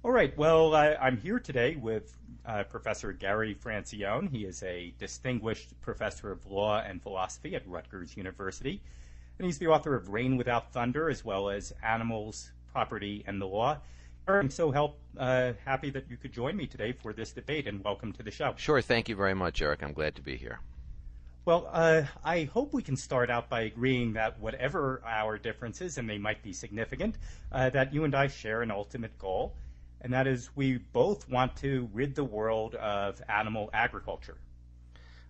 All right. Well, I'm here today with Professor Gary Francione. He is a distinguished professor of law and philosophy at Rutgers University, and he's the author of Reign Without Thunder, as well as Animals, Property, and the Law. I'm so happy that you could join me today for this debate, and welcome to the show. Sure. Thank you very much, Erik. I'm glad to be here. Well, I hope we can start out by agreeing that whatever our differences, and they might be significant, that you and I share an ultimate goal, and that is we both want to rid the world of animal agriculture.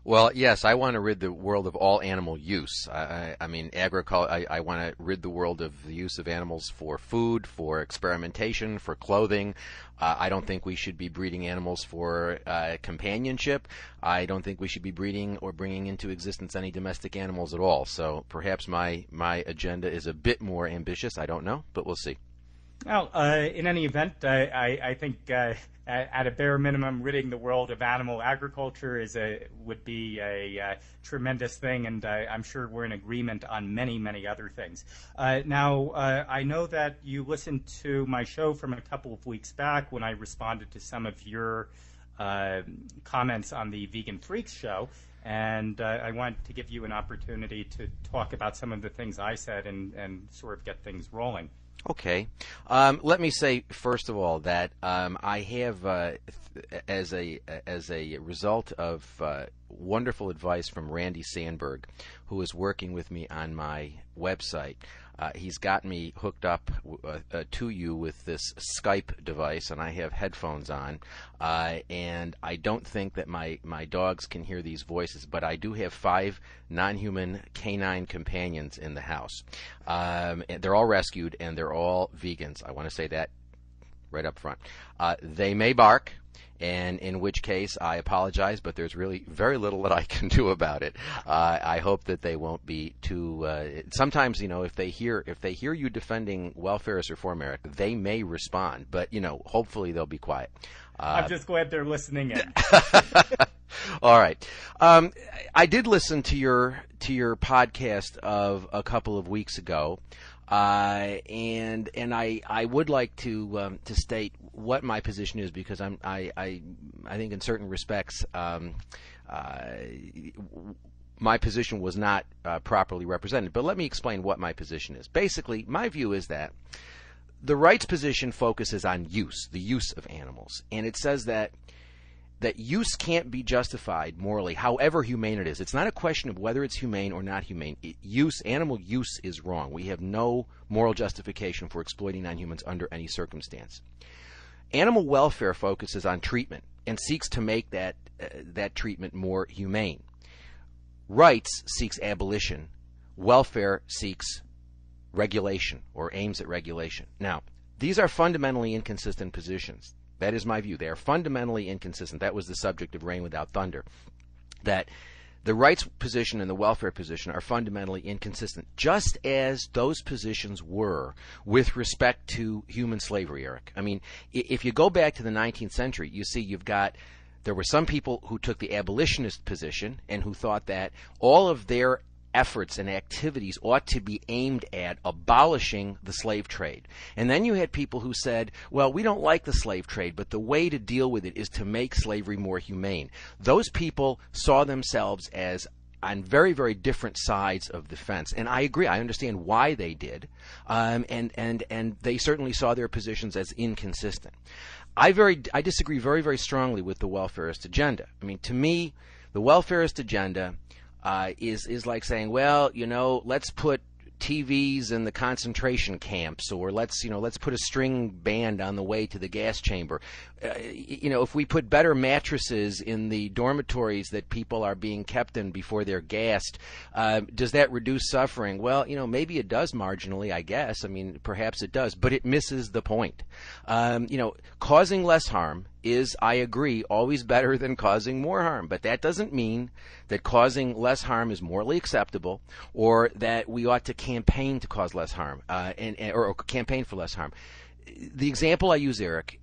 Well, yes, I want to rid the world of all animal use. I mean, agriculture. I want to rid the world of the use of animals for food, for experimentation, for clothing. I don't think we should be breeding animals for companionship. I don't think we should be breeding or bringing into existence any domestic animals at all. So perhaps my agenda is a bit more ambitious. I don't know, but we'll see. Well, in any event, I think at a bare minimum, ridding the world of animal agriculture would be a tremendous thing, and I'm sure we're in agreement on many, many other things. Now, I know that you listened to my show from a couple of weeks back when I responded to some of your comments on the Vegan Freaks show, and I want to give you an opportunity to talk about some of the things I said and sort of get things rolling. Okay. Let me say first of all that I have, as a result of wonderful advice from Randy Sandberg, who is working with me on my website. He's got me hooked up to you with this Skype device, and I have headphones on. And I don't think that my dogs can hear these voices, but I do have 5 non-human canine companions in the house. And they're all rescued, and they're all vegans. I want to say that right up front. They may bark, and in which case I apologize, but there's really very little that I can do about it. I hope that they won't be too. Sometimes, if they hear you defending welfareist reform, Erik, they may respond, but hopefully they'll be quiet. I'm just glad they're listening in. All right. I did listen to your podcast of a couple of weeks ago. And I would like to state what my position is, because I think in certain respects my position was not properly represented. But let me explain what my position is. Basically, my view is that the right's position focuses on the use of animals, and it says that use can't be justified morally, however humane it is. It's not a question of whether it's humane or not humane. Animal use is wrong. We have no moral justification for exploiting non-humans under any circumstance. Animal welfare focuses on treatment and seeks to make that treatment more humane. Rights seeks abolition. Welfare seeks regulation, or aims at regulation. Now, these are fundamentally inconsistent positions. That is my view. They are fundamentally inconsistent. That was the subject of Reign Without Thunder. That the rights position and the welfare position are fundamentally inconsistent, just as those positions were with respect to human slavery, Erik. I mean, if you go back to the 19th century, you see there were some people who took the abolitionist position and who thought that all of their efforts and activities ought to be aimed at abolishing the slave trade. And then you had people who said, well, we don't like the slave trade, but the way to deal with it is to make slavery more humane. Those people saw themselves as on very, very different sides of the fence. And I agree. I understand why they did. And they certainly saw their positions as inconsistent. I disagree very, very strongly with the welfarist agenda. I mean, to me, the welfarist agenda is like saying, well, let's put TVs in the concentration camps, or let's put a string band on the way to the gas chamber. If we put better mattresses in the dormitories that people are being kept in before they're gassed, does that reduce suffering? Well, maybe it does marginally, I guess. I mean, perhaps it does, but it misses the point. Causing less harm is, I agree, always better than causing more harm. But that doesn't mean that causing less harm is morally acceptable, or that we ought to campaign to cause less harm, or campaign for less harm. The example I use, Erik,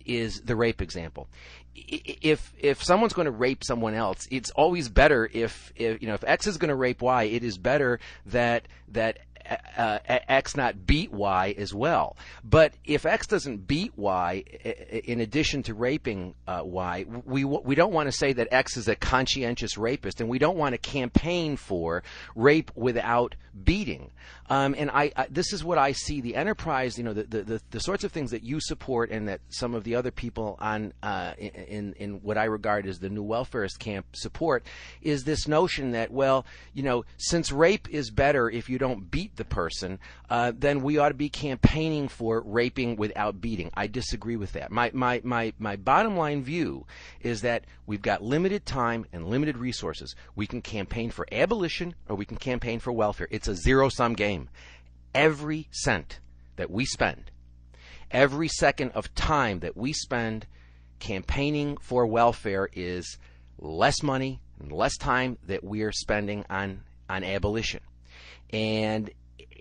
is the rape example. If someone's going to rape someone else, it's always better if X is going to rape Y. It is better that X not beat Y as well. But if X doesn't beat Y, in addition to raping Y, we don't want to say that X is a conscientious rapist, and we don't want to campaign for rape without beating. And this is what I see the enterprise, the sorts of things that you support and that some of the other people on in what I regard as the new welfarist camp support, is this notion that, well, since rape is better if you don't beat the person, then we ought to be campaigning for raping without beating. I disagree with that. My bottom line view is that we've got limited time and limited resources. We can campaign for abolition or we can campaign for welfare. It's a zero-sum game. Every cent that we spend, every second of time that we spend campaigning for welfare is less money and less time that we are spending on abolition. And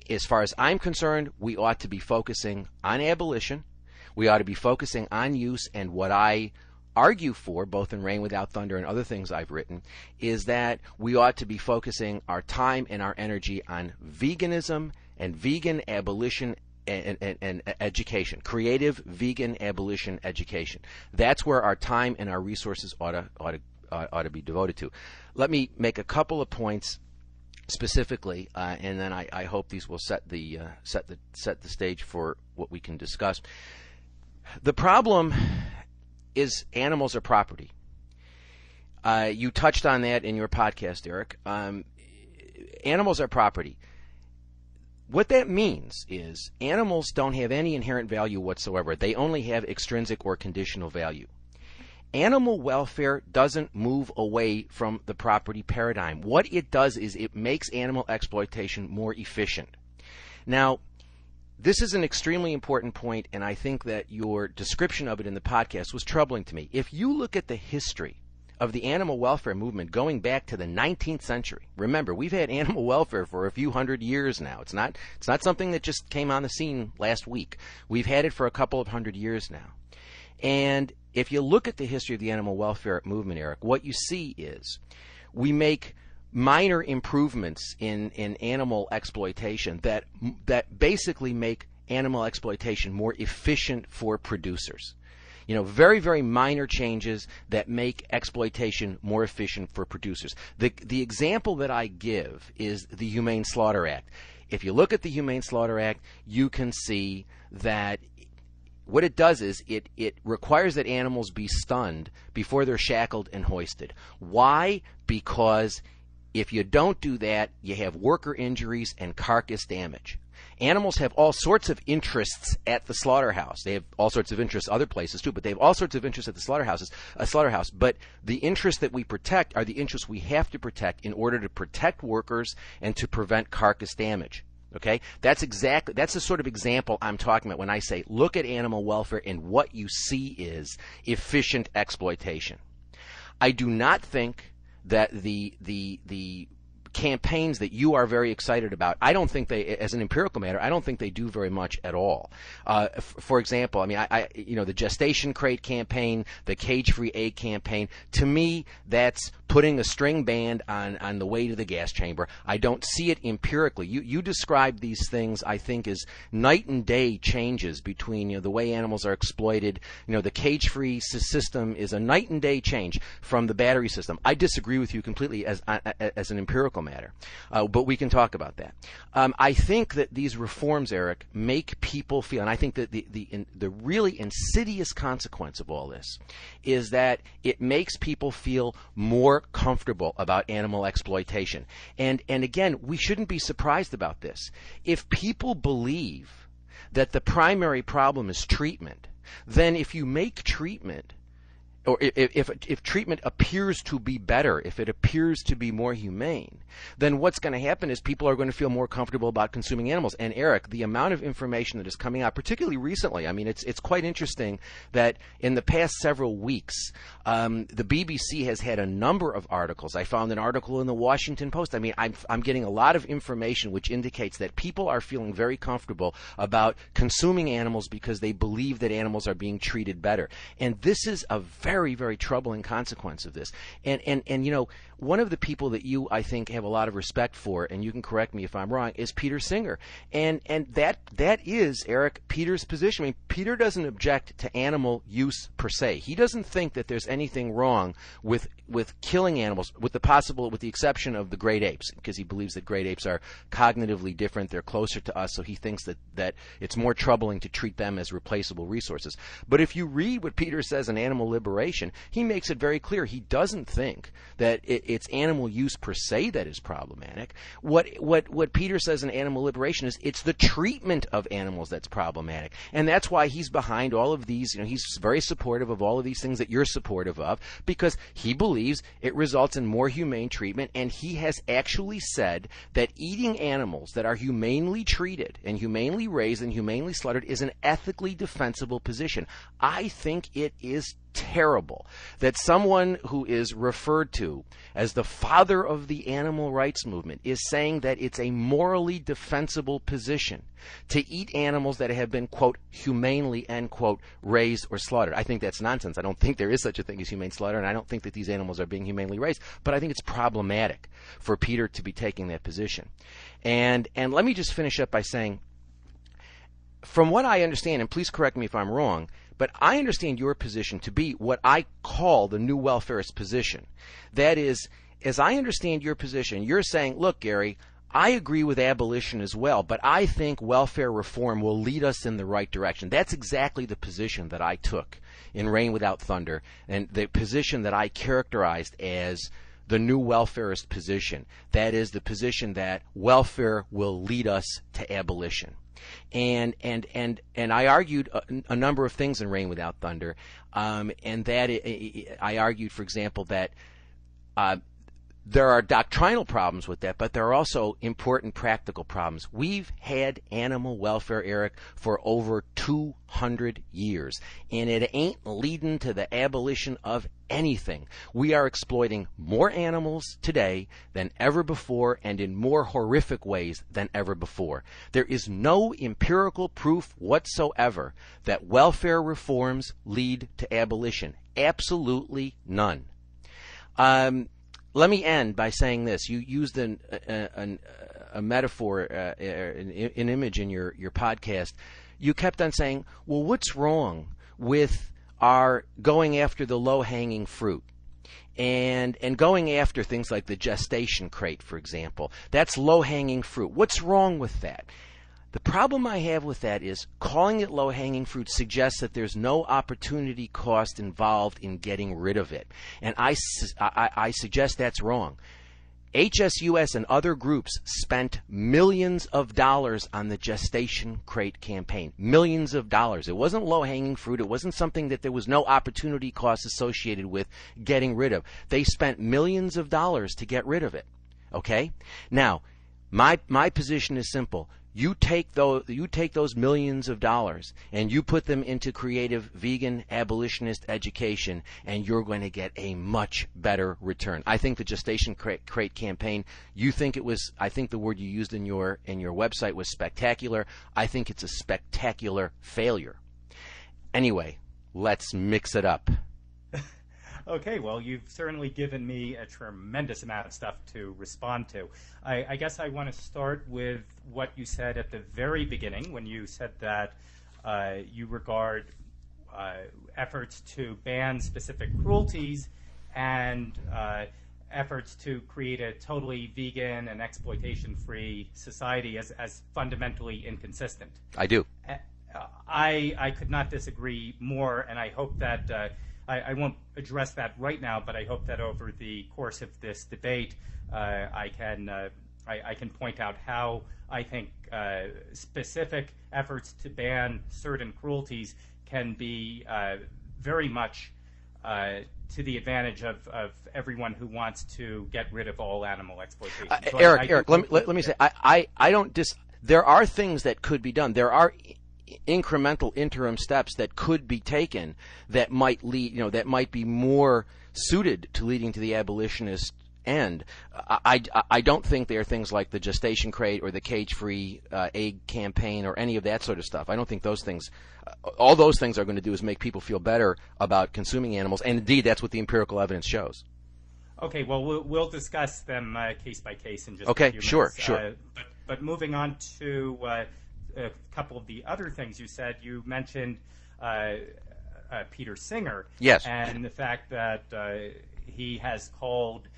as far as I'm concerned, we ought to be focusing on abolition. We ought to be focusing on use, and what I argue for, both in Rain Without Thunder and other things I've written, is that we ought to be focusing our time and our energy on veganism and vegan abolition and education, creative vegan abolition education. That's where our time and our resources ought to be devoted to. Let me make a couple of points specifically, and then I hope these will set the stage for what we can discuss. The problem is animals are property. You touched on that in your podcast, Erik. Animals are property. What that means is animals don't have any inherent value whatsoever. They only have extrinsic or conditional value. Animal welfare doesn't move away from the property paradigm. What it does is it makes animal exploitation more efficient. Now, this is an extremely important point, and I think that your description of it in the podcast was troubling to me. If you look at the history of the animal welfare movement going back to the 19th century, remember, we've had animal welfare for a few hundred years now. It's not something that just came on the scene last week. We've had it for a couple of hundred years now. And if you look at the history of the animal welfare movement, Erik, what you see is we make minor improvements in animal exploitation that basically make animal exploitation more efficient for producers. Very, very minor changes that make exploitation more efficient for producers. The example that I give is the Humane Slaughter Act. If you look at the Humane Slaughter Act, you can see that what it does is it requires that animals be stunned before they're shackled and hoisted. Why? Because if you don't do that, you have worker injuries and carcass damage. Animals have all sorts of interests at the slaughterhouse. They have all sorts of interests other places too, but they have all sorts of interests at the slaughterhouse. But the interests that we protect are the interests we have to protect in order to protect workers and to prevent carcass damage. Okay? That's the sort of example I'm talking about when I say look at animal welfare, and what you see is efficient exploitation. I do not think that the campaigns that you are very excited about, I don't think they, as an empirical matter, I don't think they do very much at all. For example, the gestation crate campaign, the cage-free egg campaign, to me, that's putting a string band on the way to the gas chamber. I don't see it empirically. You describe these things, I think, as night and day changes between the way animals are exploited. The cage-free system is a night and day change from the battery system. I disagree with you completely as an empirical matter, but we can talk about that. I think that these reforms, Erik, make people feel, and I think that the really insidious consequence of all this is that it makes people feel more comfortable about animal exploitation. And again, we shouldn't be surprised about this. If people believe that the primary problem is treatment, then if you make treatment, or if treatment appears to be better, if it appears to be more humane, then what's going to happen is people are going to feel more comfortable about consuming animals. And Erik, the amount of information that is coming out, particularly recently, it's quite interesting that in the past several weeks, the BBC has had a number of articles. I found an article in the Washington Post. I'm getting a lot of information which indicates that people are feeling very comfortable about consuming animals because they believe that animals are being treated better. And this is a very very, very troubling consequence of this. And you know, one of the people that you, I think, have a lot of respect for, and you can correct me if I'm wrong, is Peter Singer. And that is, Erik, Peter's position. I mean, Peter doesn't object to animal use per se. He doesn't think that there's anything wrong with killing animals, with the exception of the great apes, because he believes that great apes are cognitively different. They're closer to us, so he thinks that it's more troubling to treat them as replaceable resources. But if you read what Peter says in Animal Liberation, he makes it very clear he doesn't think that it's animal use per se that is problematic. What Peter says in Animal Liberation is it's the treatment of animals that's problematic. And that's why he's behind all of these, you know, he's very supportive of all of these things that you're supportive of, because he believes it results in more humane treatment, and he has actually said that eating animals that are humanely treated and humanely raised and humanely slaughtered is an ethically defensible position. I think it is terrible that someone who is referred to as the father of the animal rights movement is saying that it's a morally defensible position to eat animals that have been, quote, humanely, end quote, raised or slaughtered. I think that's nonsense. I don't think there is such a thing as humane slaughter, and I don't think that these animals are being humanely raised, but I think it's problematic for Peter to be taking that position. And let me just finish up by saying, from what I understand, and please correct me if I'm wrong, but I understand your position to be what I call the new welfarist position. That is, as I understand your position, you're saying, look, Gary, I agree with abolition as well, but I think welfare reform will lead us in the right direction. That's exactly the position that I took in Rain Without Thunder, and the position that I characterized as the new welfarist position. That is the position that welfare will lead us to abolition. And I argued a number of things in Rain Without Thunder, and that I argued, for example, that there are doctrinal problems with that, but there are also important practical problems. We've had animal welfare, Erik, for over 200 years, and it ain't leading to the abolition of anything. We are exploiting more animals today than ever before, and in more horrific ways than ever before. There is no empirical proof whatsoever that welfare reforms lead to abolition. Absolutely none. Let me end by saying this. You used a metaphor, an image in your podcast. You kept on saying, well, what's wrong with our going after the low-hanging fruit and going after things like the gestation crate, for example? That's low-hanging fruit. What's wrong with that? The problem I have with that is calling it low-hanging fruit suggests that there's no opportunity cost involved in getting rid of it. And I suggest that's wrong. HSUS and other groups spent millions of dollars on the gestation crate campaign. Millions of dollars. It wasn't low-hanging fruit. It wasn't something that there was no opportunity cost associated with getting rid of. They spent millions of dollars to get rid of it. Okay? Now, my position is simple. You take those millions of dollars and you put them into creative vegan abolitionist education, and you're going to get a much better return. I think the gestation crate campaign, I think the word you used in your website was spectacular. I think it's a spectacular failure. Anyway, let's mix it up. Okay, well, you've certainly given me a tremendous amount of stuff to respond to. I guess I want to start with what you said at the very beginning when you said that you regard efforts to ban specific cruelties and efforts to create a totally vegan and exploitation-free society as fundamentally inconsistent. I do. I could not disagree more, and I hope that I won't address that right now, but I hope that over the course of this debate, I can point out how I think specific efforts to ban certain cruelties can be very much to the advantage of everyone who wants to get rid of all animal exploitation. So Erik, let me say, I don't there are things that could be done. There are incremental interim steps that could be taken that might lead, that might be more suited to leading to the abolitionist end. I don't think they are things like the gestation crate or the cage-free egg campaign or any of that sort of stuff. I don't think those things, all those things are going to do is make people feel better about consuming animals, and indeed that's what the empirical evidence shows. Okay, well, we'll discuss them case by case in just a few minutes. Sure, sure. But moving on to a couple of the other things you said, you mentioned Peter Singer. Yes. And the fact that he has called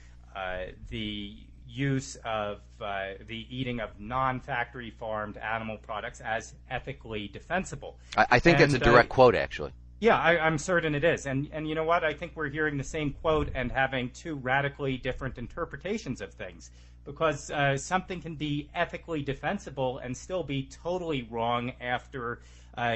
the use of the eating of non-factory farmed animal products as ethically defensible. I think it's a direct quote, actually. Yeah, I'm certain it is. And you know what? I think we're hearing the same quote and having two radically different interpretations of things. Because something can be ethically defensible and still be totally wrong after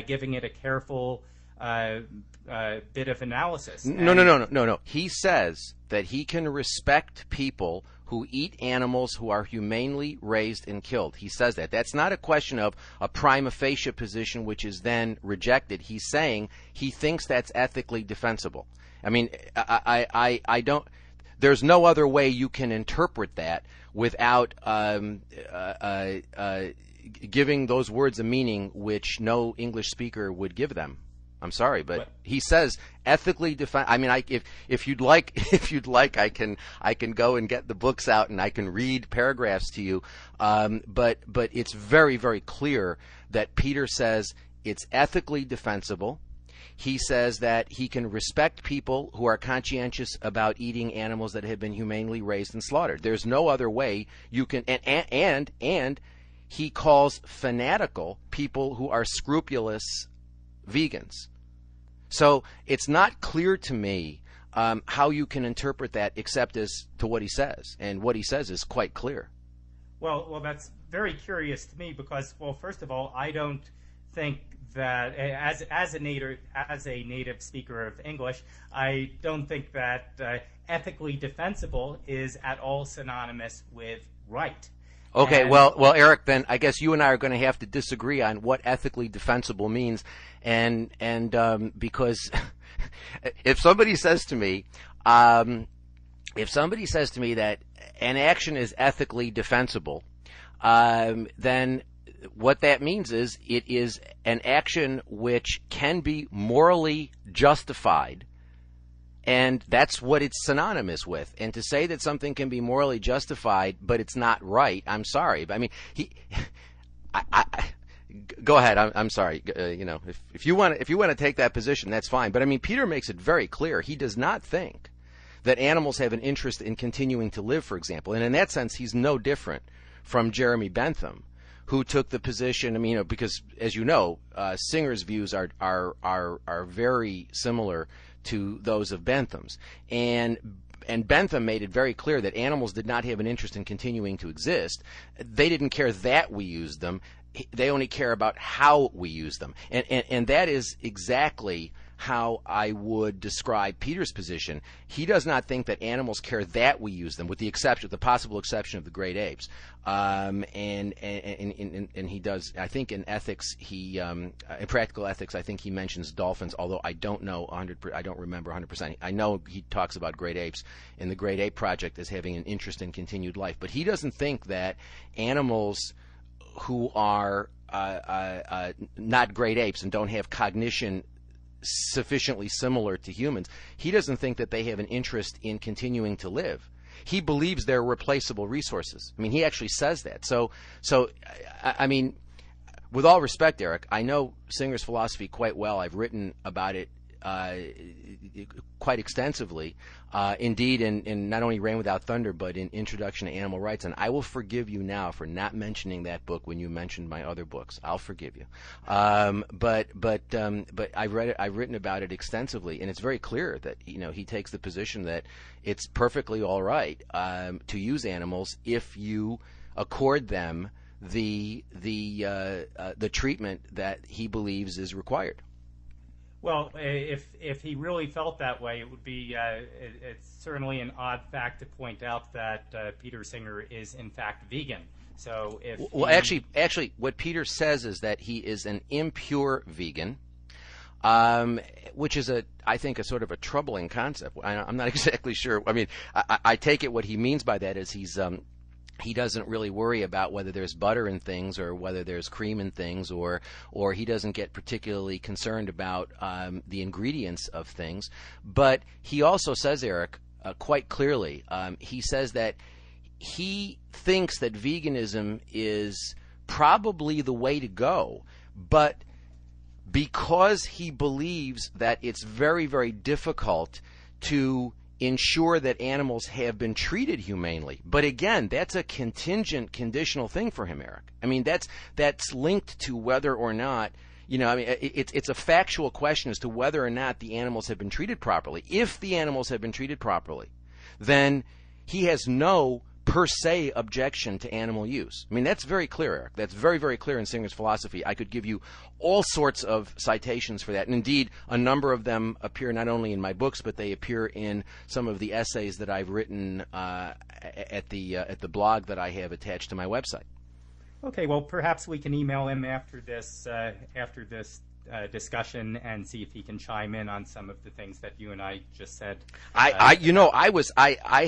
giving it a careful bit of analysis. No. He says that he can respect people who eat animals who are humanely raised and killed. He says that. That's not a question of a prima facie position which is then rejected. He's saying he thinks that's ethically defensible. I mean, I don't. There's no other way you can interpret that without giving those words a meaning which no English speaker would give them. I'm sorry, but he says ethically defend. I mean, if you'd like, I can go and get the books out and I can read paragraphs to you. But it's very, very clear that Peter says it's ethically defensible. He says that he can respect people who are conscientious about eating animals that have been humanely raised and slaughtered. There's no other way you can. And he calls fanatical people who are scrupulous vegans. So it's not clear to me how you can interpret that except as to what he says, and what he says is quite clear. Well, that's very curious to me because, well, first of all, I don't think that as a native speaker of English, I don't think that ethically defensible is at all synonymous with right. Okay, well, Erik, then I guess you and I are going to have to disagree on what ethically defensible means, and because if somebody says to me that an action is ethically defensible, then what that means is it is an action which can be morally justified. And that's what it's synonymous with. And to say that something can be morally justified, but it's not right, I'm sorry. But I mean, go ahead. I'm sorry. If you want to take that position, that's fine. But I mean, Peter makes it very clear he does not think that animals have an interest in continuing to live, for example. And in that sense, he's no different from Jeremy Bentham, who took the position. I mean, because as you know, Singer's views are very similar to those of Bentham's, and Bentham made it very clear that animals did not have an interest in continuing to exist. They didn't care that we used them. They only care about how we use them, and that is exactly how I would describe Peter's position. He does not think that animals care that we use them, with the possible exception of the great apes. And he does. I think in ethics, in practical ethics, I think he mentions dolphins. Although I don't know I don't remember 100%. I know he talks about great apes in the Great Ape Project as having an interest in continued life. But he doesn't think that animals who are not great apes and don't have cognition sufficiently similar to humans, he doesn't think that they have an interest in continuing to live. He believes they're replaceable resources. I mean, he actually says that. So I mean, with all respect, Erik, I know Singer's philosophy quite well. I've written about it quite extensively, indeed, in not only Rain Without Thunder, but in Introduction to Animal Rights. And I will forgive you now for not mentioning that book when you mentioned my other books. I'll forgive you. But I've read it. I've written about it extensively, and it's very clear that he takes the position that it's perfectly all right to use animals if you accord them the treatment that he believes is required. Well, if he really felt that way, it would be it's certainly an odd fact to point out that Peter Singer is in fact vegan. So actually, what Peter says is that he is an impure vegan, which is I think a sort of a troubling concept. I'm not exactly sure. I mean, I take it what he means by that is he doesn't really worry about whether there's butter in things or whether there's cream in things, or he doesn't get particularly concerned about the ingredients of things. But he also says, Erik, quite clearly, he says that he thinks that veganism is probably the way to go, but because he believes that it's very, very difficult to ensure that animals have been treated humanely. But again, that's a contingent, conditional thing for him, Erik. I mean, that's linked to whether or not, I mean, it's a factual question as to whether or not the animals have been treated properly. If the animals have been treated properly, then he has no per se objection to animal use. I mean, that's very clear, Erik. That's very, very clear in Singer's philosophy. I could give you all sorts of citations for that. And indeed, a number of them appear not only in my books, but they appear in some of the essays that I've written at the blog that I have attached to my website. Okay, well, perhaps we can email him after this discussion and see if he can chime in on some of the things that you and I just said. I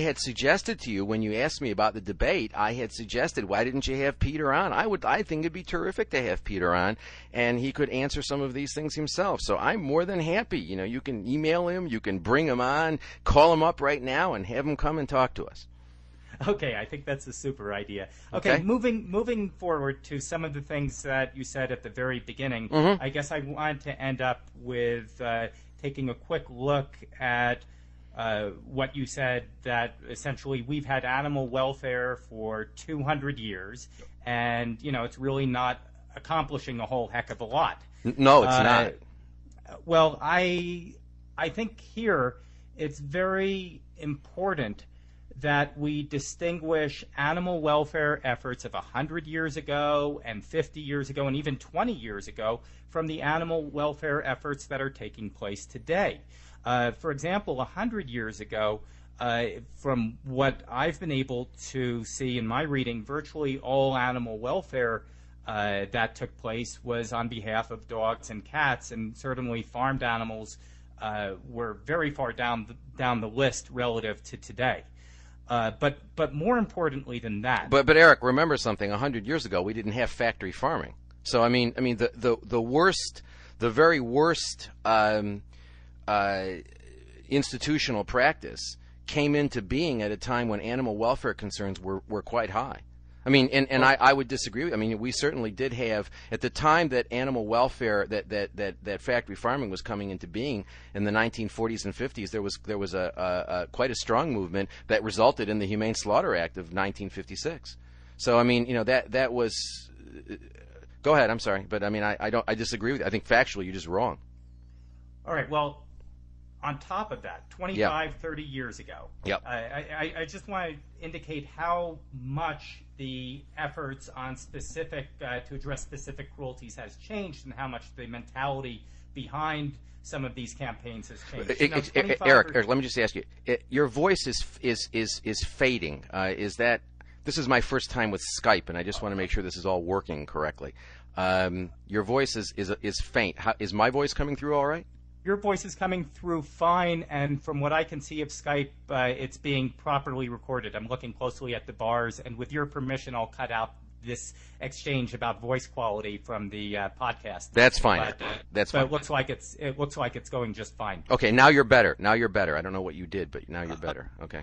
had suggested to you when you asked me about the debate, I had suggested, why didn't you have Peter on? I think it'd be terrific to have Peter on, and he could answer some of these things himself. So I'm more than happy. You can email him, you can bring him on, call him up right now, and have him come and talk to us. Okay, I think that's a super idea. Okay, moving forward to some of the things that you said at the very beginning, I guess I want to end up with taking a quick look at what you said, that essentially we've had animal welfare for 200 years, and, it's really not accomplishing a whole heck of a lot. No, it's not. Well, I think here it's very important that we distinguish animal welfare efforts of 100 years ago and 50 years ago and even 20 years ago from the animal welfare efforts that are taking place today. For example, 100 years ago, from what I've been able to see in my reading, virtually all animal welfare that took place was on behalf of dogs and cats, and certainly farmed animals were very far down the list relative to today. But more importantly than that. But Erik, remember something. 100 years ago, we didn't have factory farming. So I mean, the very worst institutional practice came into being at a time when animal welfare concerns were quite high. I mean, and I would disagree. I mean, we certainly did have, at the time that animal welfare, that factory farming was coming into being in the 1940s and 50s, there was a quite a strong movement that resulted in the Humane Slaughter Act of 1956. So I mean, that was. Go ahead. I'm sorry, but I mean, I disagree with you. I think factually you're just wrong. All right. Well, on top of that, 25, 30 years ago, I just want to indicate how much the efforts on specific to address specific cruelties has changed, and how much the mentality behind some of these campaigns has changed. Erik, let me just ask you: your voice is fading. This is my first time with Skype, and I just want to make sure this is all working correctly. Your voice is faint. Is my voice coming through all right? Your voice is coming through fine, and from what I can see of Skype, it's being properly recorded. I'm looking closely at the bars, and with your permission, I'll cut out this exchange about voice quality from the podcast. That's fine. That's fine. But it looks like it's going just fine. Okay, now you're better. I don't know what you did, but now you're better. Okay.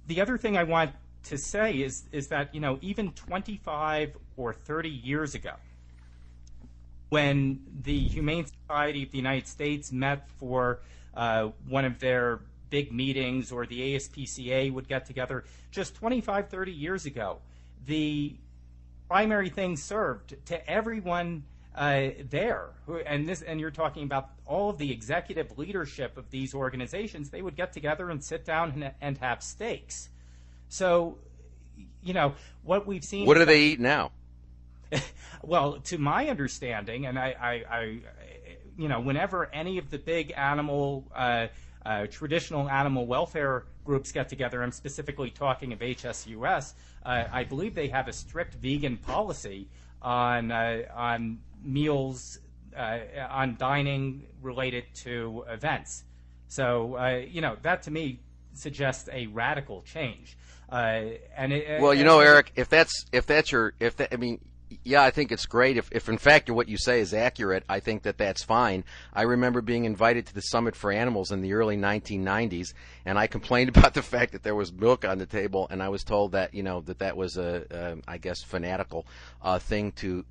The other thing I want to say is that even 25 or 30 years ago, when the Humane Society of the United States met for one of their big meetings, or the ASPCA would get together, just 25, 30 years ago, the primary thing served to everyone there. And you're talking about all of the executive leadership of these organizations. They would get together and sit down and have steaks. So, what we've seen... What do they eat now? Well, to my understanding, and I whenever any of the big traditional animal welfare groups get together, I'm specifically talking of HSUS, I believe they have a strict vegan policy on meals dining related to events. So that to me suggests a radical change. Eric, yeah, I think it's great. If in fact what you say is accurate, I think that's fine. I remember being invited to the Summit for Animals in the early 1990s, and I complained about the fact that there was milk on the table, and I was told that that was I guess fanatical thing to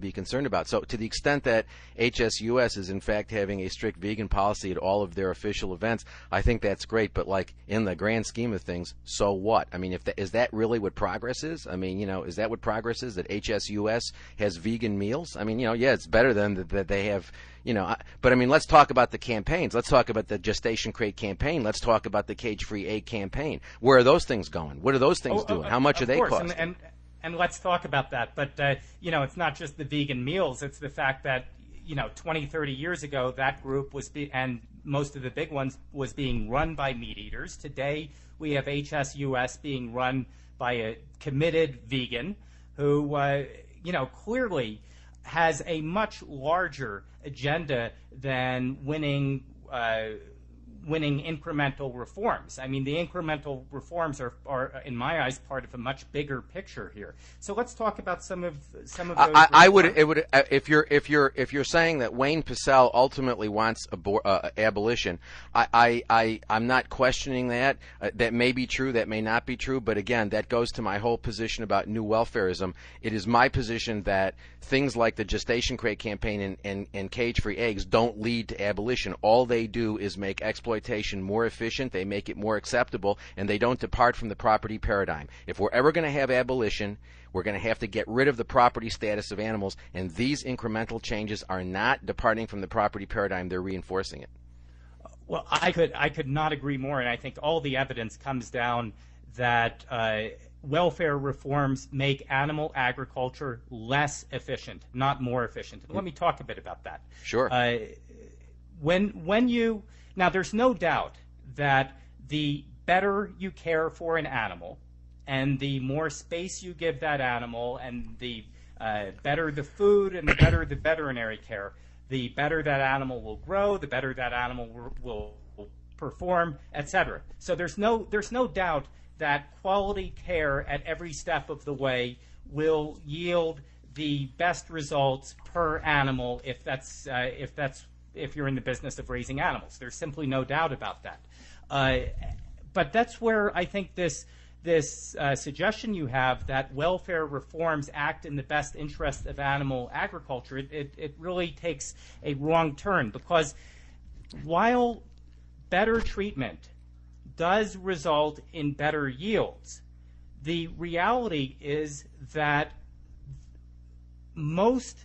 be concerned about. So to the extent that HSUS is in fact having a strict vegan policy at all of their official events, I think that's great. But like in the grand scheme of things, so what? I mean, is that really what progress is? I mean, is that what progress is? That HSUS has vegan meals? I mean, yeah, it's better than that they have, but I mean, let's talk about the campaigns. Let's talk about the Gestation Crate campaign. Let's talk about the Cage-Free Egg campaign. Where are those things going? What are those things doing? How much are they costing? And let's talk about that. But, it's not just the vegan meals. It's the fact that, 20, 30 years ago, that group and most of the big ones was being run by meat eaters. Today, we have HSUS being run by a committed vegan who, clearly has a much larger agenda than winning incremental reforms. I mean, the incremental reforms are in my eyes, part of a much bigger picture here. So let's talk about some of those. If you're saying that Wayne Pacelle ultimately wants abolition, I'm not questioning that. That may be true, that may not be true, but again, that goes to my whole position about new welfarism. It is my position that things like the Gestation Crate campaign and cage-free eggs don't lead to abolition. All they do is make exploitation more efficient, they make it more acceptable, and they don't depart from the property paradigm. If we're ever going to have abolition, we're going to have to get rid of the property status of animals, and these incremental changes are not departing from the property paradigm, they're reinforcing it. Well, I could not agree more, and I think all the evidence comes down that welfare reforms make animal agriculture less efficient, not more efficient. Let me talk a bit about that. Sure. Now, there's no doubt that the better you care for an animal and the more space you give that animal and the better the food and the better the veterinary care, the better that animal will grow, the better that animal will perform, etc. So there's no doubt that quality care at every step of the way will yield the best results per animal if you're in the business of raising animals. There's simply no doubt about that. But that's where I think this suggestion you have that welfare reforms act in the best interest of animal agriculture, it really takes a wrong turn, because while better treatment does result in better yields, the reality is that most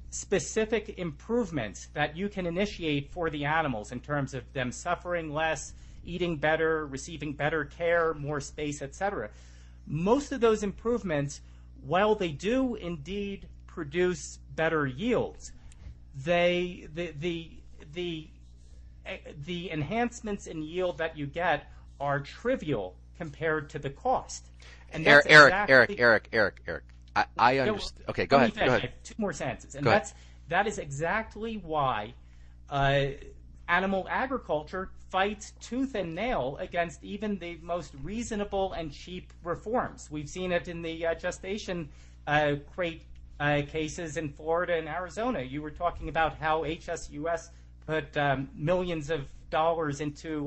specific improvements that you can initiate for the animals in terms of them suffering less, eating better, receiving better care, more space, etc. Most of those improvements, while they do indeed produce better yields, the enhancements in yield that you get are trivial compared to the cost. And that's Eric. I understand. Okay, go ahead. I have two more sentences, and that is exactly why animal agriculture fights tooth and nail against even the most reasonable and cheap reforms. We've seen it in the gestation crate cases in Florida and Arizona. You were talking about how HSUS put millions of dollars into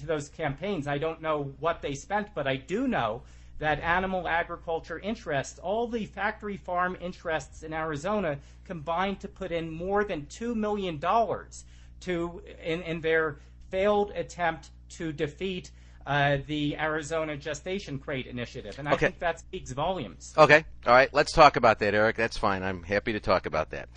those campaigns. I don't know what they spent, but I do know that animal agriculture interests, all the factory farm interests in Arizona, combined to put in more than $2 million in their failed attempt to defeat the Arizona Gestation Crate Initiative. And I think that speaks volumes. Okay. All right. Let's talk about that, Eric. That's fine. I'm happy to talk about that.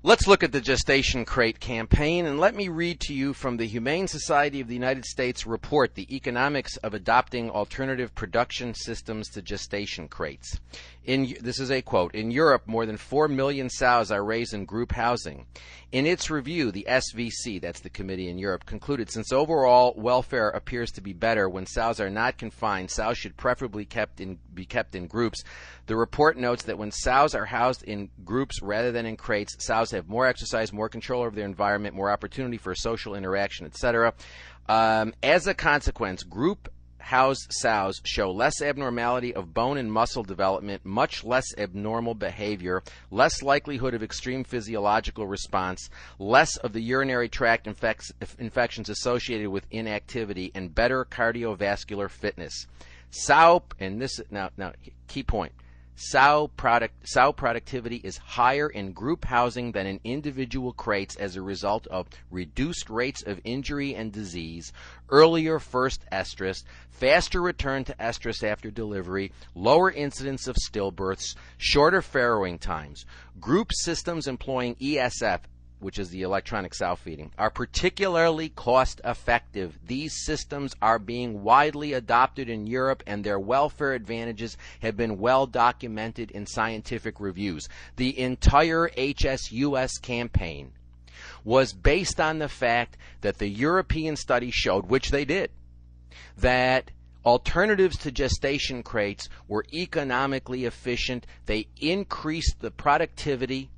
Let's look at the Gestation Crate campaign, and let me read to you from the Humane Society of the United States report, The Economics of Adopting Alternative Production Systems to Gestation Crates. This is a quote, "In Europe, more than 4 million sows are raised in group housing. In its review, the SVC," that's the committee in Europe, "concluded since overall welfare appears to be better when sows are not confined, sows should preferably be kept in groups. The report notes that when sows are housed in groups rather than in crates, sows have more exercise, more control over their environment, more opportunity for social interaction, etc. As a consequence, group housed sows show less abnormality of bone and muscle development, much less abnormal behavior, less likelihood of extreme physiological response, less of the urinary tract infections associated with inactivity, and better cardiovascular fitness. Sow," and this now key point, sow productivity is higher in group housing than in individual crates as a result of reduced rates of injury and disease, earlier first estrus, faster return to estrus after delivery, lower incidence of stillbirths, shorter farrowing times. Group systems employing ESF, which is the electronic sow feeding, are particularly cost effective. These systems are being widely adopted in Europe, and their welfare advantages have been well documented in scientific reviews. The entire HSUS campaign was based on the fact that the European study showed, which they did, that alternatives to gestation crates were economically efficient. They increased the productivity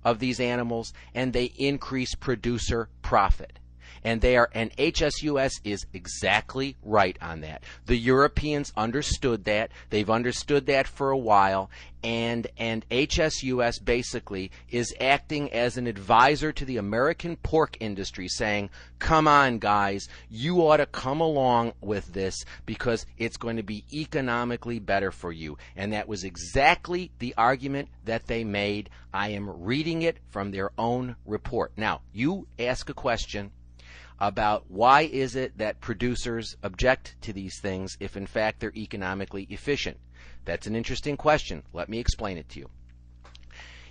of these animals, and they increase producer profit. And HSUS is exactly right on that. The Europeans understood that. They've understood that for a while, and HSUS basically is acting as an advisor to the American pork industry, saying, "Come on, guys, you ought to come along with this because it's going to be economically better for you." And that was exactly the argument that they made. I am reading it from their own report. Now, you ask a question about why is it that producers object to these things if in fact they're economically efficient. That's an interesting question. Let me explain it to you.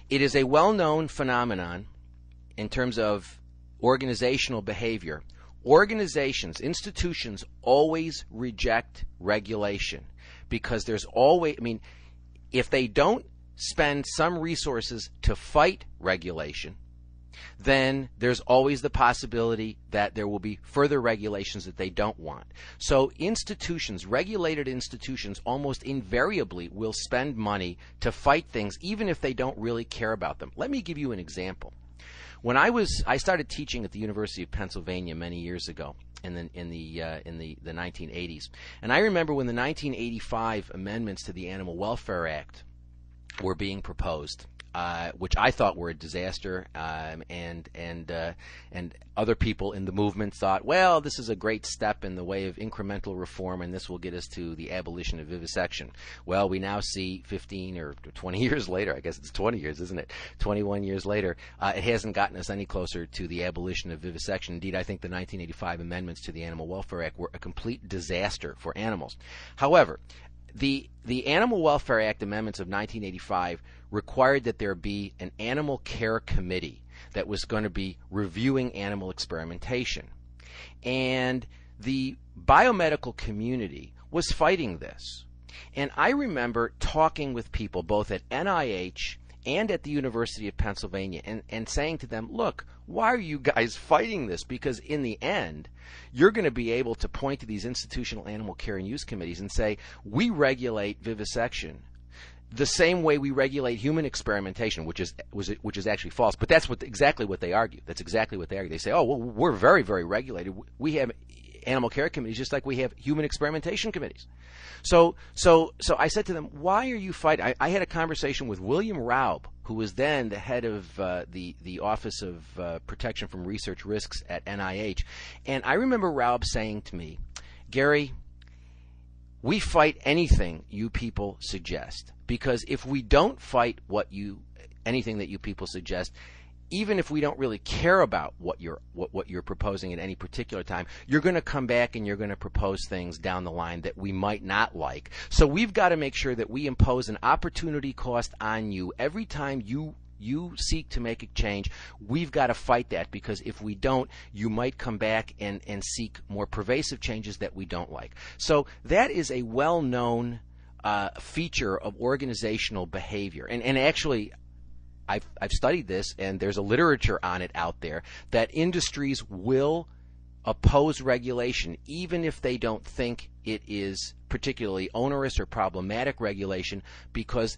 It is a well-known phenomenon in terms of organizational behavior. Organizations, institutions always reject regulation because there's always, if they don't spend some resources to fight regulation, then there's always the possibility that there will be further regulations that they don't want. So institutions, regulated institutions, almost invariably will spend money to fight things even if they don't really care about them. Let me give you an example. When I started teaching at the University of Pennsylvania many years ago in the 1980s, and I remember when the 1985 amendments to the Animal Welfare Act were being proposed, which I thought were a disaster, and other people in the movement thought, well, this is a great step in the way of incremental reform, and this will get us to the abolition of vivisection. Well, we now see 15 or 20 years later, I guess it's 20 years, isn't it? 21 years later, it hasn't gotten us any closer to the abolition of vivisection. Indeed, I think the 1985 amendments to the Animal Welfare Act were a complete disaster for animals. However, the Animal Welfare Act amendments of 1985 required that there be an animal care committee that was going to be reviewing animal experimentation. And the biomedical community was fighting this. And I remember talking with people both at NIH and at the University of Pennsylvania and saying to them, look, why are you guys fighting this? Because in the end, you're going to be able to point to these institutional animal care and use committees and say, we regulate vivisection the same way we regulate human experimentation, which is actually false. But that's exactly what they argue. That's exactly what they argue. They say, oh, well, we're very, very regulated. We have animal care committees just like we have human experimentation committees. So I said to them, why are you fighting? I had a conversation with William Raub, who was then the head of the Office of Protection from Research Risks at NIH. And I remember Raub saying to me, Gary, we fight anything you people suggest, because if we don't fight anything that you people suggest, even if we don't really care about what you're proposing at any particular time, you're going to come back and you're going to propose things down the line that we might not like. So we've got to make sure that we impose an opportunity cost on you every time you seek to make a change. We've got to fight that, because if we don't, you might come back and seek more pervasive changes that we don't like. So that is a well-known feature of organizational behavior. And actually, I've studied this, and there's a literature on it out there, that industries will oppose regulation even if they don't think it is particularly onerous or problematic regulation, because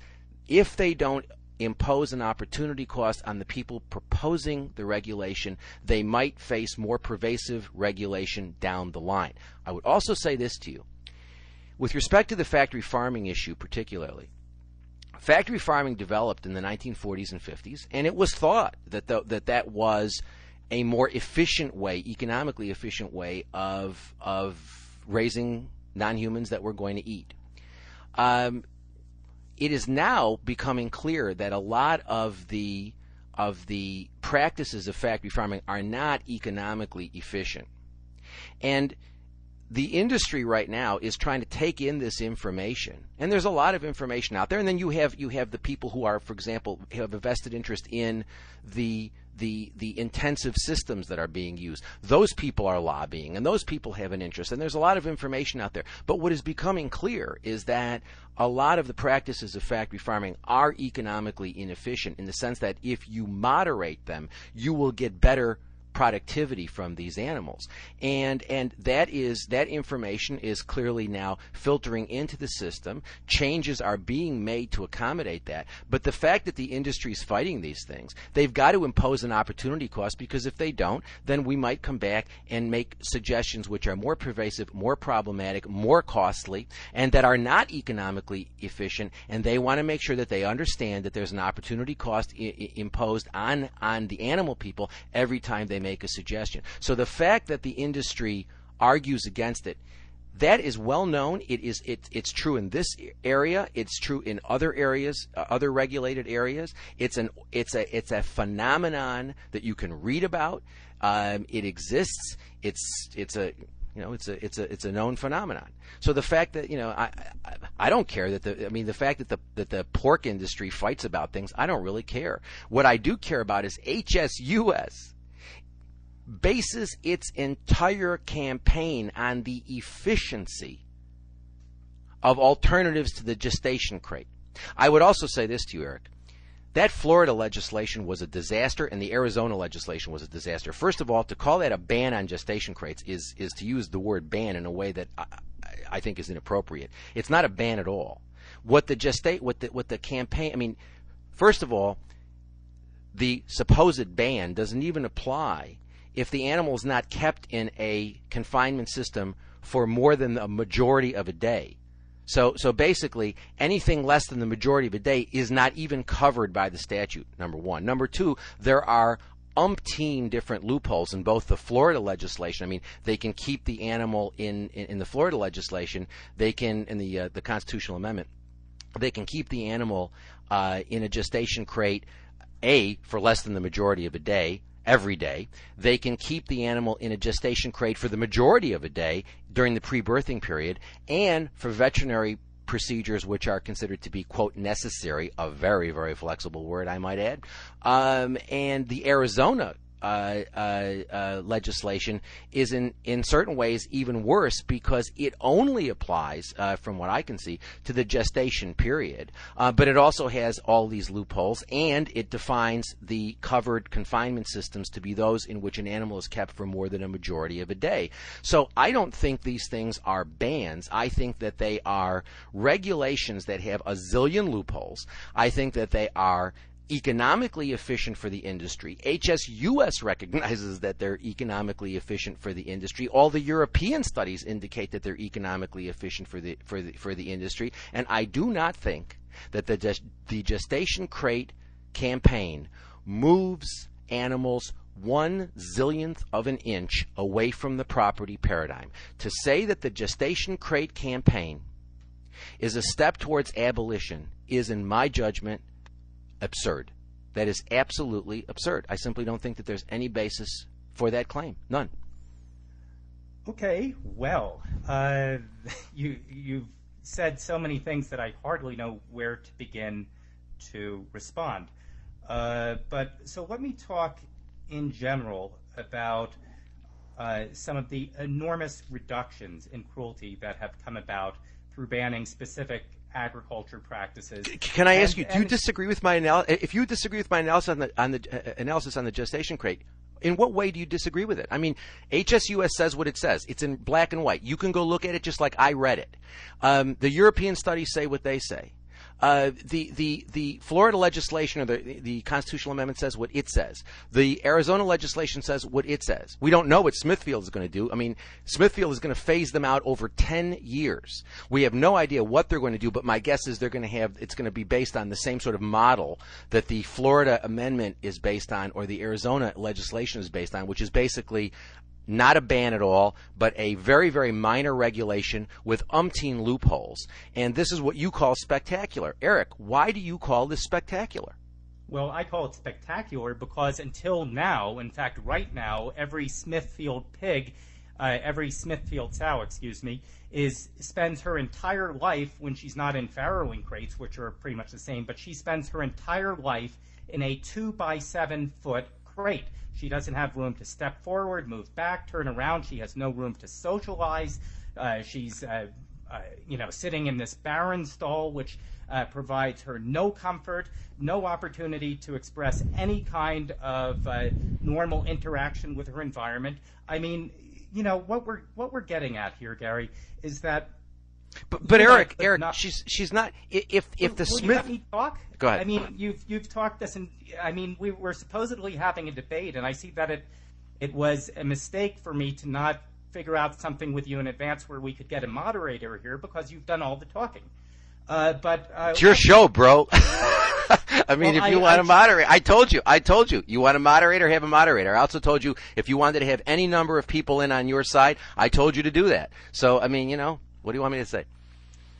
if they don't impose an opportunity cost on the people proposing the regulation, they might face more pervasive regulation down the line. I would also say this to you. With respect to the factory farming issue particularly, factory farming developed in the 1940s and 50s, and it was thought that that was a more efficient way, economically efficient way of raising non-humans that we're going to eat. It is now becoming clear that a lot of the practices of factory farming are not economically efficient. And the industry right now is trying to take in this information, and there's a lot of information out there. And then you have the people who are, for example, have a vested interest in the intensive systems that are being used. Those people are lobbying, and those people have an interest, and there's a lot of information out there. But what is becoming clear is that a lot of the practices of factory farming are economically inefficient, in the sense that if you moderate them, you will get better productivity from these animals, and that information is clearly now filtering into the system. Changes are being made to accommodate that, but the fact that the industry is fighting these things, they've got to impose an opportunity cost, because if they don't, then we might come back and make suggestions which are more pervasive, more problematic, more costly, and that are not economically efficient. And they want to make sure that they understand that there's an opportunity cost imposed on the animal people every time they make a suggestion. So the fact that the industry argues against it, that is well known. It's true in this area. It's true in other areas, other regulated areas. It's a phenomenon that you can read about. It exists. It's a known phenomenon. So the fact that I don't care that the fact that the pork industry fights about things, I don't really care. What I do care about is HSUS bases its entire campaign on the efficiency of alternatives to the gestation crate. I would also say this to you, Eric. That Florida legislation was a disaster, and the Arizona legislation was a disaster. First of all, to call that a ban on gestation crates is to use the word ban in a way that I think is inappropriate. It's not a ban at all. What the campaign, first of all, the supposed ban doesn't even apply if the animal is not kept in a confinement system for more than a majority of a day. So basically, anything less than the majority of a day is not even covered by the statute, number one. Number two, there are umpteen different loopholes in both the Florida legislation. They can keep the animal in the Florida legislation. They can, in the constitutional amendment, they can keep the animal in a gestation crate, for less than the majority of a day, every day. They can keep the animal in a gestation crate for the majority of a day during the pre-birthing period, and for veterinary procedures which are considered to be, quote, necessary, a very, very flexible word, I might add. And the Arizona legislation is in certain ways even worse, because it only applies, from what I can see, to the gestation period. But it also has all these loopholes, and it defines the covered confinement systems to be those in which an animal is kept for more than a majority of a day. So I don't think these things are bans. I think that they are regulations that have a zillion loopholes. I think that they are economically efficient for the industry. HSUS recognizes that they're economically efficient for the industry. All the European studies indicate that they're economically efficient for the industry. And I do not think that the gestation crate campaign moves animals 1/zillionth of an inch away from the property paradigm. To say that the gestation crate campaign is a step towards abolition is, in my judgment, absurd. That is absolutely absurd. I simply don't think that there's any basis for that claim. None. Okay, well, you've said so many things that I hardly know where to begin to respond. But so let me talk in general about some of the enormous reductions in cruelty that have come about through banning specific agriculture practices. Can I ask you, do you disagree with my analysis? If you disagree with my analysis on the gestation crate, in what way do you disagree with it? I mean, HSUS says what it says. It's in black and white. You can go look at it just like I read it. The European studies say what they say. The Florida legislation or the constitutional amendment says what it says. The Arizona legislation says what it says. We don't know what Smithfield is going to do. I mean, Smithfield is going to phase them out over 10 years. We have no idea what they're going to do, but my guess is it's going to be based on the same sort of model that the Florida amendment is based on or the Arizona legislation is based on, which is basically not a ban at all, but a very, very minor regulation with umpteen loopholes. And this is what you call spectacular. Erik, why do you call this spectacular? Well, I call it spectacular because until now, in fact, right now, every Smithfield sow, spends her entire life, when she's not in farrowing crates, which are pretty much the same, but she spends her entire life in a 2-by-7 foot crate. She doesn't have room to step forward, move back, turn around. She has no room to socialize. She's sitting in this barren stall, which provides her no comfort, no opportunity to express any kind of normal interaction with her environment. I mean, what we're getting at here, Gary, is that. But Erik, she's not. If the Smith. Smith. Let me talk. Go ahead. I mean, you've talked this, and I mean, we were supposedly having a debate, and I see that it was a mistake for me to not figure out something with you in advance where we could get a moderator here because you've done all the talking. It's your show, bro. I mean, if you want to moderate, I told you. You want a moderator, have a moderator. I also told you if you wanted to have any number of people in on your side, I told you to do that. So, I mean, what do you want me to say?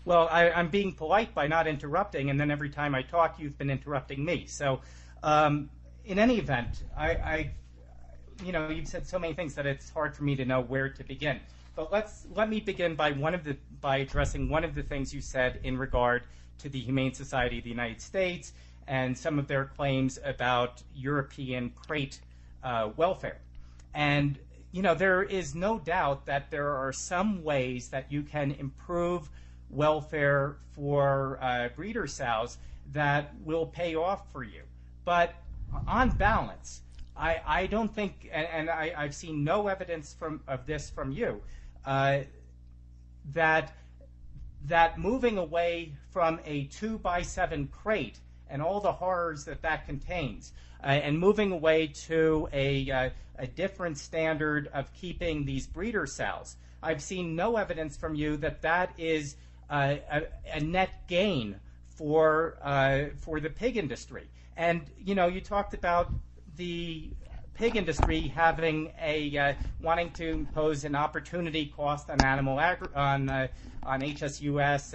Well, I'm being polite by not interrupting, and then every time I talk, you've been interrupting me. So, in any event, you've said so many things that it's hard for me to know where to begin. But let me begin by addressing one of the things you said in regard to the Humane Society of the United States and some of their claims about European crate welfare. And there is no doubt that there are some ways that you can improve welfare for breeder sows that will pay off for you. But on balance, I don't think, and I've seen no evidence of this from you, that moving away from a 2-by-7 crate and all the horrors that contains, and moving away to a different standard of keeping these breeder sows, I've seen no evidence from you that is a net gain for the pig industry. And you talked about the pig industry having wanting to impose an opportunity cost on on HSUS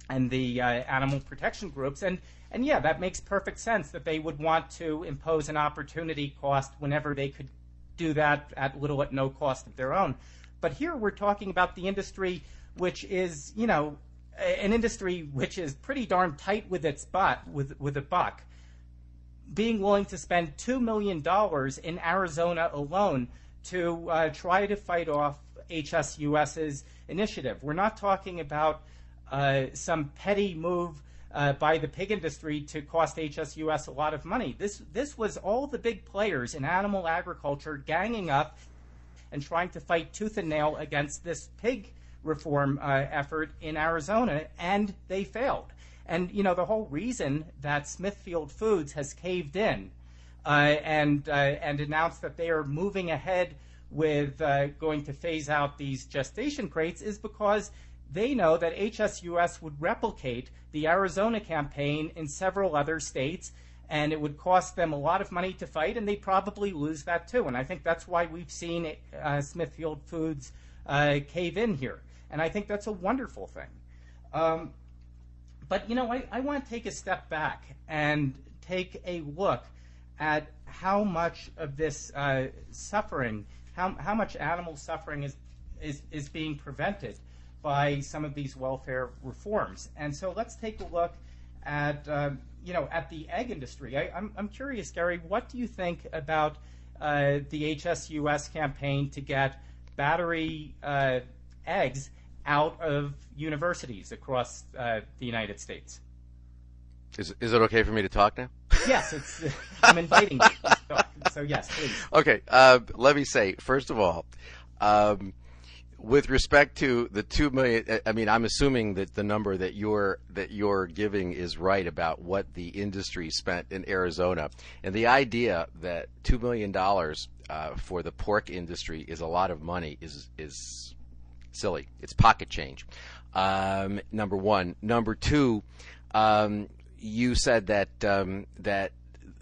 and the animal protection groups, and yeah, that makes perfect sense that they would want to impose an opportunity cost whenever they could do that at little at no cost of their own. But here we're talking about the industry, which is an industry which is pretty darn tight with its with a buck, being willing to spend $2 million in Arizona alone to try to fight off HSUS's initiative. We're not talking about some petty move by the pig industry to cost HSUS a lot of money. This was all the big players in animal agriculture ganging up and trying to fight tooth and nail against this pig reform effort in Arizona, and they failed. And the whole reason that Smithfield Foods has caved in and announced that they are moving ahead with going to phase out these gestation crates is because they know that HSUS would replicate the Arizona campaign in several other states, and it would cost them a lot of money to fight, and they'd probably lose that too. And I think that's why we've seen Smithfield Foods cave in here. And I think that's a wonderful thing. But, I want to take a step back and take a look at how much of this suffering, how much animal suffering is being prevented by some of these welfare reforms. And so let's take a look at, at the egg industry. I'm curious, Gary, what do you think about the HSUS campaign to get battery eggs out of universities across the United States. Is it okay for me to talk now? Yes, I'm inviting you to talk. So yes, please. Okay, let me say, first of all, with respect to the 2 million, I mean, I'm assuming that the number that you're giving is right about what the industry spent in Arizona, and the idea that $2 million for the pork industry is a lot of money is silly. It's pocket change. Number one. Number two, you said that that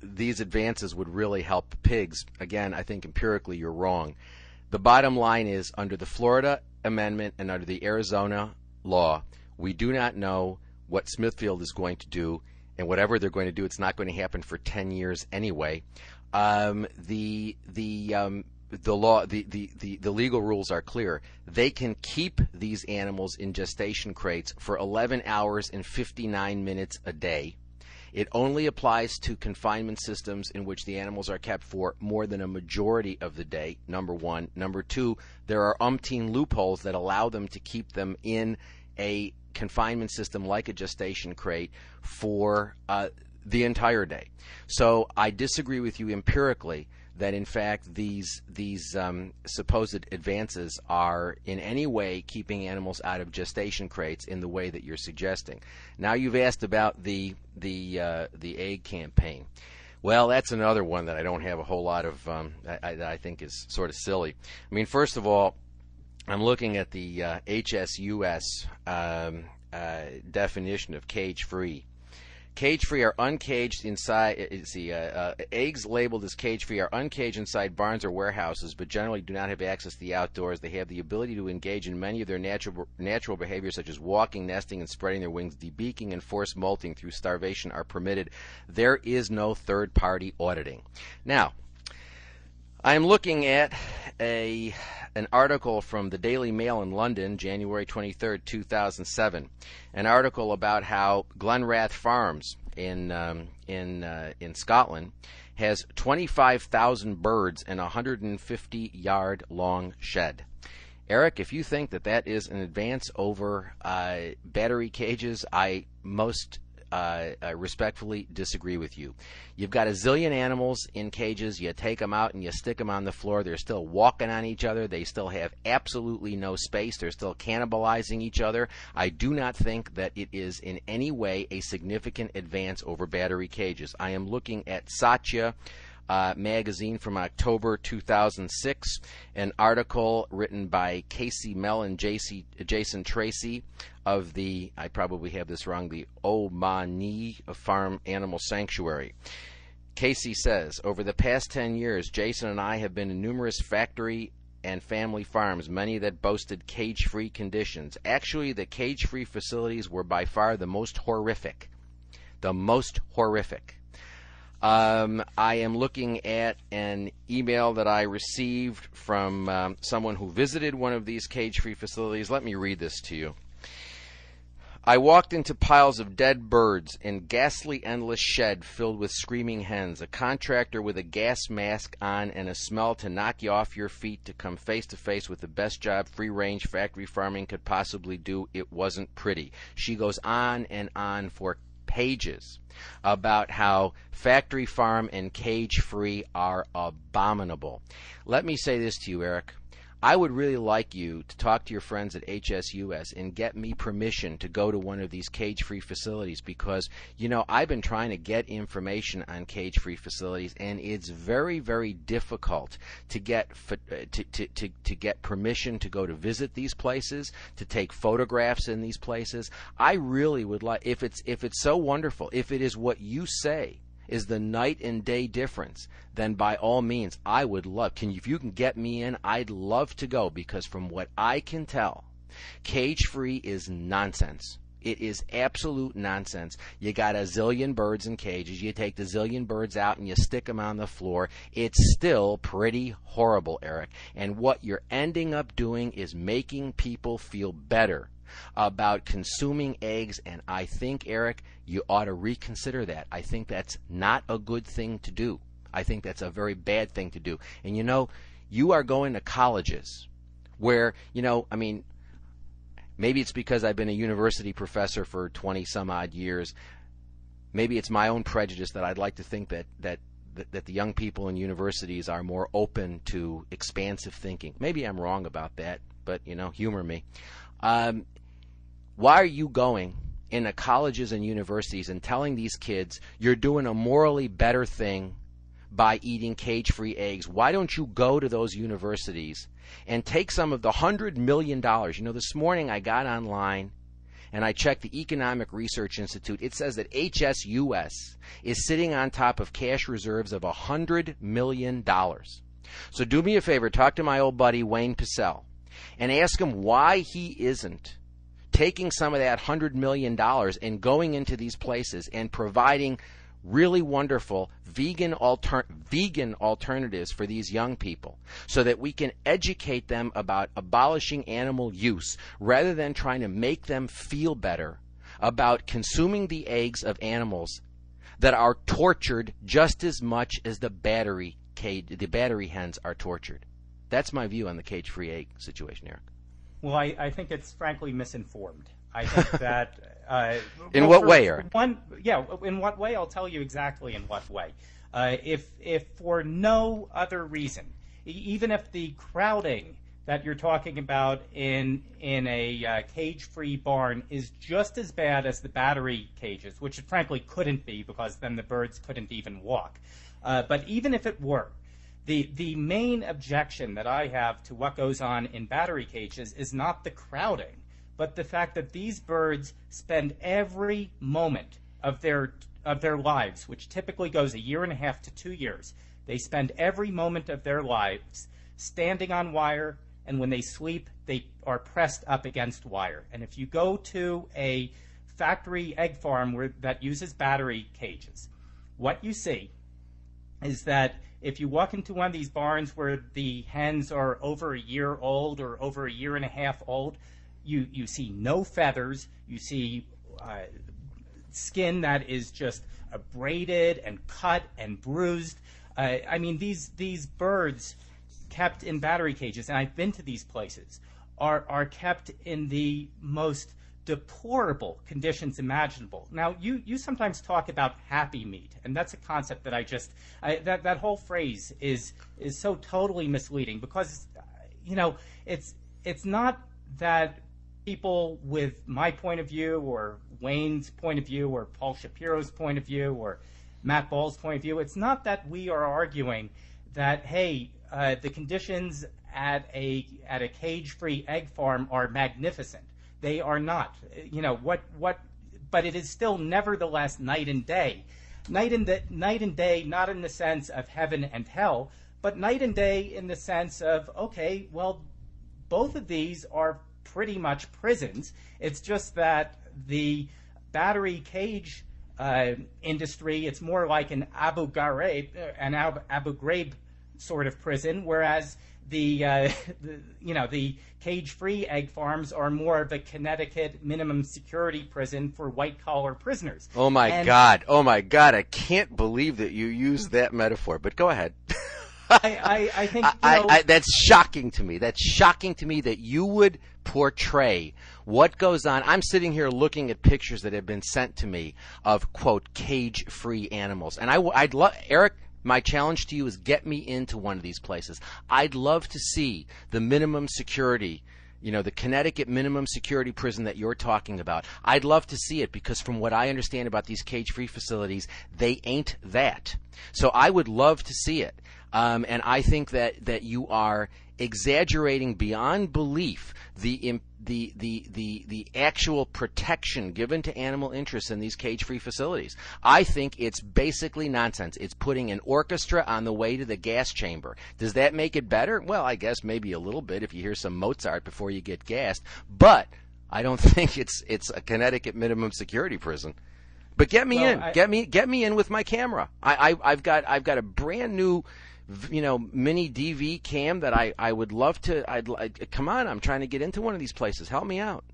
these advances would really help pigs. Again, I think empirically you're wrong. The bottom line is, under the Florida amendment and under the Arizona law, we do not know what Smithfield is going to do, and whatever they're going to do, it's not going to happen for 10 years anyway. The legal rules are clear. They can keep these animals in gestation crates for 11 hours and 59 minutes a day. It only applies to confinement systems in which the animals are kept for more than a majority of the day, number one. Number two, there are umpteen loopholes that allow them to keep them in a confinement system like a gestation crate for the entire day. So I disagree with you empirically that in fact these supposed advances are in any way keeping animals out of gestation crates in the way that you're suggesting. Now you've asked about the egg campaign. Well, that's another one that I don't have a whole lot of I think is sort of silly. I mean, first of all, I'm looking at the HSUS definition of cage-free. Cage-free are uncaged inside. Eggs labeled as cage-free are uncaged inside barns or warehouses, but generally do not have access to the outdoors. They have the ability to engage in many of their natural behaviors, such as walking, nesting, and spreading their wings. Debeaking and forced molting through starvation are permitted. There is no third-party auditing. Now, I'm looking at an article from the Daily Mail in London, January 23, 2007, an article about how Glenrath Farms in Scotland has 25,000 in a 150-yard long shed. Eric, if you think that is an advance over battery cages, I most respectfully disagree with you. You've got a zillion animals in cages. You take them out and you stick them on the floor. They're still walking on each other. They still have absolutely no space. They're still cannibalizing each other. I do not think that it is in any way a significant advance over battery cages. I am looking at Satya magazine from October 2006, an article written by Casey Mell and Jason Tracy of the, I probably have this wrong, the Omani Farm Animal Sanctuary. Casey says, over the past 10 years, Jason and I have been in numerous factory and family farms, many that boasted cage-free conditions. Actually, the cage-free facilities were by far the most horrific. The most horrific. I am looking at an email that I received from someone who visited one of these cage-free facilities. Let me read this to you. I walked into piles of dead birds in ghastly endless shed filled with screaming hens, a contractor with a gas mask on and a smell to knock you off your feet to come face to face with the best job free-range factory farming could possibly do. It wasn't pretty. She goes on and on for pages about how factory farm and cage-free are abominable. Let me say this to you, Eric. I would really like you to talk to your friends at HSUS and get me permission to go to one of these cage-free facilities because, you know, I've been trying to get information on cage-free facilities, and it's very, very difficult to get to get permission to go to visit these places, to take photographs in these places. I really would like, if it's so wonderful, if it is what you say is the night and day difference, then by all means, I would love, if you can get me in, I'd love to go, because from what I can tell, cage-free is nonsense. It is absolute nonsense. You got a zillion birds in cages. You take the zillion birds out and you stick them on the floor. It's still pretty horrible, Eric. And what you're ending up doing is making people feel better about consuming eggs, and I think, Eric, you ought to reconsider that. I think that's not a good thing to do. I think that's a very bad thing to do. And you know, you are going to colleges where, you know, I mean, Maybe it's because I've been a university professor for 20 some odd years. Maybe it's my own prejudice that I'd like to think that the young people in universities are more open to expansive thinking. Maybe I'm wrong about that, but, humor me. Why are you going into colleges and universities and telling these kids you're doing a morally better thing by eating cage-free eggs? Why don't you go to those universities and take some of the $100 million? This morning I got online and I checked the Economic Research Institute. It says that HSUS is sitting on top of cash reserves of $100 million. So do me a favor, talk to my old buddy Wayne Pacell and ask him why he isn't taking some of that $100 million and going into these places and providing really wonderful vegan alternatives for these young people so that we can educate them about abolishing animal use rather than trying to make them feel better about consuming the eggs of animals that are tortured just as much as the battery hens are tortured. That's my view on the cage-free egg situation, Eric. Well, I think it's frankly misinformed. I think that... in what way, Eric? In what way? I'll tell you exactly in what way. If for no other reason, even if the crowding that you're talking about in a cage-free barn is just as bad as the battery cages, which it frankly couldn't be because then the birds couldn't even walk. But even if it were, the main objection that I have to what goes on in battery cages is not the crowding, but the fact that these birds spend every moment of their lives, which typically goes 1.5 to 2 years, they spend every moment of their lives standing on wire, and when they sleep, they are pressed up against wire. And if you go to a factory egg farm that uses battery cages, what you see is that if you walk into one of these barns where the hens are over 1 year old or over 1.5 years old, you see no feathers, you see skin that is just abraded and cut and bruised. These birds kept in battery cages, and I've been to these places, are kept in the most deplorable conditions imaginable. Now, you sometimes talk about happy meat, and that's a concept that that whole phrase is so totally misleading because, it's not that people with my point of view or Wayne's point of view or Paul Shapiro's point of view or Matt Ball's point of view, it's not that we are arguing that, hey, the conditions at a cage-free egg farm are magnificent. They are not. But it is still nevertheless night and day. Night and day, not in the sense of heaven and hell, but night and day in the sense of, okay, well, both of these are pretty much prisons. It's just that the battery cage industry, it's more like an Abu Ghraib sort of prison, whereas the cage-free egg farms are more of a Connecticut minimum security prison for white-collar prisoners. Oh my God! I can't believe that you used that metaphor. But go ahead. I think that's shocking to me. That's shocking to me that you would portray what goes on. I'm sitting here looking at pictures that have been sent to me of, quote, cage-free animals. And I'd love, Eric, my challenge to you is get me into one of these places. I'd love to see the minimum security, the Connecticut minimum security prison that you're talking about. I'd love to see it because from what I understand about these cage-free facilities, they ain't that. So I would love to see it. And I think that you are exaggerating beyond belief the actual protection given to animal interests in these cage-free facilities. I think it's basically nonsense. It's putting an orchestra on the way to the gas chamber. Does that make it better? Well, I guess maybe a little bit if you hear some Mozart before you get gassed. But I don't think it's a Connecticut minimum security prison. But get me in. Get me in with my camera. I've got a brand new mini DV cam that I would love to. Come on, I'm trying to get into one of these places. Help me out.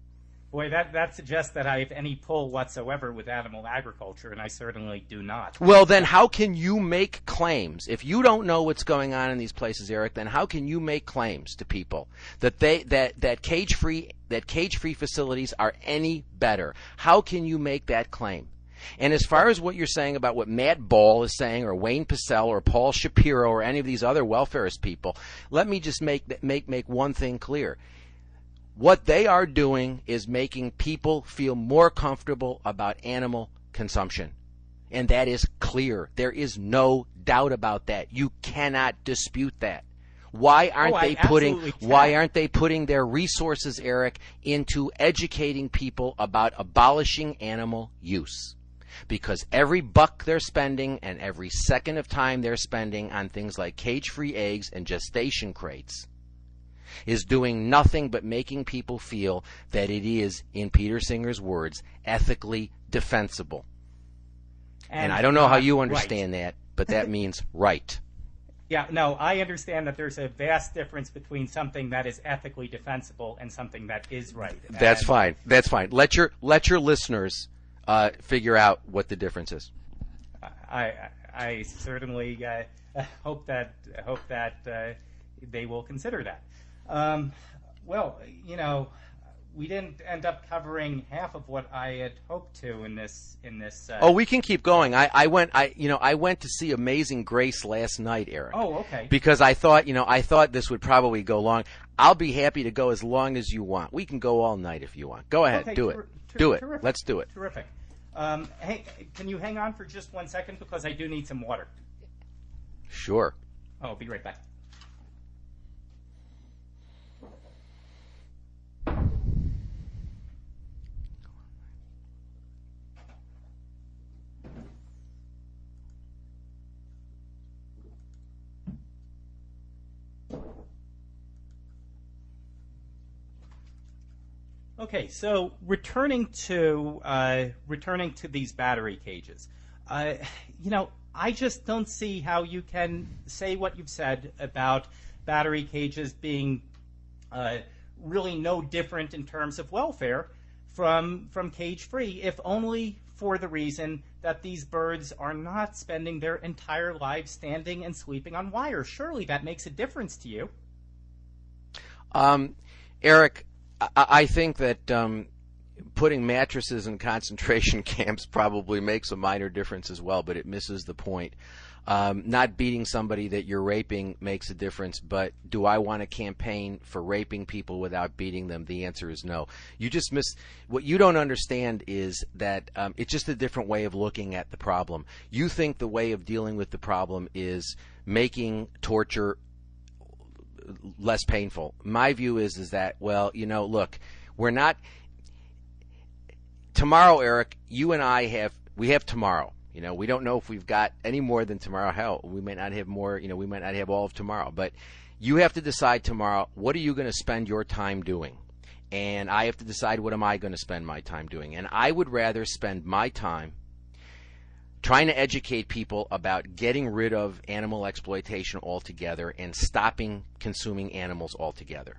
Boy, that suggests that I have any pull whatsoever with animal agriculture, and I certainly do not. Well, then how can you make claims? If you don't know what's going on in these places, Erik, then how can you make claims to people that that cage-free facilities are any better? How can you make that claim? And as far as what you're saying about what Matt Ball is saying, or Wayne Pacell, or Paul Shapiro, or any of these other welfarist people, let me just make one thing clear. What they are doing is making people feel more comfortable about animal consumption. And that is clear. There is no doubt about that. You cannot dispute that. Why aren't they putting their resources, Erik, into educating people about abolishing animal use? Because every buck they're spending and every second of time they're spending on things like cage-free eggs and gestation crates is doing nothing but making people feel that it is, in Peter Singer's words, ethically defensible. And I don't know how you understand that, but that means right. Yeah, no, I understand that there's a vast difference between something that is ethically defensible and something that is right. That's fine. That's fine. Let your listeners figure out what the difference is. I certainly hope that they will consider that. Well, we didn't end up covering half of what I had hoped to in this. Oh, we can keep going. I went to see Amazing Grace last night, Erik. Oh, okay. Because I thought this would probably go long. I'll be happy to go as long as you want. We can go all night if you want. Go ahead, okay, do it. Do it. Terrific. Let's do it. Terrific. Hey, can you hang on for just 1 second, because I do need some water. Sure. I'll be right back. Okay, so returning to these battery cages, I just don't see how you can say what you've said about battery cages being really no different in terms of welfare from cage-free, if only for the reason that these birds are not spending their entire lives standing and sleeping on wires. Surely that makes a difference to you. Erik, I think that putting mattresses in concentration camps probably makes a minor difference as well, but it misses the point. Not beating somebody that you're raping makes a difference, but do I want to campaign for raping people without beating them? The answer is no. You just miss. What you don't understand is that it's just a different way of looking at the problem. You think the way of dealing with the problem is making torture less painful. My view is that, well, look, we're not tomorrow, Erik. You and I have tomorrow. We don't know if we've got any more than tomorrow. Hell, we may not have more. We might not have all of tomorrow. But you have to decide tomorrow, what are you going to spend your time doing? And I have to decide, what am I going to spend my time doing? And I would rather spend my time trying to educate people about getting rid of animal exploitation altogether and stopping consuming animals altogether.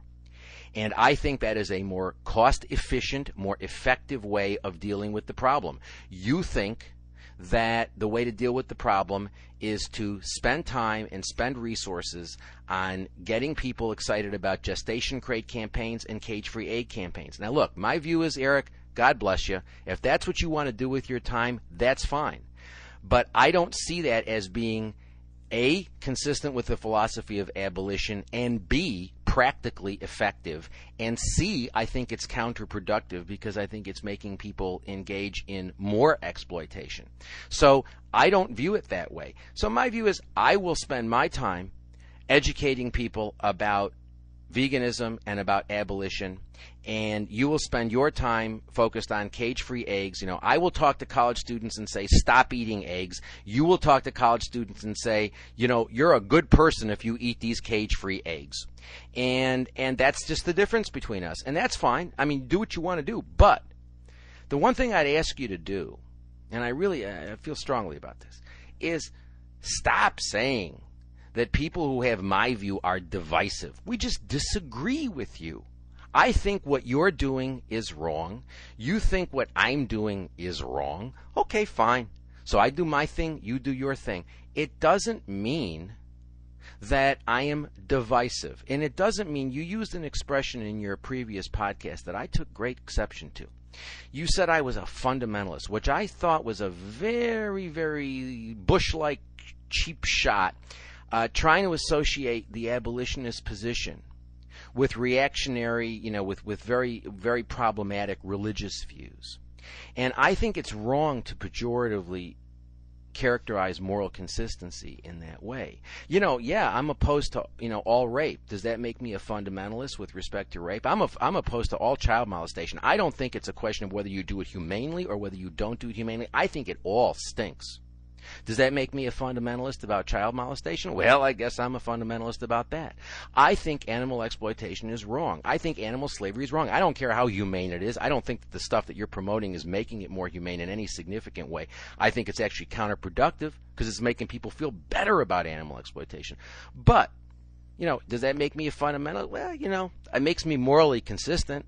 And I think that is a more cost-efficient, more effective way of dealing with the problem. You think that the way to deal with the problem is to spend time and spend resources on getting people excited about gestation crate campaigns and cage-free egg campaigns. Now look, my view is, Erik, God bless you. If that's what you want to do with your time, that's fine. But I don't see that as being, A, consistent with the philosophy of abolition, and B, practically effective, and C, I think it's counterproductive because I think it's making people engage in more exploitation. So I don't view it that way. So my view is, I will spend my time educating people about veganism and about abolition, and you will spend your time focused on cage-free eggs. I will talk to college students and say, stop eating eggs. You will talk to college students and say, you're a good person if you eat these cage-free eggs. And that's just the difference between us. And that's fine. I mean, do what you want to do. But the one thing I'd ask you to do, and I feel strongly about this, is stop saying that people who have my view are divisive. We just disagree with you. I think what you're doing is wrong. You think what I'm doing is wrong. Okay, fine. So I do my thing, you do your thing. It doesn't mean that I am divisive. And it doesn't mean, you used an expression in your previous podcast that I took great exception to. You said I was a fundamentalist, which I thought was a very, very Bush-like cheap shot, trying to associate the abolitionist position with reactionary, with very, very problematic religious views. And I think it's wrong to pejoratively characterize moral consistency in that way. I'm opposed to, all rape. Does that make me a fundamentalist with respect to rape? I'm opposed to all child molestation. I don't think it's a question of whether you do it humanely or whether you don't do it humanely. I think it all stinks. Does that make me a fundamentalist about child molestation? Well, I guess I'm a fundamentalist about that. I think animal exploitation is wrong. I think animal slavery is wrong. I don't care how humane it is. I don't think that the stuff that you're promoting is making it more humane in any significant way. I think it's actually counterproductive because it's making people feel better about animal exploitation. But, does that make me a fundamentalist? Well, it makes me morally consistent.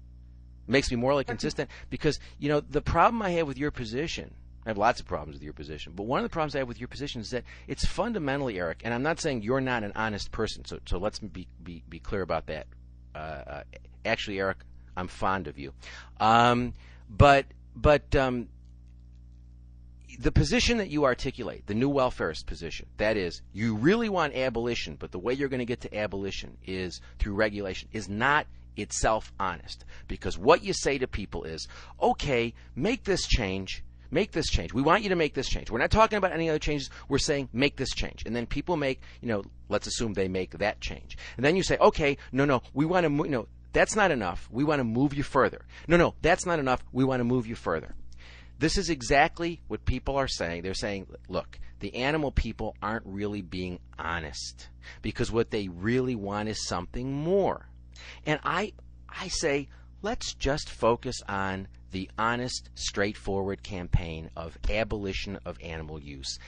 It makes me morally consistent because, the problem I have with your position, I have lots of problems with your position, but one of the problems I have with your position is that it's fundamentally, Erik, and I'm not saying you're not an honest person, so let's be clear about that. Actually, Erik, I'm fond of you. But the position that you articulate, the new welfarist position, that is, you really want abolition, but the way you're going to get to abolition is through regulation, is not itself honest. Because what you say to people is, okay, make this change. Make this change. We want you to make this change. We're not talking about any other changes. We're saying make this change. And then people make, let's assume they make that change. And then you say, okay, no, we want to, that's not enough. We want to move you further. No, that's not enough. We want to move you further. This is exactly what people are saying. They're saying, look, the animal people aren't really being honest because what they really want is something more. And I say, let's just focus on the honest, straightforward campaign of abolition of animal use.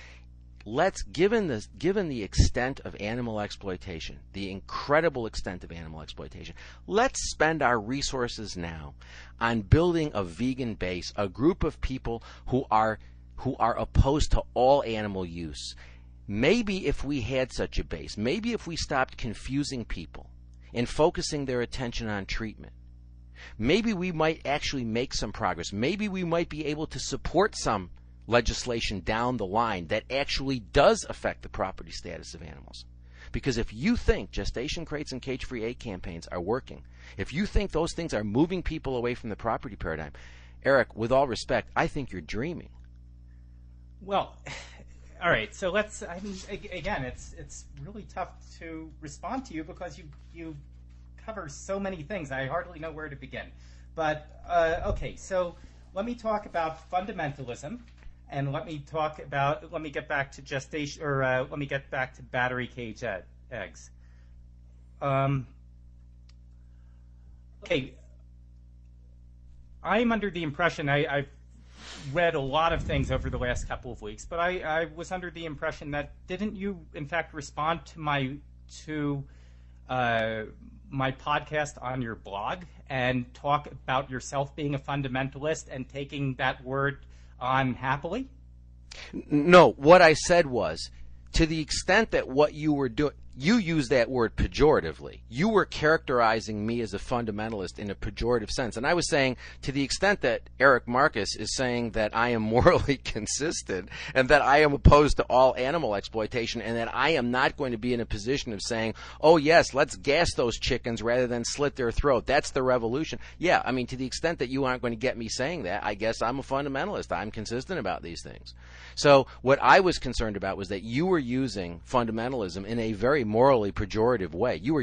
Given the extent of animal exploitation, the incredible extent of animal exploitation, let's spend our resources now on building a vegan base, a group of people who are opposed to all animal use. Maybe if we had such a base, maybe if we stopped confusing people and focusing their attention on treatment, maybe we might actually make some progress. Maybe we might be able to support some legislation down the line that actually does affect the property status of animals. Because if you think gestation crates and cage-free egg campaigns are working, if you think those things are moving people away from the property paradigm, Erik, with all respect, I think you're dreaming. Well, all right. So again, it's really tough to respond to you because you cover so many things. I hardly know where to begin. But okay, so let me talk about fundamentalism, and let me get back to gestation, or let me get back to battery cage eggs. Okay, I'm under the impression I've read a lot of things over the last couple of weeks, but I was under the impression that didn't you in fact respond to my podcast on your blog and talk about yourself being a fundamentalist and taking that word on happily? No, what I said was, to the extent that what you were doing, you used that word pejoratively. You were characterizing me as a fundamentalist in a pejorative sense. And I was saying, to the extent that Erik Marcus is saying that I am morally consistent and that I am opposed to all animal exploitation and that I am not going to be in a position of saying, oh yes, let's gas those chickens rather than slit their throat. That's the revolution. Yeah, I mean, to the extent that you aren't going to get me saying that, I guess I'm a fundamentalist. I'm consistent about these things. So what I was concerned about was that you were using fundamentalism in a very morally pejorative way. You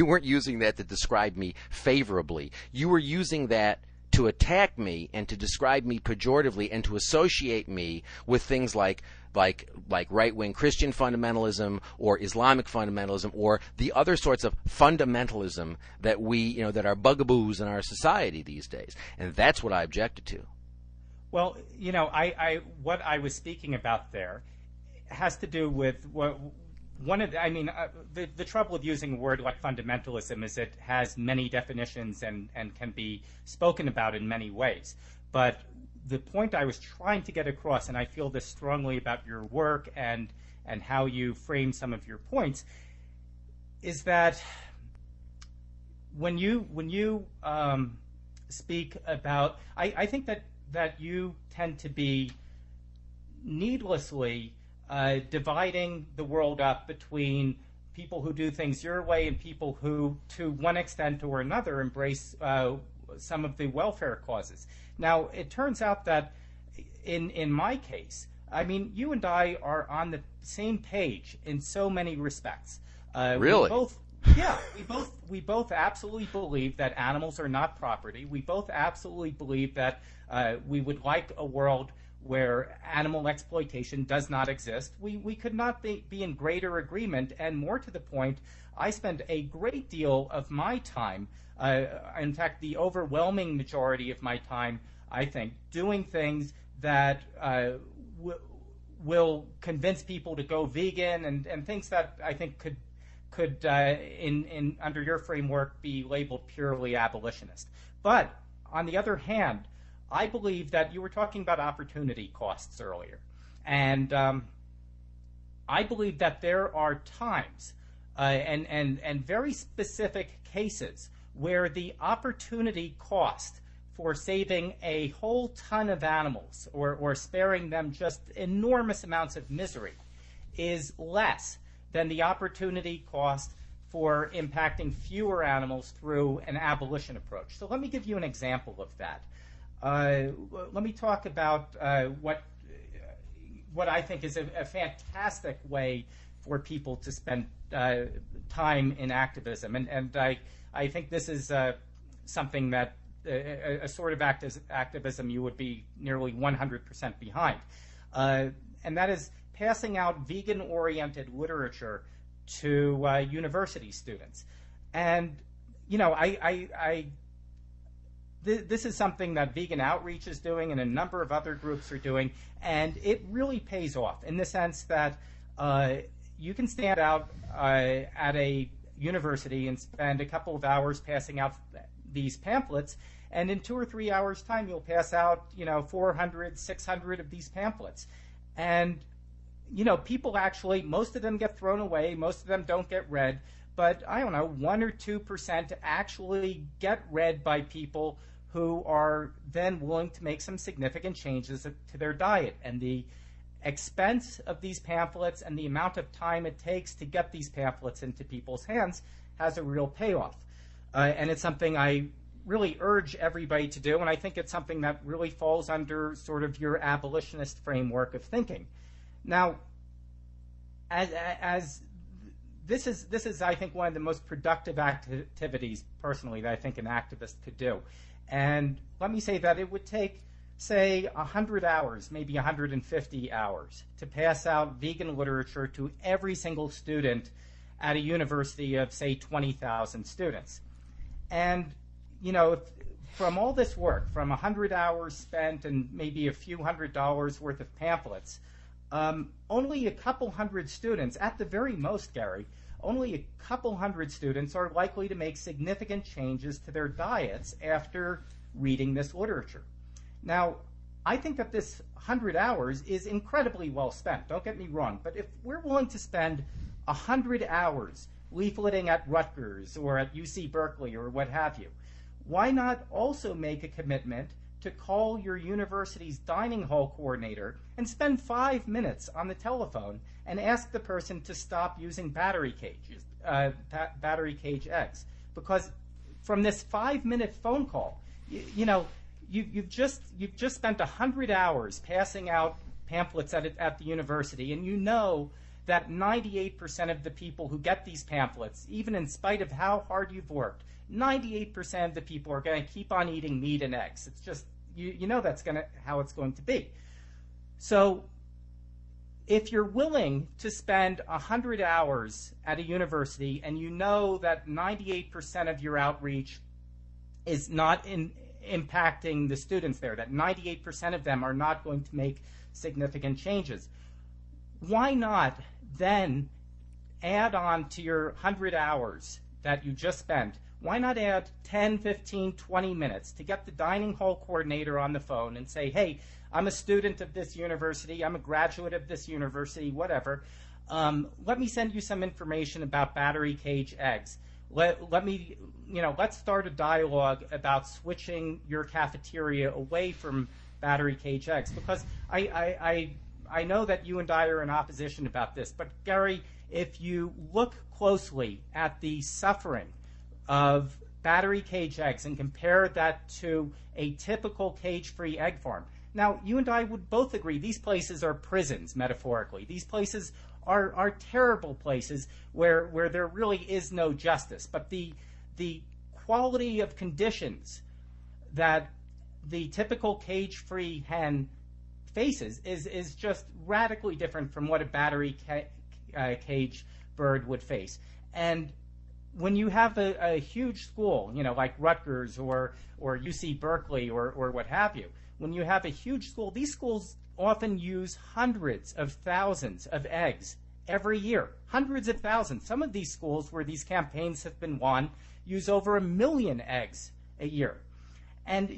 weren't using that to describe me favorably. You were using that to attack me and to describe me pejoratively and to associate me with things like right-wing Christian fundamentalism or Islamic fundamentalism or the other sorts of fundamentalism that that are bugaboos in our society these days. And that's what I objected to. Well, what I was speaking about there has to do with the trouble with using a word like fundamentalism is it has many definitions and can be spoken about in many ways. But the point I was trying to get across, and I feel this strongly about your work and how you frame some of your points, is that when you speak about, I think that you tend to be needlessly dividing the world up between people who do things your way and people who, to one extent or another, embrace some of the welfare causes. Now, it turns out that in my case, I mean, you and I are on the same page in so many respects. Really? We both absolutely believe that animals are not property. We both absolutely believe that we would like a world where animal exploitation does not exist. We could not be in greater agreement, and more to the point, I spend a great deal of my time, in fact, the overwhelming majority of my time, I think, doing things that will convince people to go vegan and things that I think could in under your framework be labeled purely abolitionist. But on the other hand, I believe that you were talking about opportunity costs earlier, and I believe that there are times and very specific cases where the opportunity cost for saving a whole ton of animals or sparing them just enormous amounts of misery is less than the opportunity cost for impacting fewer animals through an abolition approach. So let me give you an example of that. Let me talk about what I think is a fantastic way for people to spend time in activism, and I think this is something that a sort of activism you would be nearly 100% behind, and that is passing out vegan-oriented literature to university students. And this is something that Vegan Outreach is doing and a number of other groups are doing, and it really pays off in the sense that you can stand out at a university and spend a couple of hours passing out these pamphlets, and in 2 or 3 hours' time you'll pass out 400, 600 of these pamphlets. And people actually, most of them get thrown away, most of them don't get read, but I don't know, 1 or 2% actually get read by people who are then willing to make some significant changes to their diet. And the expense of these pamphlets and the amount of time it takes to get these pamphlets into people's hands has a real payoff. And it's something I really urge everybody to do, and I think it's something that really falls under sort of your abolitionist framework of thinking. Now, as this is, I think, one of the most productive activities, personally, that I think an activist could do. And let me say that it would take, say, 100 hours, maybe 150 hours, to pass out vegan literature to every single student at a university of, say, 20,000 students. And, from all this work, from 100 hours spent and maybe a few $100s worth of pamphlets, only a couple hundred students, at the very most, Gary, only a couple hundred students are likely to make significant changes to their diets after reading this literature. Now, I think that this 100 hours is incredibly well spent, don't get me wrong, but if we're willing to spend 100 hours leafleting at Rutgers or at UC Berkeley or what have you, why not also make a commitment to call your university's dining hall coordinator and spend 5 minutes on the telephone and ask the person to stop using battery cage eggs? Because from this 5-minute phone call, you've just spent 100 hours passing out pamphlets at the university, and you know that 98% of the people who get these pamphlets, even in spite of how hard you've worked, 98% of the people are going to keep on eating meat and eggs. It's just, that's how it's going to be. So if you're willing to spend 100 hours at a university and you know that 98% of your outreach is not impacting the students there, that 98% of them are not going to make significant changes, why not then add on to your 100 hours that you just spent, why not add 10, 15, 20 minutes to get the dining hall coordinator on the phone and say, hey, I'm a student of this university, I'm a graduate of this university, whatever. Let me send you some information about battery cage eggs. Let's start a dialogue about switching your cafeteria away from battery cage eggs, because I know that you and I are in opposition about this, but Gary, if you look closely at the suffering of battery cage eggs and compare that to a typical cage-free egg farm, now you and I would both agree these places are prisons, metaphorically. These places are terrible places where there really is no justice. But the quality of conditions that the typical cage-free hen faces is just radically different from what a battery cage bird would face. And when you have a huge school, like Rutgers or UC Berkeley or what have you, when you have a huge school, these schools often use hundreds of thousands of eggs every year. Hundreds of thousands. Some of these schools where these campaigns have been won use over 1 million eggs a year. And,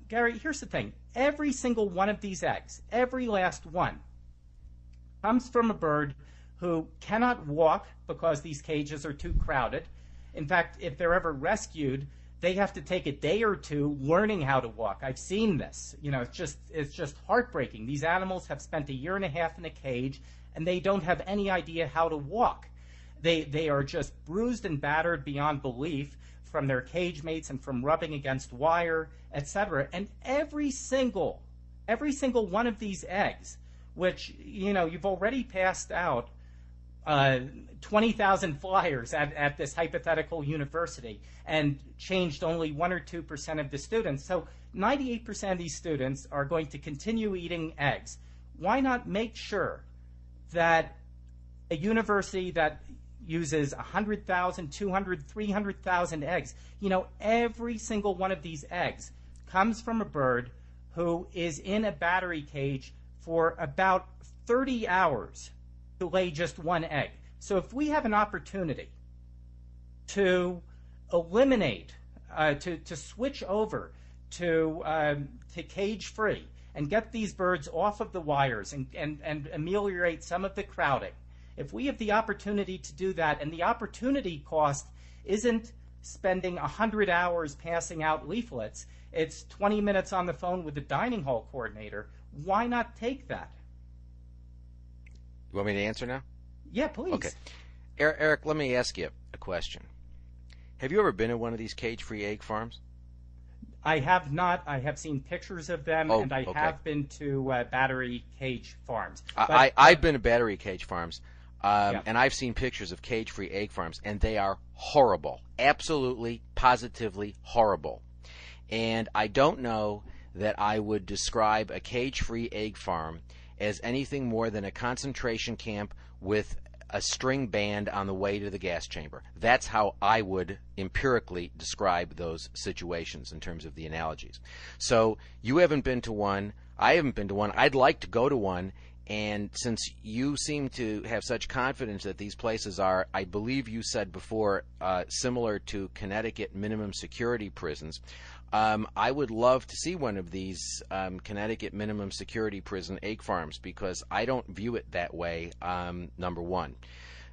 Gary, here's the thing. Every single one of these eggs, every last one, comes from a bird who cannot walk because these cages are too crowded. In fact, if they're ever rescued, they have to take a day or two learning how to walk. I've seen this. It's just heartbreaking. These animals have spent 1.5 years in a cage, and they don't have any idea how to walk. They are just bruised and battered beyond belief from their cage mates and from rubbing against wire, etc. And every single one of these eggs, which you've already passed out 20,000 flyers at this hypothetical university and changed only 1 or 2% of the students. So 98% of these students are going to continue eating eggs. Why not make sure that a university that uses 100,000, 200,000, 300,000 eggs, every single one of these eggs comes from a bird who is in a battery cage for about 30 hours to lay just one egg. So if we have an opportunity to eliminate, to switch over to cage-free and get these birds off of the wires and ameliorate some of the crowding, if we have the opportunity to do that, and the opportunity cost isn't spending 100 hours passing out leaflets, it's 20 minutes on the phone with the dining hall coordinator, why not take that? You want me to answer now? Yeah, please. Okay. Erik, let me ask you a question. Have you ever been in one of these cage-free egg farms? I have not. I have seen pictures of them, and I have been to battery cage farms. I've been to battery cage farms, Yeah. and I've seen pictures of cage-free egg farms, and they are horrible. Absolutely, positively horrible. And I don't know that I would describe a cage-free egg farm as anything more than a concentration camp with a string band on the way to the gas chamber. That's how I would empirically describe those situations in terms of the analogies. So you haven't been to one. I haven't been to one. I'd like to go to one. And since you seem to have such confidence that these places are, I believe you said before, similar to Connecticut minimum security prisons, I would love to see one of these Connecticut minimum security prison egg farms, because I don't view it that way, number one.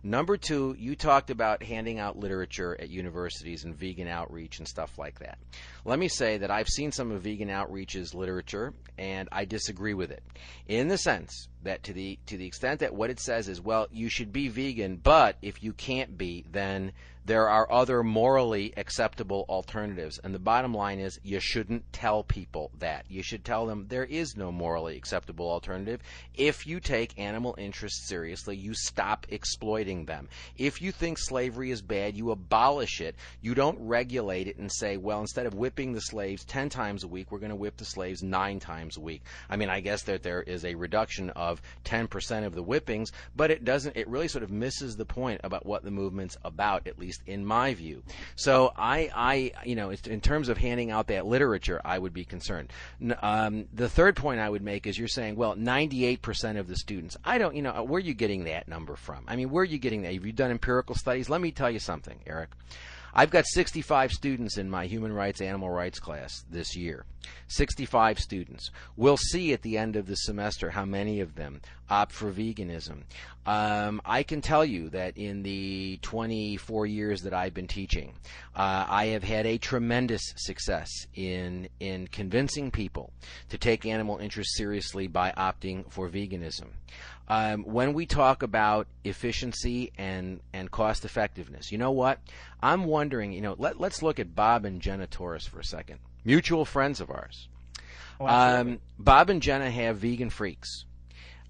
Number two, you talked about handing out literature at universities and vegan outreach and stuff like that. Let me say that I've seen some of Vegan Outreach's literature, and I disagree with it, in the sense that to the extent that what it says is, well, you should be vegan, but if you can't be, then there are other morally acceptable alternatives. And the bottom line is, you shouldn't tell people that. You should tell them there is no morally acceptable alternative. If you take animal interests seriously, you stop exploiting them. If you think slavery is bad, you abolish it. You don't regulate it and say, well, instead of whipping the slaves 10 times a week, we're going to whip the slaves 9 times a week. I mean, I guess that there is a reduction of of 10% of the whippings, but it really sort of misses the point about what the movement's about, at least in my view. So in terms of handing out that literature, I would be concerned. The third point I would make is you're saying, well, 98% of the students. Where are you getting that number from? I mean, where are you getting that? Have you done empirical studies? Let me tell you something, Erik. I've got 65 students in my human rights, animal rights class this year. 65 students. We'll see at the end of the semester how many of them opt for veganism. I can tell you that in the 24 years that I've been teaching, I have had a tremendous success in convincing people to take animal interests seriously by opting for veganism. When we talk about efficiency and cost effectiveness, you know what? I'm wondering, let's look at Bob and Jenna Torres for a second. Mutual friends of ours. Bob and Jenna have Vegan Freaks.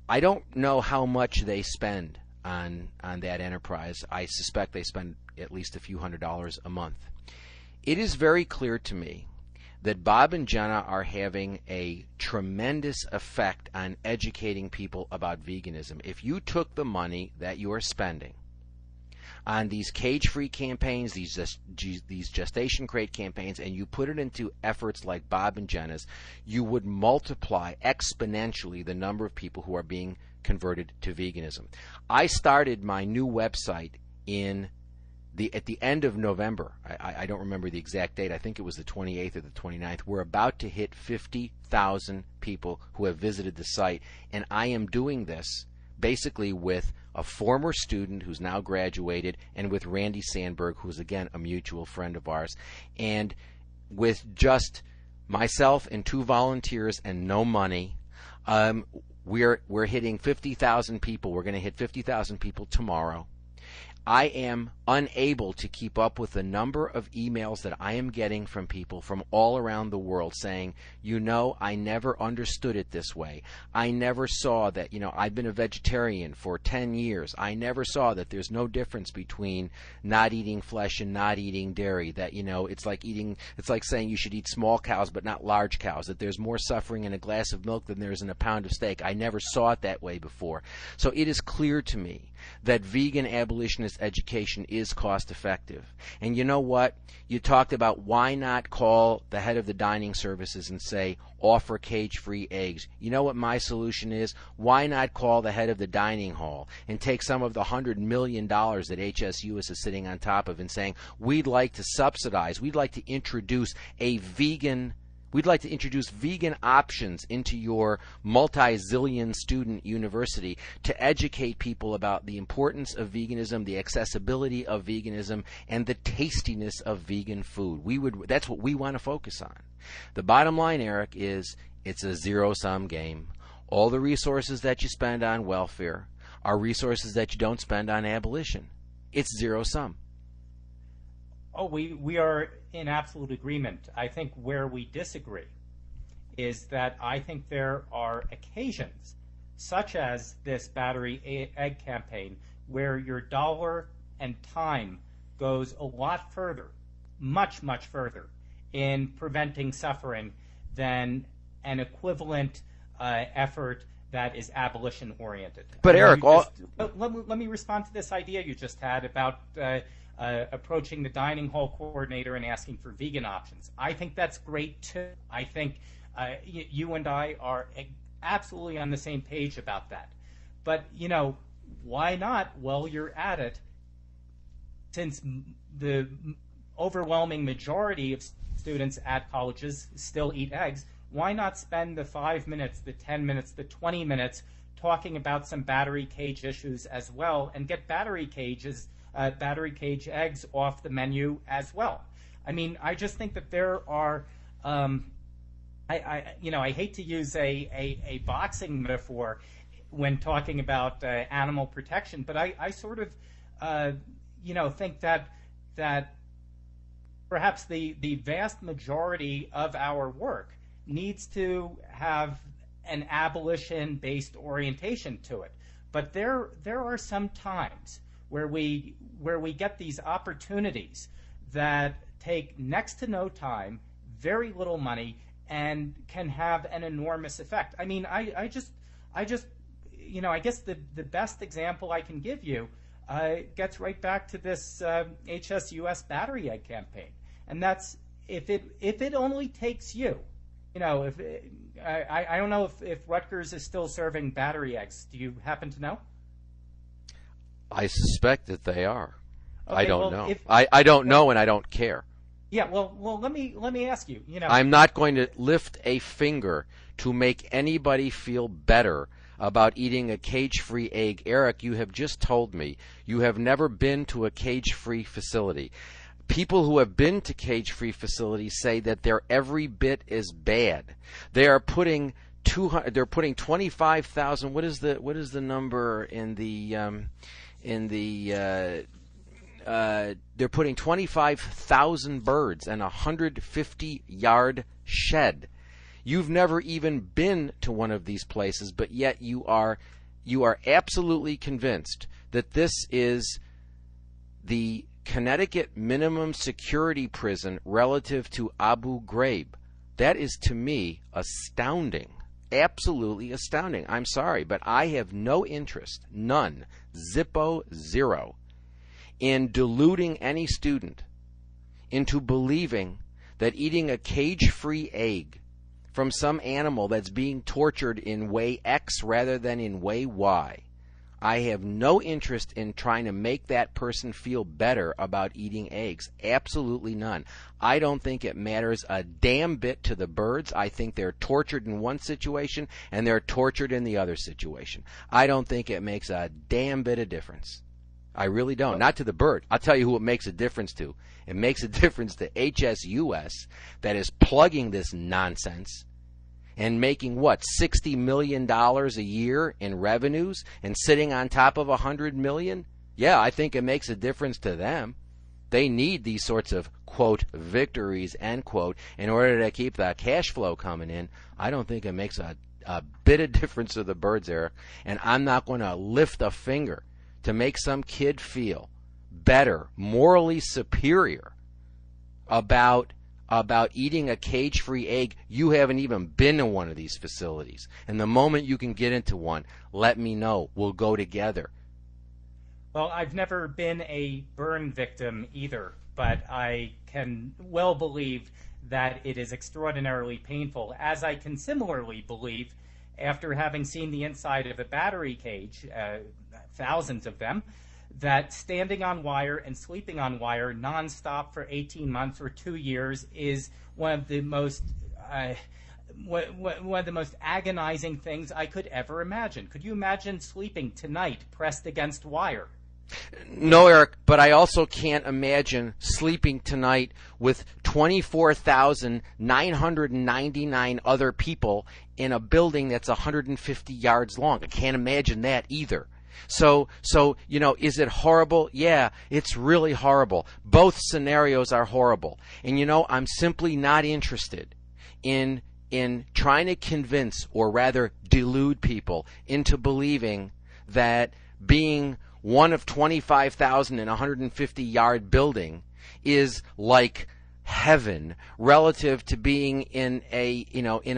I don't know how much they spend on that enterprise. I suspect they spend at least a few $100s a month. It is very clear to me that Bob and Jenna are having a tremendous effect on educating people about veganism. If you took the money that you are spending on these cage-free campaigns, these gestation crate campaigns, and you put it into efforts like Bob and Jenna's, you would multiply exponentially the number of people who are being converted to veganism. I started my new website at the end of November. I don't remember the exact date. I think it was the 28th or the 29th. We're about to hit 50,000 people who have visited the site, and I am doing this basically with a former student who's now graduated, and with Randy Sandberg, who's again a mutual friend of ours, and with just myself and 2 volunteers and no money. We're hitting 50,000 people. We're going to hit 50,000 people tomorrow. I am unable to keep up with the number of emails that I am getting from people from all around the world saying, I never understood it this way. I never saw that, I've been a vegetarian for 10 years. I never saw that there's no difference between not eating flesh and not eating dairy. That, it's like saying you should eat small cows but not large cows. That there's more suffering in a glass of milk than there is in a pound of steak. I never saw it that way before. So it is clear to me that vegan abolitionist education is cost effective. And you know what? You talked about why not call the head of the dining services and say, offer cage-free eggs. You know what my solution is? Why not call the head of the dining hall and take some of the $100 million that HSU is sitting on top of and saying, we'd like to subsidize, we'd like to introduce vegan options into your multi-zillion student university to educate people about the importance of veganism, the accessibility of veganism, and the tastiness of vegan food. That's what we want to focus on. The bottom line, Erik, is it's a zero-sum game. All the resources that you spend on welfare are resources that you don't spend on abolition. It's zero-sum. Oh, we are in absolute agreement. I think where we disagree is that I think there are occasions, such as this battery egg campaign, where your dollar and time goes a lot further, much, much further, in preventing suffering than an equivalent effort that is abolition-oriented. But Erik, let me respond to this idea you just had about approaching the dining hall coordinator and asking for vegan options. I think that's great too. I think you and I are absolutely on the same page about that. But, why not, while you're at it, since the overwhelming majority of students at colleges still eat eggs, why not spend the 5 minutes, the 10 minutes, the 20 minutes talking about some battery cage issues as well, and get battery cage eggs off the menu as well? I mean, I just think that there are, I hate to use a boxing metaphor when talking about animal protection, but I sort of, think that perhaps the vast majority of our work needs to have an abolition-based orientation to it. But there are some times where we get these opportunities that take next to no time, very little money, and can have an enormous effect. I mean, I just I guess the best example I can give you gets right back to this HSUS battery egg campaign, and that's if it only takes you. I don't know if Rutgers is still serving battery eggs. Do you happen to know? I suspect that they are. Okay, I don't know. I don't know, and I don't care. Yeah, well, let me ask you. I'm not going to lift a finger to make anybody feel better about eating a cage-free egg. Erik, you have just told me you have never been to a cage-free facility. People who have been to cage-free facilities say that they're every bit as bad. They are putting 25,000. What is the number in the they're putting 25,000 birds in a 150-yard shed. You've never even been to one of these places, but yet you are absolutely convinced that this is the Connecticut minimum security prison relative to Abu Ghraib. That is, to me, astounding. Absolutely astounding. I'm sorry, but I have no interest, none, zippo zero, in deluding any student into believing that eating a cage-free egg from some animal that's being tortured in way X rather than in way Y. I have no interest in trying to make that person feel better about eating eggs. Absolutely none. I don't think it matters a damn bit to the birds. I think they're tortured in one situation and they're tortured in the other situation. I don't think it makes a damn bit of difference. I really don't. Not to the bird. I'll tell you who it makes a difference to. It makes a difference to HSUS that is plugging this nonsense and making, what, $60 million a year in revenues and sitting on top of $100 million? Yeah, I think it makes a difference to them. They need these sorts of, quote, victories, end quote, in order to keep the cash flow coming in. I don't think it makes a bit of difference to the birds, Erik, and I'm not going to lift a finger to make some kid feel better, morally superior about eating a cage-free egg. You haven't even been to one of these facilities. And the moment you can get into one, let me know. We'll go together. Well, I've never been a burn victim either, but I can well believe that it is extraordinarily painful, as I can similarly believe, after having seen the inside of a battery cage, thousands of them, that standing on wire and sleeping on wire nonstop for 18 months or 2 years is one of the most agonizing things I could ever imagine. Could you imagine sleeping tonight pressed against wire? No, Erik, but I also can't imagine sleeping tonight with 24,999 other people in a building that's 150 yards long. I can't imagine that either. So, is it horrible? Yeah, it's really horrible. Both scenarios are horrible. And, I'm simply not interested in trying to convince, or rather delude people into believing that being one of 25,000 in a 150-yard building is like heaven relative to being in a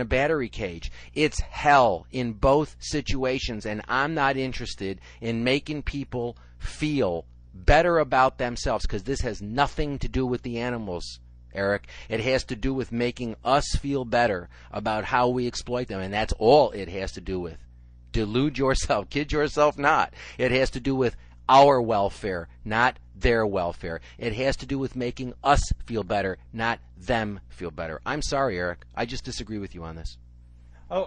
battery cage. It's hell in both situations, and I'm not interested in making people feel better about themselves, because this has nothing to do with the animals, Erik. It has to do with making us feel better about how we exploit them, and that's all it has to do with. Delude yourself, kid yourself not. It has to do with our welfare, not their welfare. It has to do with making us feel better, not them feel better. I'm sorry, Erik. I just disagree with you on this. Oh,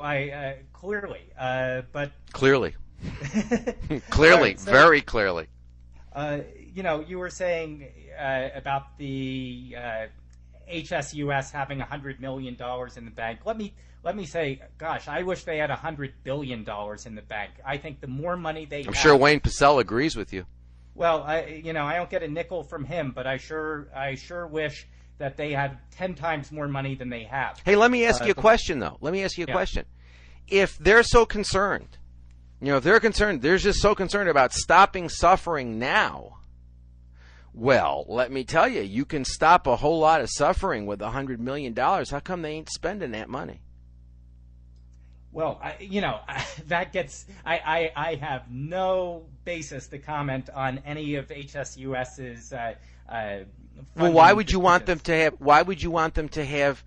clearly, but clearly, clearly, right, so, very clearly. You were saying about the HSUS having $100 million in the bank. Let me say, gosh, I wish they had $100 billion in the bank. I think the more money they have... I'm sure Wayne Pacell agrees with you. Well, I don't get a nickel from him, but I sure wish that they had 10 times more money than they have. Hey, let me ask you a question, though. Let me ask you a question. If they're so concerned, they're just so concerned about stopping suffering now, well, let me tell you, you can stop a whole lot of suffering with $100 million. How come they ain't spending that money? Well, that gets. I have no basis to comment on any of HSUS's. Well, why would you want them to have? Why would you want them to have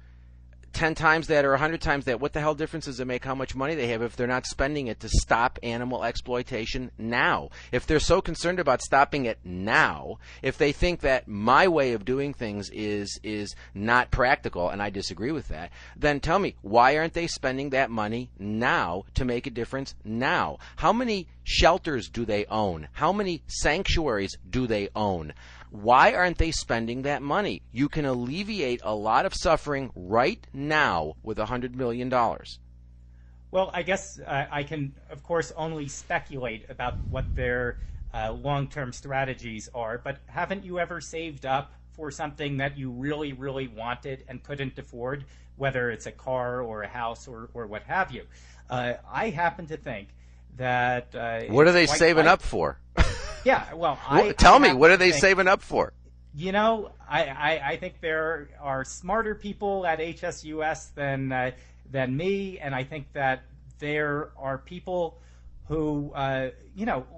10 times that or 100 times that? What the hell difference does it make how much money they have if they're not spending it to stop animal exploitation now? If they're so concerned about stopping it now, if they think that my way of doing things is not practical, and I disagree with that, then tell me, why aren't they spending that money now to make a difference now? How many shelters do they own? How many sanctuaries do they own? Why aren't they spending that money? You can alleviate a lot of suffering right now with $100 million. Well, I guess I can, of course, only speculate about what their long-term strategies are, but haven't you ever saved up for something that you really, really wanted and couldn't afford, whether it's a car or a house or what have you? I happen to think that... what are they saving up for? Yeah, well, tell me, what are they saving up for? I think there are smarter people at HSUS than me, and I think that there are people who,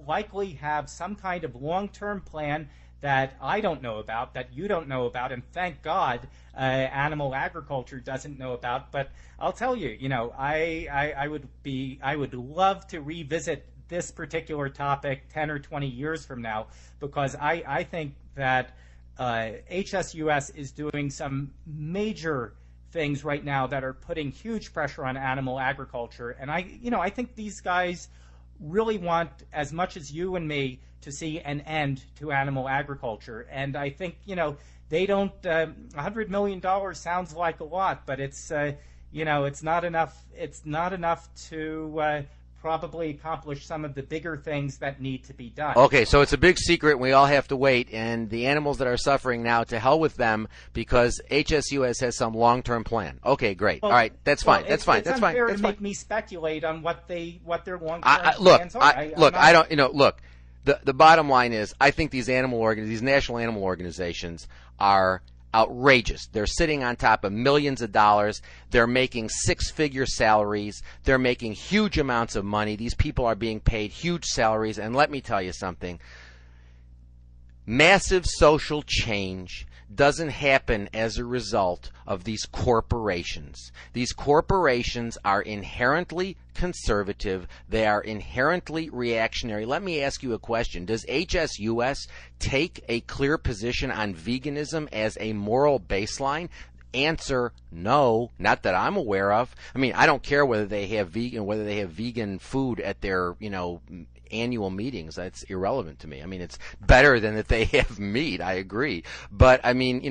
likely have some kind of long-term plan that I don't know about, that you don't know about, and thank God animal agriculture doesn't know about. But I'll tell you, I would love to revisit this particular topic 10 or 20 years from now, because I think that HSUS is doing some major things right now that are putting huge pressure on animal agriculture. And I think these guys really want, as much as you and me, to see an end to animal agriculture. And I think, they don't, $100 million sounds like a lot, but it's not enough. It's not enough to probably accomplish some of the bigger things that need to be done. Okay, so it's a big secret, and we all have to wait, and the animals that are suffering now, to hell with them, because HSUS has some long-term plan. Okay, great. Well, all right, that's fine. That's fine. It's unfair to make me speculate on what their long-term plans are. The bottom line is, I think these national animal organizations are outrageous. They're sitting on top of millions of dollars. They're making six-figure salaries. They're making huge amounts of money. These people are being paid huge salaries. And let me tell you something. Massive social change doesn't happen as a result of these corporations. These corporations are inherently conservative. They are inherently reactionary. Let me ask you a question. Does HSUS take a clear position on veganism as a moral baseline? Answer: no, not that I'm aware of. I mean, I don't care whether they have vegan food at their, annual meetings. That's irrelevant to me. I mean, it's better than that they have meat. I agree. But I mean,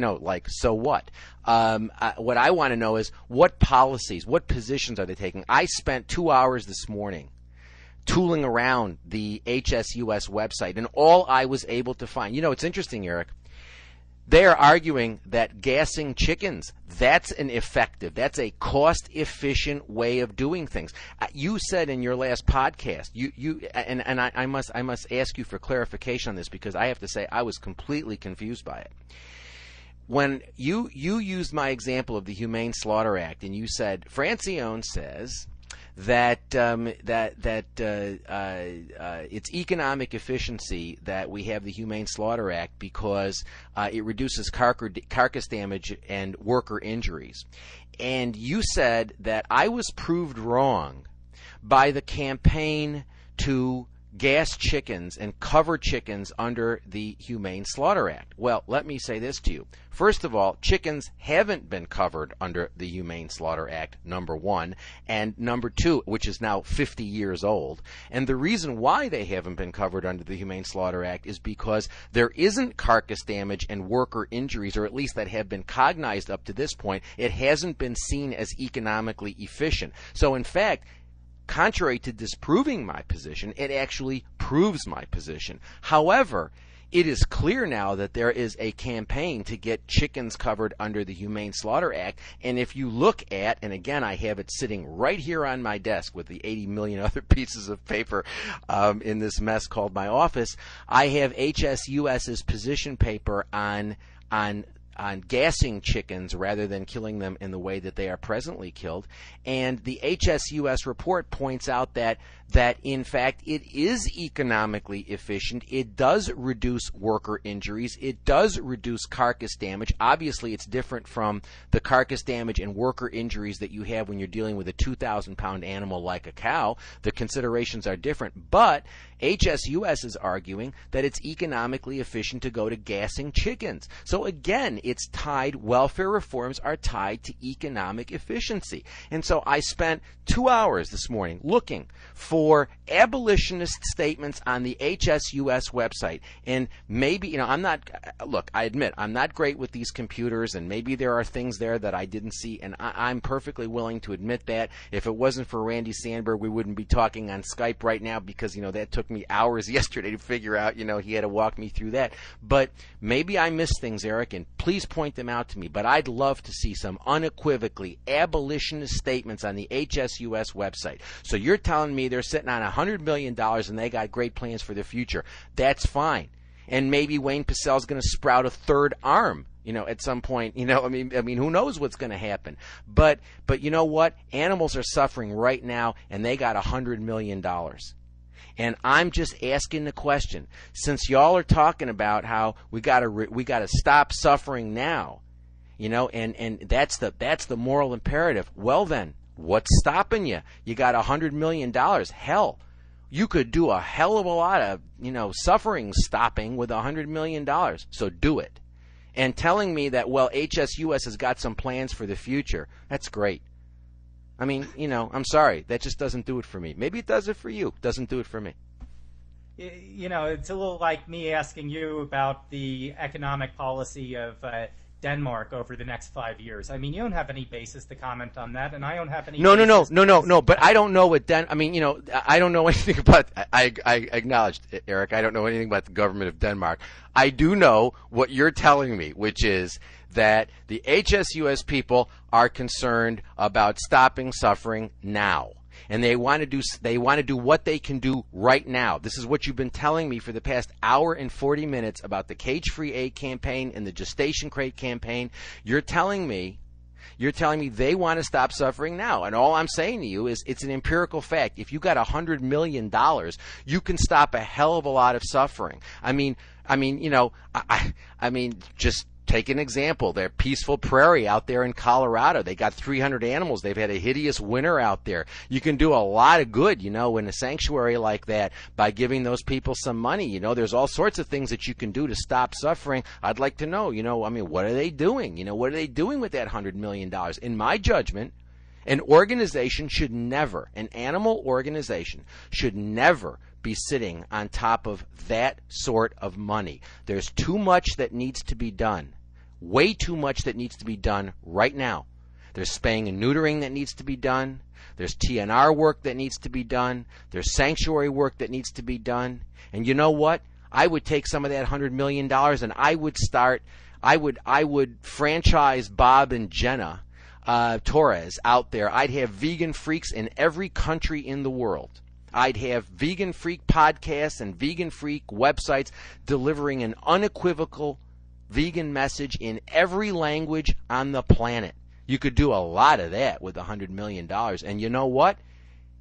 so what? What I want to know is what policies, what positions are they taking? I spent 2 hours this morning tooling around the HSUS website, and all I was able to find, it's interesting, Erik. They are arguing that gassing chickens, that's a cost-efficient way of doing things. You said in your last podcast, I must ask you for clarification on this, because I have to say I was completely confused by it. When you used my example of the Humane Slaughter Act, and you said, Francione says that it's economic efficiency that we have the Humane Slaughter Act, because it reduces carcass damage and worker injuries. And you said that I was proved wrong by the campaign to gas chickens and cover chickens under the Humane Slaughter Act. Well, let me say this to you. First of all, chickens haven't been covered under the Humane Slaughter Act, number one, and number two, which is now 50 years old. And the reason why they haven't been covered under the Humane Slaughter Act is because there isn't carcass damage and worker injuries, or at least that have been cognized up to this point. It hasn't been seen as economically efficient. So in fact, contrary to disproving my position, it actually proves my position. However, it is clear now that there is a campaign to get chickens covered under the Humane Slaughter Act. And if you look at, and again, I have it sitting right here on my desk with the 80 million other pieces of paper in this mess called my office, I have HSUS's position paper on gassing chickens rather than killing them in the way that they are presently killed. And the HSUS report points out that in fact it is economically efficient. It does reduce worker injuries. It does reduce carcass damage. Obviously, it's different from the carcass damage and worker injuries that you have when you're dealing with a 2,000-pound animal like a cow. The considerations are different. But HSUS is arguing that it's economically efficient to go to gassing chickens. So again, it's tied, welfare reforms are tied to economic efficiency. And so I spent 2 hours this morning looking for abolitionist statements on the HSUS website. And maybe, I admit, I'm not great with these computers, and maybe there are things there that I didn't see, and I'm perfectly willing to admit that. If it wasn't for Randy Sandberg, we wouldn't be talking on Skype right now, because, that took me hours yesterday to figure out, he had to walk me through that. But maybe I missed things, Eric, and please point them out to me. But I'd love to see some unequivocally abolitionist statements on the HSUS website. So you're telling me they're sitting on $100 million and they got great plans for the future. That's fine. And maybe Wayne Pacell's going to sprout a third arm, at some point. I mean, who knows what's going to happen? But you know what? Animals are suffering right now, and they got $100 million. And I'm just asking the question, since y'all are talking about how we got to stop suffering now, and that's the moral imperative. Well then, what's stopping you? You got $100 million. Hell, you could do a hell of a lot of, suffering stopping with $100 million. So do it. And telling me that, well, HSUS has got some plans for the future, that's great. I mean, I'm sorry. That just doesn't do it for me. Maybe it does it for you. Doesn't do it for me. It's a little like me asking you about the economic policy of Denmark over the next 5 years. I mean, you don't have any basis to comment on that, and I don't have any. No. But I don't know what I don't know anything about. I acknowledged, Eric. I don't know anything about the government of Denmark. I do know what you're telling me, which is that the HSUS people are concerned about stopping suffering now. And they want to do what they can do right now. This is what you've been telling me for the past hour and 40 minutes about the cage-free egg campaign and the gestation crate campaign. You're telling me they want to stop suffering now. And all I'm saying to you is it's an empirical fact. If you got $100 million, you can stop a hell of a lot of suffering. I mean, just take an example. They're Peaceful Prairie out there in Colorado. They got 300 animals. They've had a hideous winter out there. You can do a lot of good, in a sanctuary like that by giving those people some money. There's all sorts of things that you can do to stop suffering. I'd like to know, what are they doing? What are they doing with that $100 million? In my judgment, an animal organization should never be sitting on top of that sort of money. There's too much that needs to be done. Way too much that needs to be done right now. There's spaying and neutering that needs to be done. There's TNR work that needs to be done. There's sanctuary work that needs to be done. And you know what? I would take some of that $100 million and I would franchise Bob and Jenna Torres out there. I'd have vegan freaks in every country in the world. I'd have vegan freak podcasts and vegan freak websites delivering an unequivocal vegan message in every language on the planet. You could do a lot of that with $100 million. And you know what?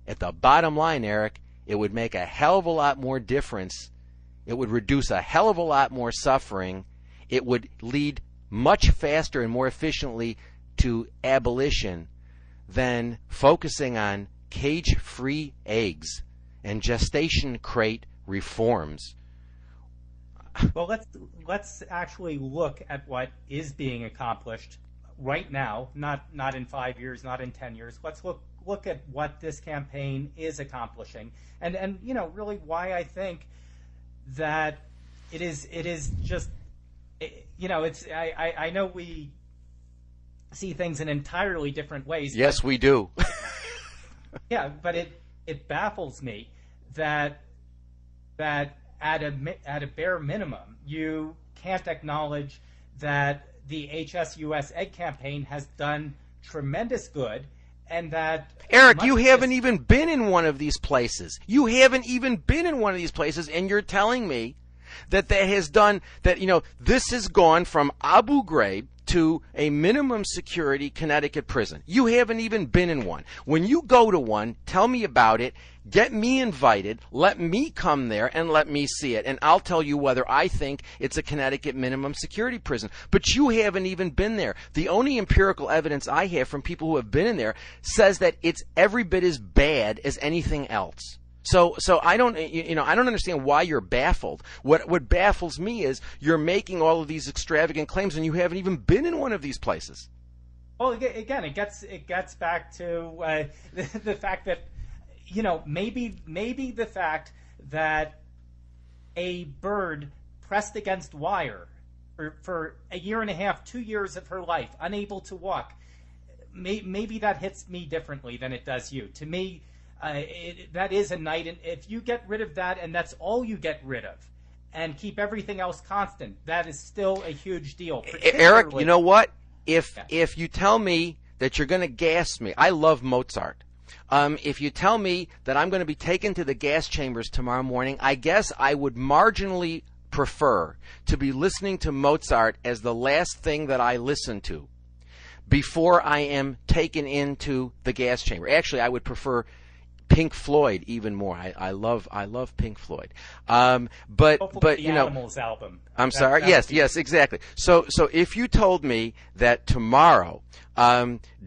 At the bottom line, Eric, it would make a hell of a lot more difference. It would reduce a hell of a lot more suffering. It would lead much faster and more efficiently to abolition than focusing on cage-free eggs and gestation crate reforms. Well, let's actually look at what is being accomplished right now, not in 5 years, not in 10 years. Let's look at what this campaign is accomplishing, and really why I think that it is just it's I know we see things in entirely different ways. Yes, we do. Yeah, but it baffles me that at a bare minimum, you can't acknowledge that the HSUS egg campaign has done tremendous good, and that Eric, you haven't even been in one of these places. You haven't even been in one of these places, and you're telling me that has done that. This has gone from Abu Ghraib to a minimum security Connecticut prison. You haven't even been in one. When you go to one, tell me about it. Get me invited. Let me come there and let me see it. And I'll tell you whether I think it's a Connecticut minimum security prison. But you haven't even been there. The only empirical evidence I have from people who have been in there says that it's every bit as bad as anything else. So I don't understand why you're baffled. What baffles me is you're making all of these extravagant claims and you haven't even been in one of these places. Well, again, it gets back to the fact that maybe the fact that a bird pressed against wire for a year and a half, 2 years of her life, unable to walk, maybe that hits me differently than it does you. To me, that is a night, and if you get rid of that and that's all you get rid of and keep everything else constant, that is still a huge deal. Eric, you know what? If you tell me that you're going to gas me, I love Mozart. If you tell me that I'm going to be taken to the gas chambers tomorrow morning, I guess I would marginally prefer to be listening to Mozart as the last thing that I listen to before I am taken into the gas chamber. Actually, I would prefer Pink Floyd even more. I love Pink Floyd. But the Animals album. I'm sorry. Yes, exactly. So if you told me that tomorrow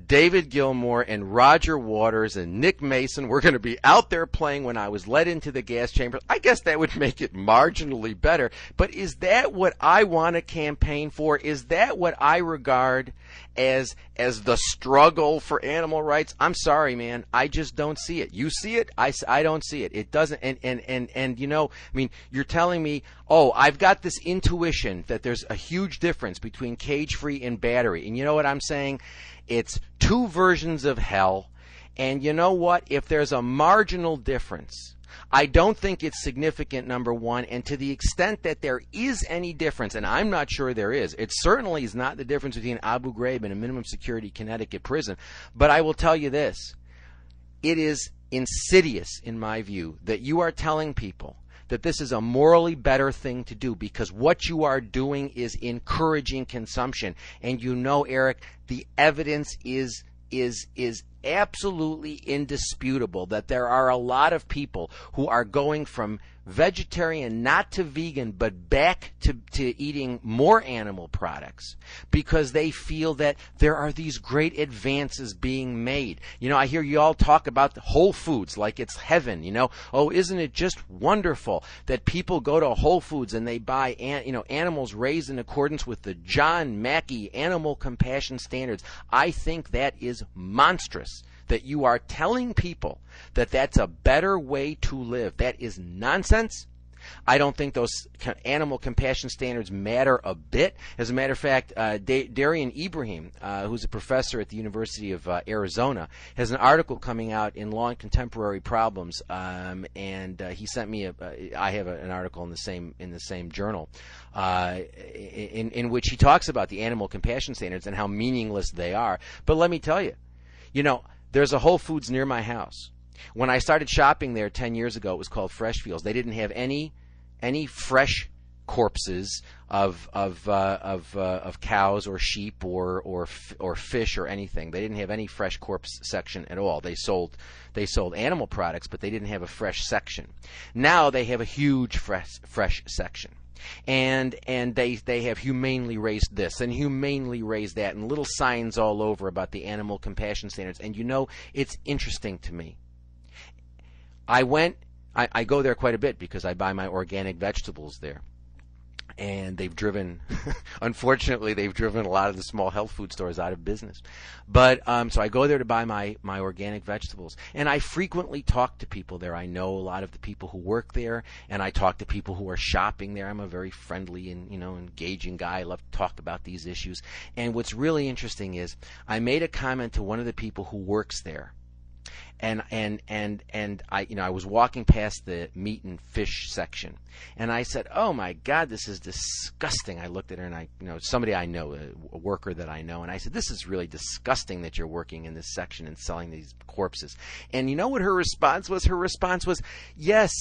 David Gilmour and Roger Waters and Nick Mason were going to be out there playing when I was led into the gas chamber, I guess that would make it marginally better. But is that what I want to campaign for? Is that what I regard as the struggle for animal rights? I'm sorry, man. I just don't see it. You see it? I don't see it. It doesn't. And you're telling me, oh, I've got this intuition that there's a huge difference between cage-free and battery. And you know what I'm saying? It's two versions of hell. And you know what? If there's a marginal difference, I don't think it's significant, number one, and to the extent that there is any difference, and I'm not sure there is, it certainly is not the difference between Abu Ghraib and a minimum security Connecticut prison. But I will tell you this, it is insidious, in my view, that you are telling people that this is a morally better thing to do, because what you are doing is encouraging consumption. And you know, Eric, the evidence is absolutely indisputable that there are a lot of people who are going from vegetarian, not to vegan, but back to eating more animal products because they feel that there are these great advances being made. I hear you all talk about the Whole Foods like it's heaven. Oh, isn't it just wonderful that people go to Whole Foods and they buy animals raised in accordance with the John Mackey animal compassion standards? I think that is monstrous, that you are telling people that that's a better way to live. That is nonsense. I don't think those animal compassion standards matter a bit. As a matter of fact, Darian Ibrahim, who's a professor at the University of Arizona, has an article coming out in Law and Contemporary Problems, and he sent me I have an article in the same journal, in which he talks about the animal compassion standards and how meaningless they are. But let me tell you, there's a Whole Foods near my house. When I started shopping there 10 years ago, it was called Fresh Fields. They didn't have any fresh corpses of cows or sheep or fish or anything. They didn't have any fresh corpse section at all. They sold animal products, but they didn't have a fresh section. Now they have a huge fresh section. And they have humanely raised this and humanely raised that, and little signs all over about the animal compassion standards. And it's interesting to me. I go there quite a bit because I buy my organic vegetables there. And unfortunately, they've driven a lot of the small health food stores out of business. But so I go there to buy my organic vegetables, and I frequently talk to people there. I know a lot of the people who work there, and I talk to people who are shopping there. I'm a very friendly and engaging guy. I love to talk about these issues. And what's really interesting is I made a comment to one of the people who works there. And I was walking past the meat and fish section, and I said, "Oh my God, this is disgusting." I looked at her, and somebody I know, a worker that I know, and I said, "This is really disgusting that you're working in this section and selling these corpses." And you know what her response was? Her response was, "Yes,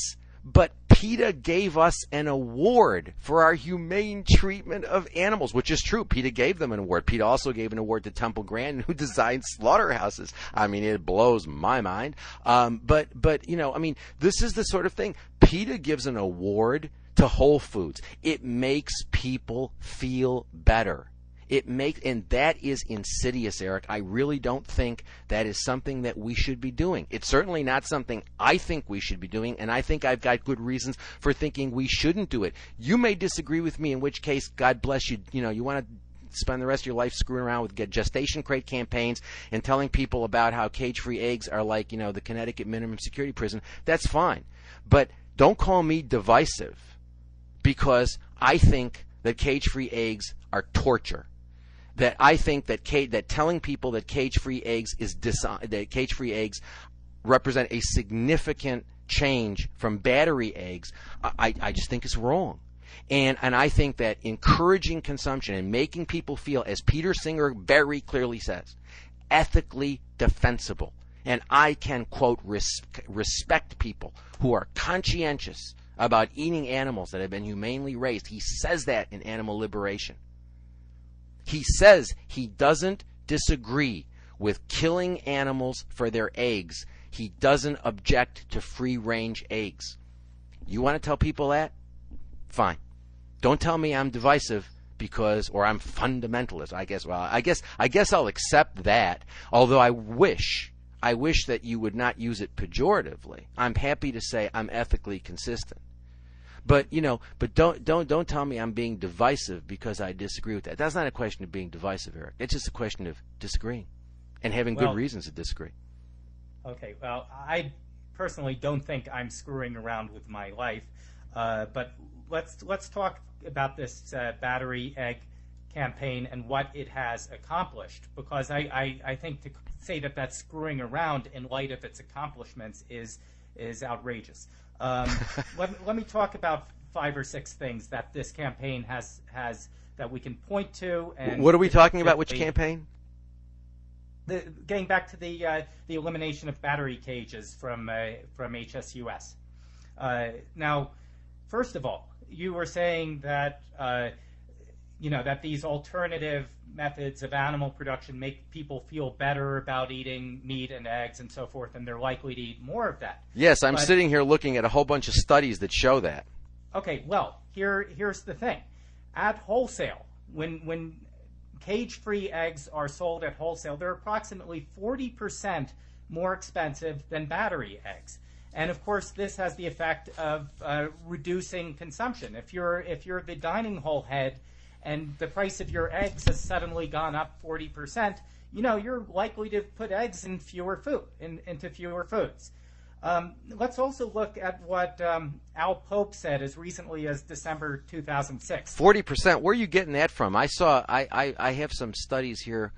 but PETA gave us an award for our humane treatment of animals, which is true. PETA gave them an award. PETA also gave an award to Temple Grandin, who designed slaughterhouses. I mean, it blows my mind. But you know, I mean, this is the sort of thing. PETA gives an award to Whole Foods. It makes people feel better. And that is insidious, Eric. I really don't think that is something that we should be doing. It's certainly not something I think we should be doing, and I think I've got good reasons for thinking we shouldn't do it. You may disagree with me, in which case, God bless you. You know, you want to spend the rest of your life screwing around with gestation crate campaigns and telling people about how cage-free eggs are like, you know, the Connecticut minimum security prison. That's fine. But don't call me divisive, because I think that cage-free eggs are torture. That I think that telling people that cage-free eggs represent a significant change from battery eggs, I just think is wrong. And I think that encouraging consumption and making people feel, as Peter Singer very clearly says, ethically defensible. And I can, quote, respect people who are conscientious about eating animals that have been humanely raised. He says that in Animal Liberation. He says he doesn't disagree with killing animals for their eggs. He doesn't object to free-range eggs. You want to tell people that? Fine. Don't tell me I'm divisive or I'm fundamentalist. I guess I'll accept that. Although I wish that you would not use it pejoratively. I'm happy to say I'm ethically consistent. But don't tell me I'm being divisive because I disagree with that. That's not a question of being divisive, Eric. It's just a question of disagreeing and having good reasons to disagree. Okay, well, I personally don't think I'm screwing around with my life, but let's talk about this battery egg campaign and what it has accomplished, because I think to say that that's screwing around in light of its accomplishments is outrageous. Let me talk about 5 or 6 things that this campaign has that we can point to. And what are we talking about? Which campaign? Getting back to the elimination of battery cages from HSUS. Now, first of all, you were saying that that these alternative methods of animal production make people feel better about eating meat and eggs and so forth, and they're likely to eat more of that. Yes, I'm sitting here looking at a whole bunch of studies that show that. Okay, well, here's the thing. At wholesale, when cage-free eggs are sold at wholesale, they're approximately 40% more expensive than battery eggs. And of course, this has the effect of reducing consumption. If you're the dining hall head and the price of your eggs has suddenly gone up 40%, you're likely to put eggs in into fewer foods. Let's also look at what Al Pope said as recently as December 2006. 40%. Where are you getting that from? I have some studies here.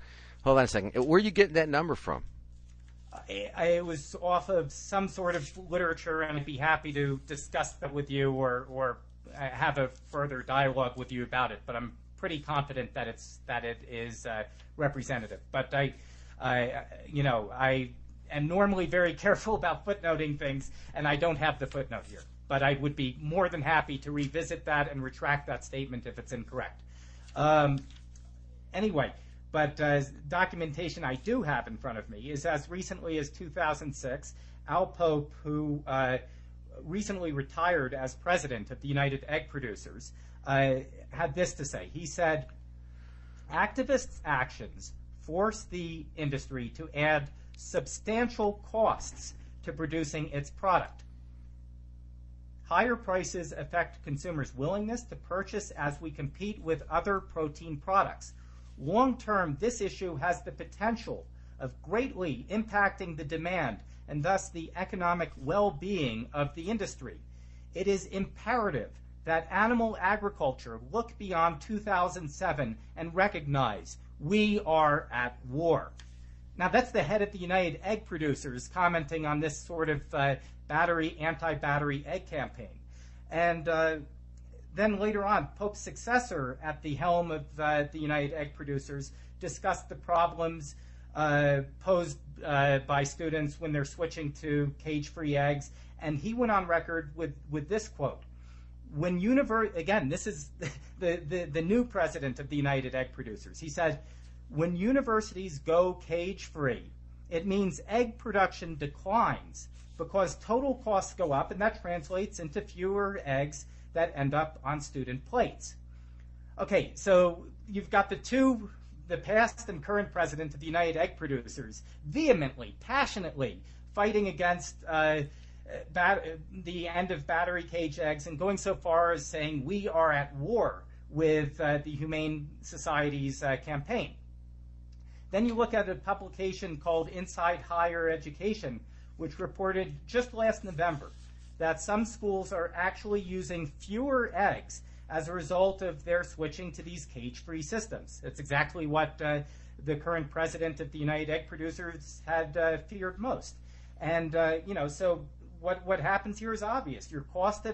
Hold on a second. Where are you getting that number from? It was off of some sort of literature, and I'd be happy to discuss that with you or have a further dialogue with you about it. But I'm pretty confident that it is representative. But I am normally very careful about footnoting things, and I don't have the footnote here. But I would be more than happy to revisit that and retract that statement if it's incorrect. Anyway. But documentation I do have in front of me is as recently as 2006, Al Pope, who recently retired as president of the United Egg Producers, had this to say. He said, activists' actions force the industry to add substantial costs to producing its product. Higher prices affect consumers' willingness to purchase as we compete with other protein products. Long-term, this issue has the potential of greatly impacting the demand and thus the economic well-being of the industry. It is imperative that animal agriculture look beyond 2007 and recognize we are at war. Now, that's the head of the United Egg Producers commenting on this sort of anti-battery egg campaign. And then later on, Pope's successor at the helm of the United Egg Producers discussed the problems posed by students when they're switching to cage-free eggs. And he went on record with this quote. Again, this is the new president of the United Egg Producers. He said, when universities go cage-free, it means egg production declines because total costs go up, and that translates into fewer eggs that end up on student plates. Okay, so you've got the past and current president of the United Egg Producers vehemently, passionately fighting against the end of battery cage eggs and going so far as saying we are at war with the Humane Society's campaign. Then you look at a publication called Inside Higher Education, which reported just last November that some schools are actually using fewer eggs as a result of their switching to these cage-free systems. It's exactly what the current president of the United Egg Producers had feared most. And so what happens here is obvious. Your cost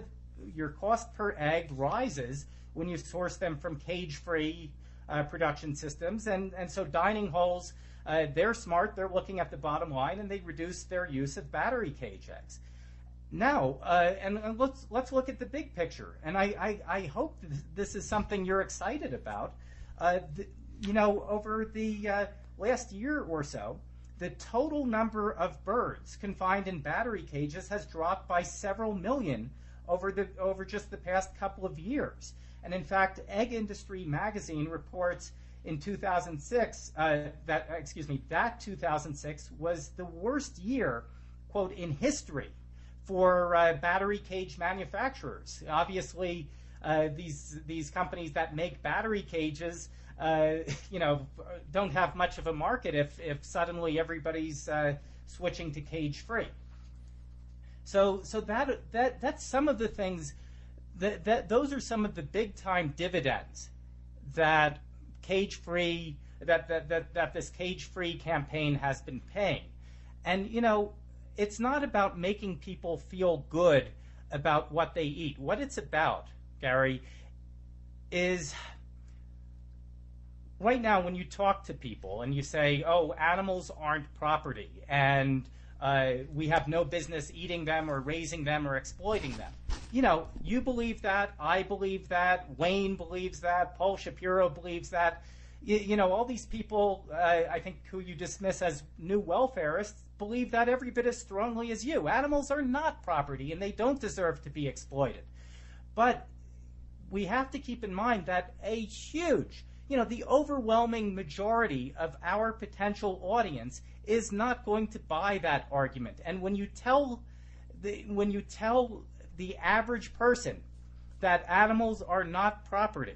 per egg rises when you source them from cage-free production systems, and so dining halls, they're smart. They're looking at the bottom line, and they reduce their use of battery cage eggs. Now, and let's look at the big picture. And I hope this is something you're excited about. Over the last year or so, the total number of birds confined in battery cages has dropped by several million over just the past couple of years. And in fact, Egg Industry Magazine reports in 2006 that 2006 was the worst year, quote, in history for battery cage manufacturers. Obviously, these companies that make battery cages, don't have much of a market if suddenly everybody's switching to cage-free. So that's some of the things those are some of the big-time dividends that this cage-free campaign has been paying. And it's not about making people feel good about what they eat. What it's about, Gary, is right now when you talk to people and you say, oh, animals aren't property and we have no business eating them or raising them or exploiting them. You believe that, I believe that, Wayne believes that, Paul Shapiro believes that. All these people, I think, who you dismiss as new welfareists, believe that every bit as strongly as you. Animals are not property and they don't deserve to be exploited. But we have to keep in mind that a huge, the overwhelming majority of our potential audience is not going to buy that argument. And when you tell the average person that animals are not property,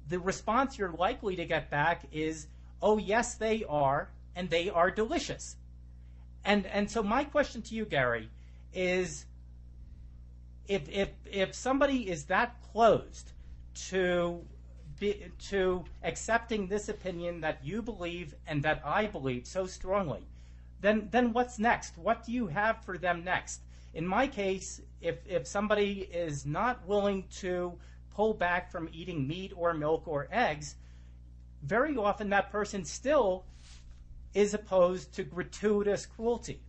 the response you're likely to get back is, oh, yes, they are, and they are delicious. And so my question to you, Gary, is if somebody is that closed to accepting this opinion that you believe and that I believe so strongly, then what's next? What do you have for them next? In my case, if somebody is not willing to pull back from eating meat or milk or eggs, very often that person still is opposed to gratuitous cruelty.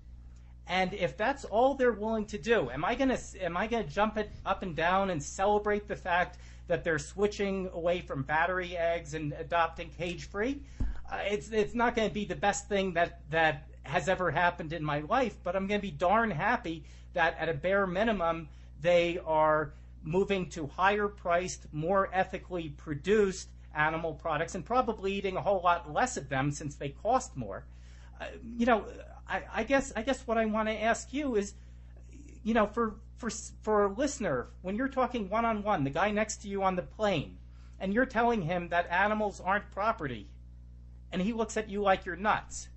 And if that's all they're willing to do, am I gonna jump it up and down and celebrate the fact that they're switching away from battery eggs and adopting cage-free? It's not going to be the best thing that has ever happened in my life, but I'm going to be darn happy that at a bare minimum they are moving to higher-priced, more ethically produced animal products and probably eating a whole lot less of them since they cost more. I guess what I want to ask you is, for a listener, when you're talking one-on-one, the guy next to you on the plane, and you're telling him that animals aren't property, and he looks at you like you're nuts,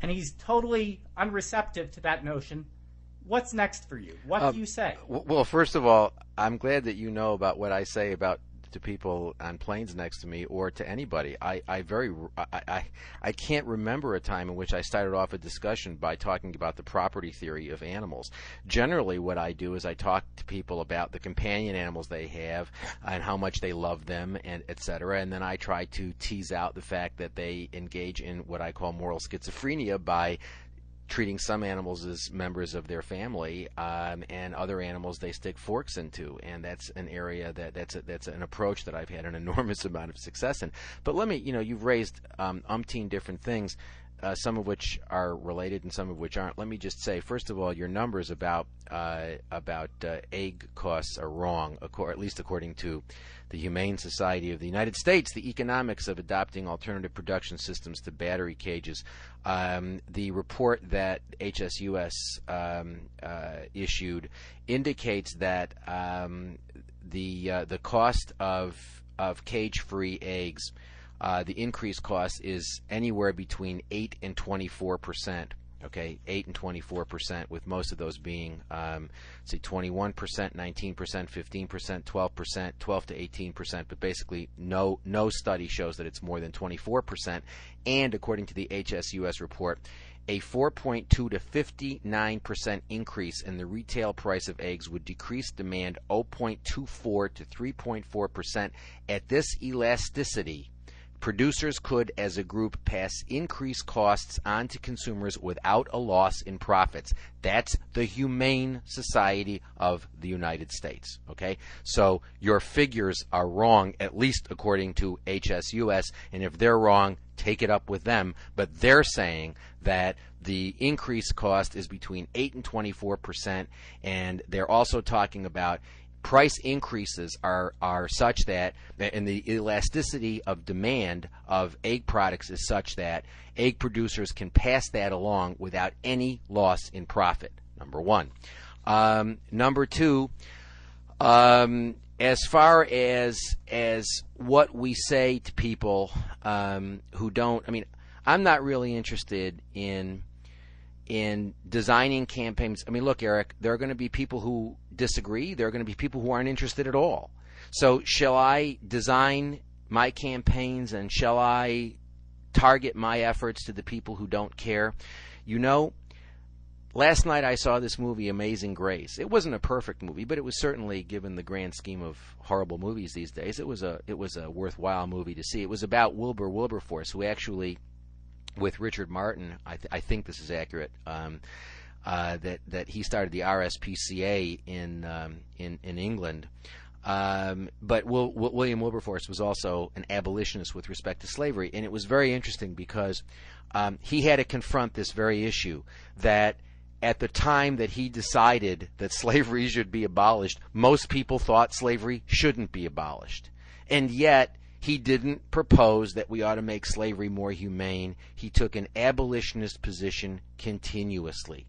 and he's totally unreceptive to that notion, what's next for you? What do you say? Well, first of all, I'm glad that you know about what I say about to people on planes next to me or to anybody. I can't remember a time in which I started off a discussion by talking about the property theory of animals. Generally, what I do is I talk to people about the companion animals they have and how much they love them, and etc. And then I try to tease out the fact that they engage in what I call moral schizophrenia by treating some animals as members of their family, and other animals they stick forks into, and that's an area that's an approach that I've had an enormous amount of success in. But let me, you've raised umpteen different things, some of which are related and some of which aren't. Let me just say, first of all, your numbers about egg costs are wrong, at least according to the Humane Society of the United States. The economics of adopting alternative production systems to battery cages. The report that HSUS issued indicates that the cost of cage-free eggs, the increased cost is anywhere between 8 and 24%. Okay, 8 and 24%, with most of those being, say, 21%, 19%, 15%, 12%, 12 to 18%, but basically no study shows that it's more than 24%. And according to the HSUS report, a 4.2 to 59% increase in the retail price of eggs would decrease demand 0.24 to 3.4%. At this elasticity, producers could, as a group, pass increased costs on to consumers without a loss in profits. That's the Humane Society of the United States. Okay? So your figures are wrong, at least according to HSUS, and if they're wrong, take it up with them. But they're saying that the increased cost is between 8 and 24%, and they're also talking about price increases are such that, and the elasticity of demand of egg products is such that egg producers can pass that along without any loss in profit, number one. Number two, as far as what we say to people who don't, I'm not really interested in designing campaigns. Look, Eric, there are going to be people who disagree. There are going to be people who aren't interested at all. So shall I design my campaigns and shall I target my efforts to the people who don't care? Last night I saw this movie, Amazing Grace. It wasn't a perfect movie, but it was certainly, given the grand scheme of horrible movies these days, it was a worthwhile movie to see. It was about Wilbur Wilberforce, who actually, with Richard Martin, I think this is accurate, that he started the RSPCA in England. But William Wilberforce was also an abolitionist with respect to slavery, and it was very interesting because he had to confront this very issue, that at the time that he decided that slavery should be abolished, most people thought slavery shouldn't be abolished. And yet he didn't propose that we ought to make slavery more humane. He took an abolitionist position continuously.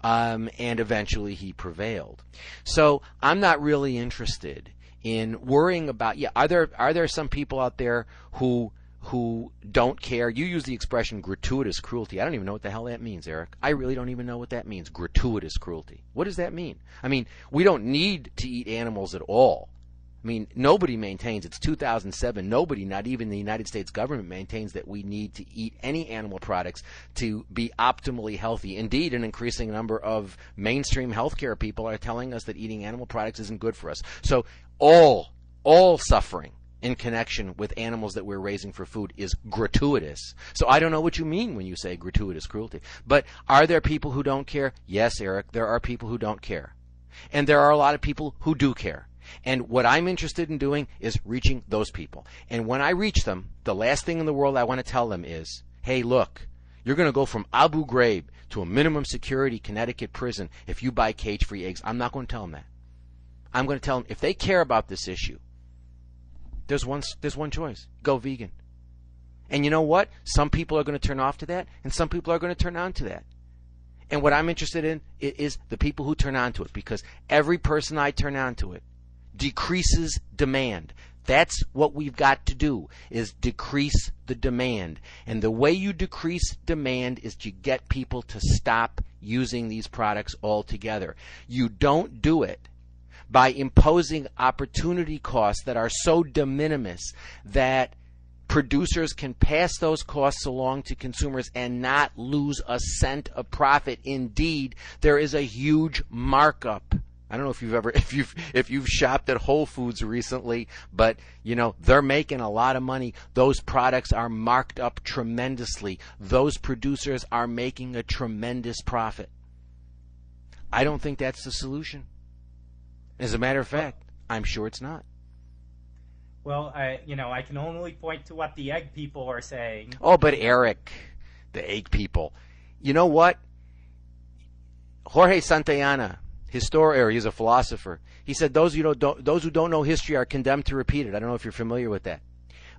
And eventually he prevailed. So I'm not really interested in worrying about, are there some people out there who don't care? You use the expression gratuitous cruelty. I don't even know what the hell that means, Eric. I really don't even know what that means, gratuitous cruelty. What does that mean? We don't need to eat animals at all. Nobody maintains, it's 2007, nobody, not even the United States government, maintains that we need to eat any animal products to be optimally healthy. Indeed, an increasing number of mainstream healthcare people are telling us that eating animal products isn't good for us. So all suffering in connection with animals that we're raising for food is gratuitous. So I don't know what you mean when you say gratuitous cruelty. But are there people who don't care? Yes, Eric, there are people who don't care. And there are a lot of people who do care. And what I'm interested in doing is reaching those people. And when I reach them, the last thing in the world I want to tell them is, hey, look, you're going to go from Abu Ghraib to a minimum security Connecticut prison if you buy cage-free eggs. I'm not going to tell them that. I'm going to tell them, if they care about this issue, there's one choice. Go vegan. And you know what? Some people are going to turn off to that, and some people are going to turn on to that. And what I'm interested in is the people who turn on to it, because every person I turn on to it decreases demand. That's what we've got to do, is decrease the demand. And the way you decrease demand is to get people to stop using these products altogether. You don't do it by imposing opportunity costs that are so de minimis that producers can pass those costs along to consumers and not lose a cent of profit. Indeed, there is a huge markup. I don't know if you've shopped at Whole Foods recently, but they're making a lot of money. Those products are marked up tremendously. Those producers are making a tremendous profit. I don't think that's the solution. As a matter of fact, I'm sure it's not. Well, I can only point to what the egg people are saying. Oh, but Erik, the egg people. You know what? Jorge Santayana, he's a philosopher. He said those who don't know history are condemned to repeat it. I don't know if you're familiar with that.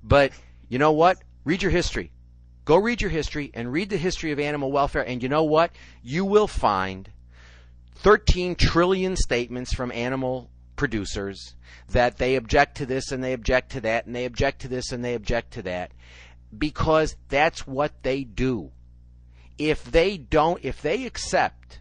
But you know what? Read your history. Go read your history and read the history of animal welfare. And you know what? You will find 13 trillion statements from animal producers that they object to this and they object to that and they object to this and they object to that, because that's what they do. If they accept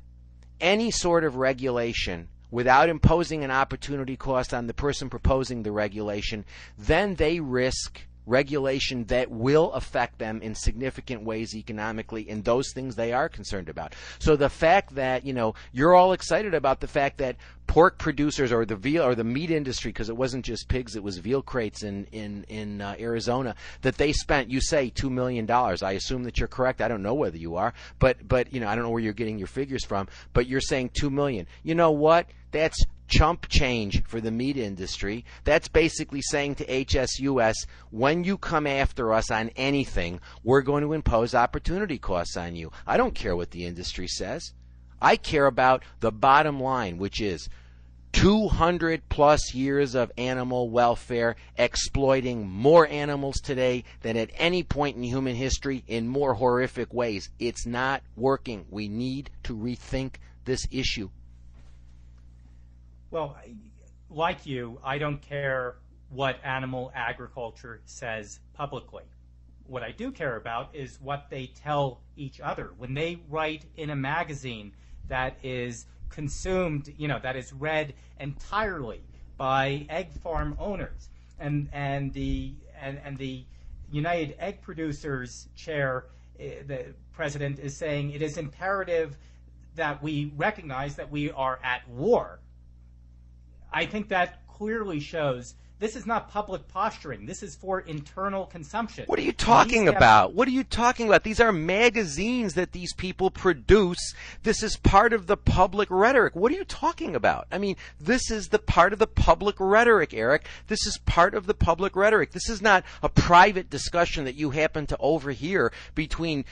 any sort of regulation without imposing an opportunity cost on the person proposing the regulation, then they risk regulation that will affect them in significant ways economically, and those things they are concerned about. So the fact that, you're all excited about the fact that pork producers or the veal or the meat industry, because it wasn't just pigs, it was veal crates in Arizona, that they spent, you say, $2 million. I assume that you're correct. I don't know whether you are, but I don't know where you're getting your figures from, but you're saying $2 million. You know what? That's chump change for the meat industry. That's basically saying to HSUS, when you come after us on anything, we're going to impose opportunity costs on you. I don't care what the industry says. I care about the bottom line, which is 200 plus years of animal welfare, exploiting more animals today than at any point in human history in more horrific ways. It's not working. We need to rethink this issue. Well, like you, I don't care what animal agriculture says publicly. What I do care about is what they tell each other. When they write in a magazine that is consumed, that is read entirely by egg farm owners, and the United Egg Producers chair, the president, is saying it is imperative that we recognize that we are at war. I think that clearly shows this is not public posturing. This is for internal consumption. What are you talking about? What are you talking about? These are magazines that these people produce. This is part of the public rhetoric. What are you talking about? I mean, this is the part of the public rhetoric, Erik. This is part of the public rhetoric. This is not a private discussion that you happen to overhear between,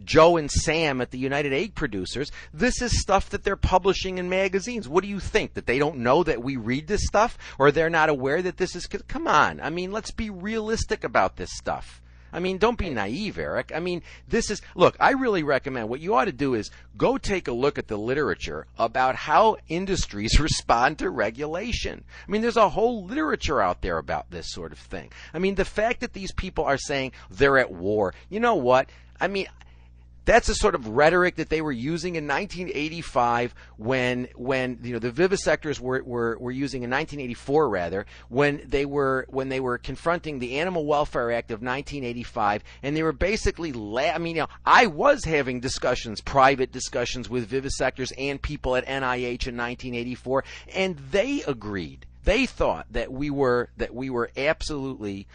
Joe and Sam at the United Egg Producers. This is stuff that they're publishing in magazines. What do you think? That they don't know that we read this stuff? Or they're not aware that this is... Come on. I mean, let's be realistic about this stuff. I mean, don't be naive, Erik. I mean, this is... Look, I really recommend what you ought to do is go take a look at the literature about how industries respond to regulation. I mean, there's a whole literature out there about this sort of thing. I mean, the fact that these people are saying they're at war, you know what? I mean... That's the sort of rhetoric that they were using in 1985 when the vivisectors were using in 1984 rather, when they were confronting the Animal Welfare Act of 1985, and they were basically I was having private discussions with vivisectors and people at NIH in 1984, and they agreed. They thought that we were absolutely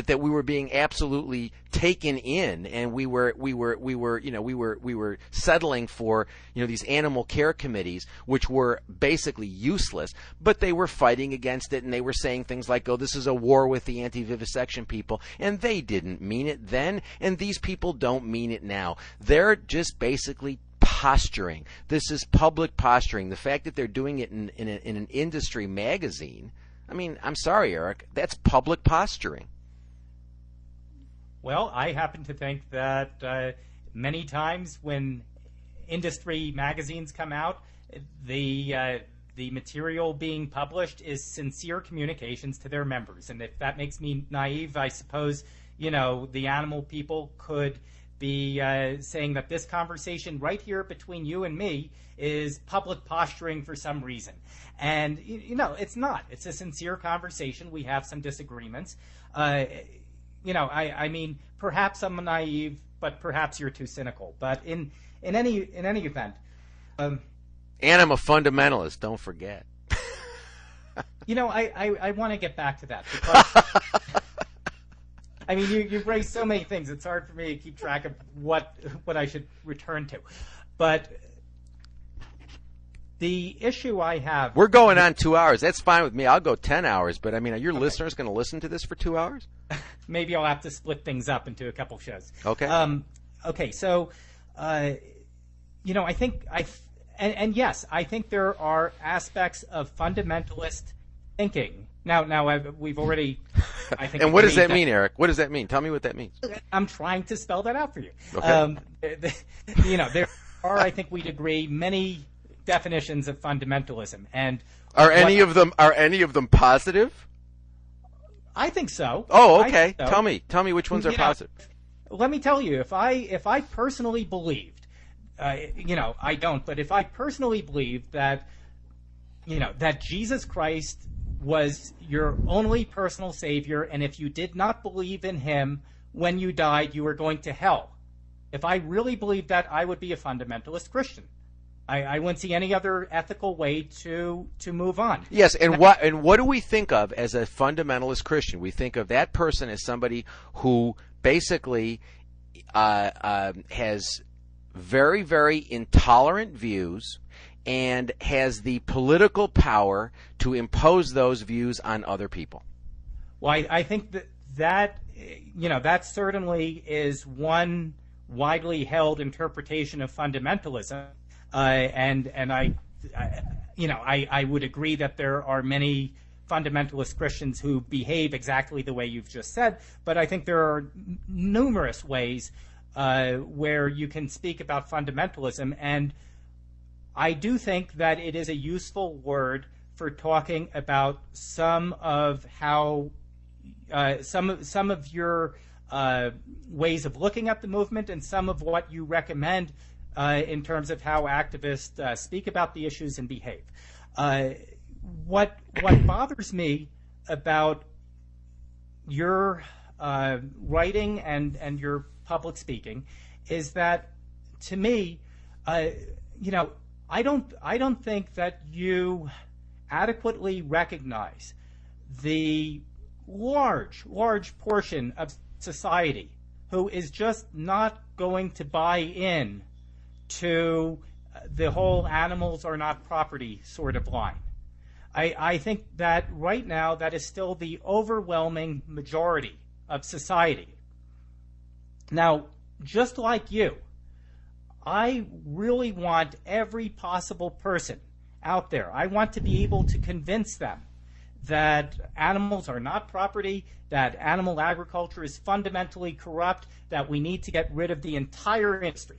that we were being absolutely taken in, and we were settling for these animal care committees, which were basically useless. But they were fighting against it, and they were saying things like, "Oh, this is a war with the anti-vivisection people," and they didn't mean it then, and these people don't mean it now. They're just basically posturing. This is public posturing. The fact that they're doing it in an industry magazine, I mean, I'm sorry, Erik, that's public posturing. Well, I happen to think that many times when industry magazines come out, the material being published is sincere communications to their members. And if that makes me naive, I suppose, the animal people could be saying that this conversation right here between you and me is public posturing for some reason. And, it's not. It's a sincere conversation. We have some disagreements. I mean, perhaps I'm naive, but perhaps you're too cynical. But in any event, and I'm a fundamentalist. Don't forget. I want to get back to that because I mean, you've raised so many things. It's hard for me to keep track of what I should return to. But the issue I have... We're going on 2 hours. That's fine with me. I'll go 10 hours. But, I mean, are your listeners going to listen to this for 2 hours? Maybe I'll have to split things up into a couple shows. Okay. Okay, so, I think... And yes, I think there are aspects of fundamentalist thinking. Now we've already... I think. And what does that mean, Eric? What does that mean? Tell me what that means. I'm trying to spell that out for you. Okay. There are, I think we'd agree, many definitions of fundamentalism, and are any of them positive? I think so. Oh, okay. So. Tell me which ones are positive. Let me tell you, if I personally believed, I don't, but if I personally believed that, that Jesus Christ was your only personal savior, and if you did not believe in him when you died, you were going to hell. If I really believed that, I would be a fundamentalist Christian. I wouldn't see any other ethical way to move on. Yes, and what do we think of as a fundamentalist Christian? We think of that person as somebody who basically has very, very intolerant views and has the political power to impose those views on other people. Well, I think that certainly is one widely held interpretation of fundamentalism, and I would agree that there are many fundamentalist Christians who behave exactly the way you've just said, but I think there are numerous ways where you can speak about fundamentalism, and I do think that it is a useful word for talking about some of how some of your ways of looking at the movement and some of what you recommend in terms of how activists speak about the issues and behave. What bothers me about your writing and your public speaking is that, to me, I don't think that you adequately recognize the large portion of society who is just not going to buy in to the whole animals are not property sort of line. I think that right now that is still the overwhelming majority of society. Now, just like you, I really want every possible person out there, I want to be able to convince them that animals are not property, that animal agriculture is fundamentally corrupt, that we need to get rid of the entire industry.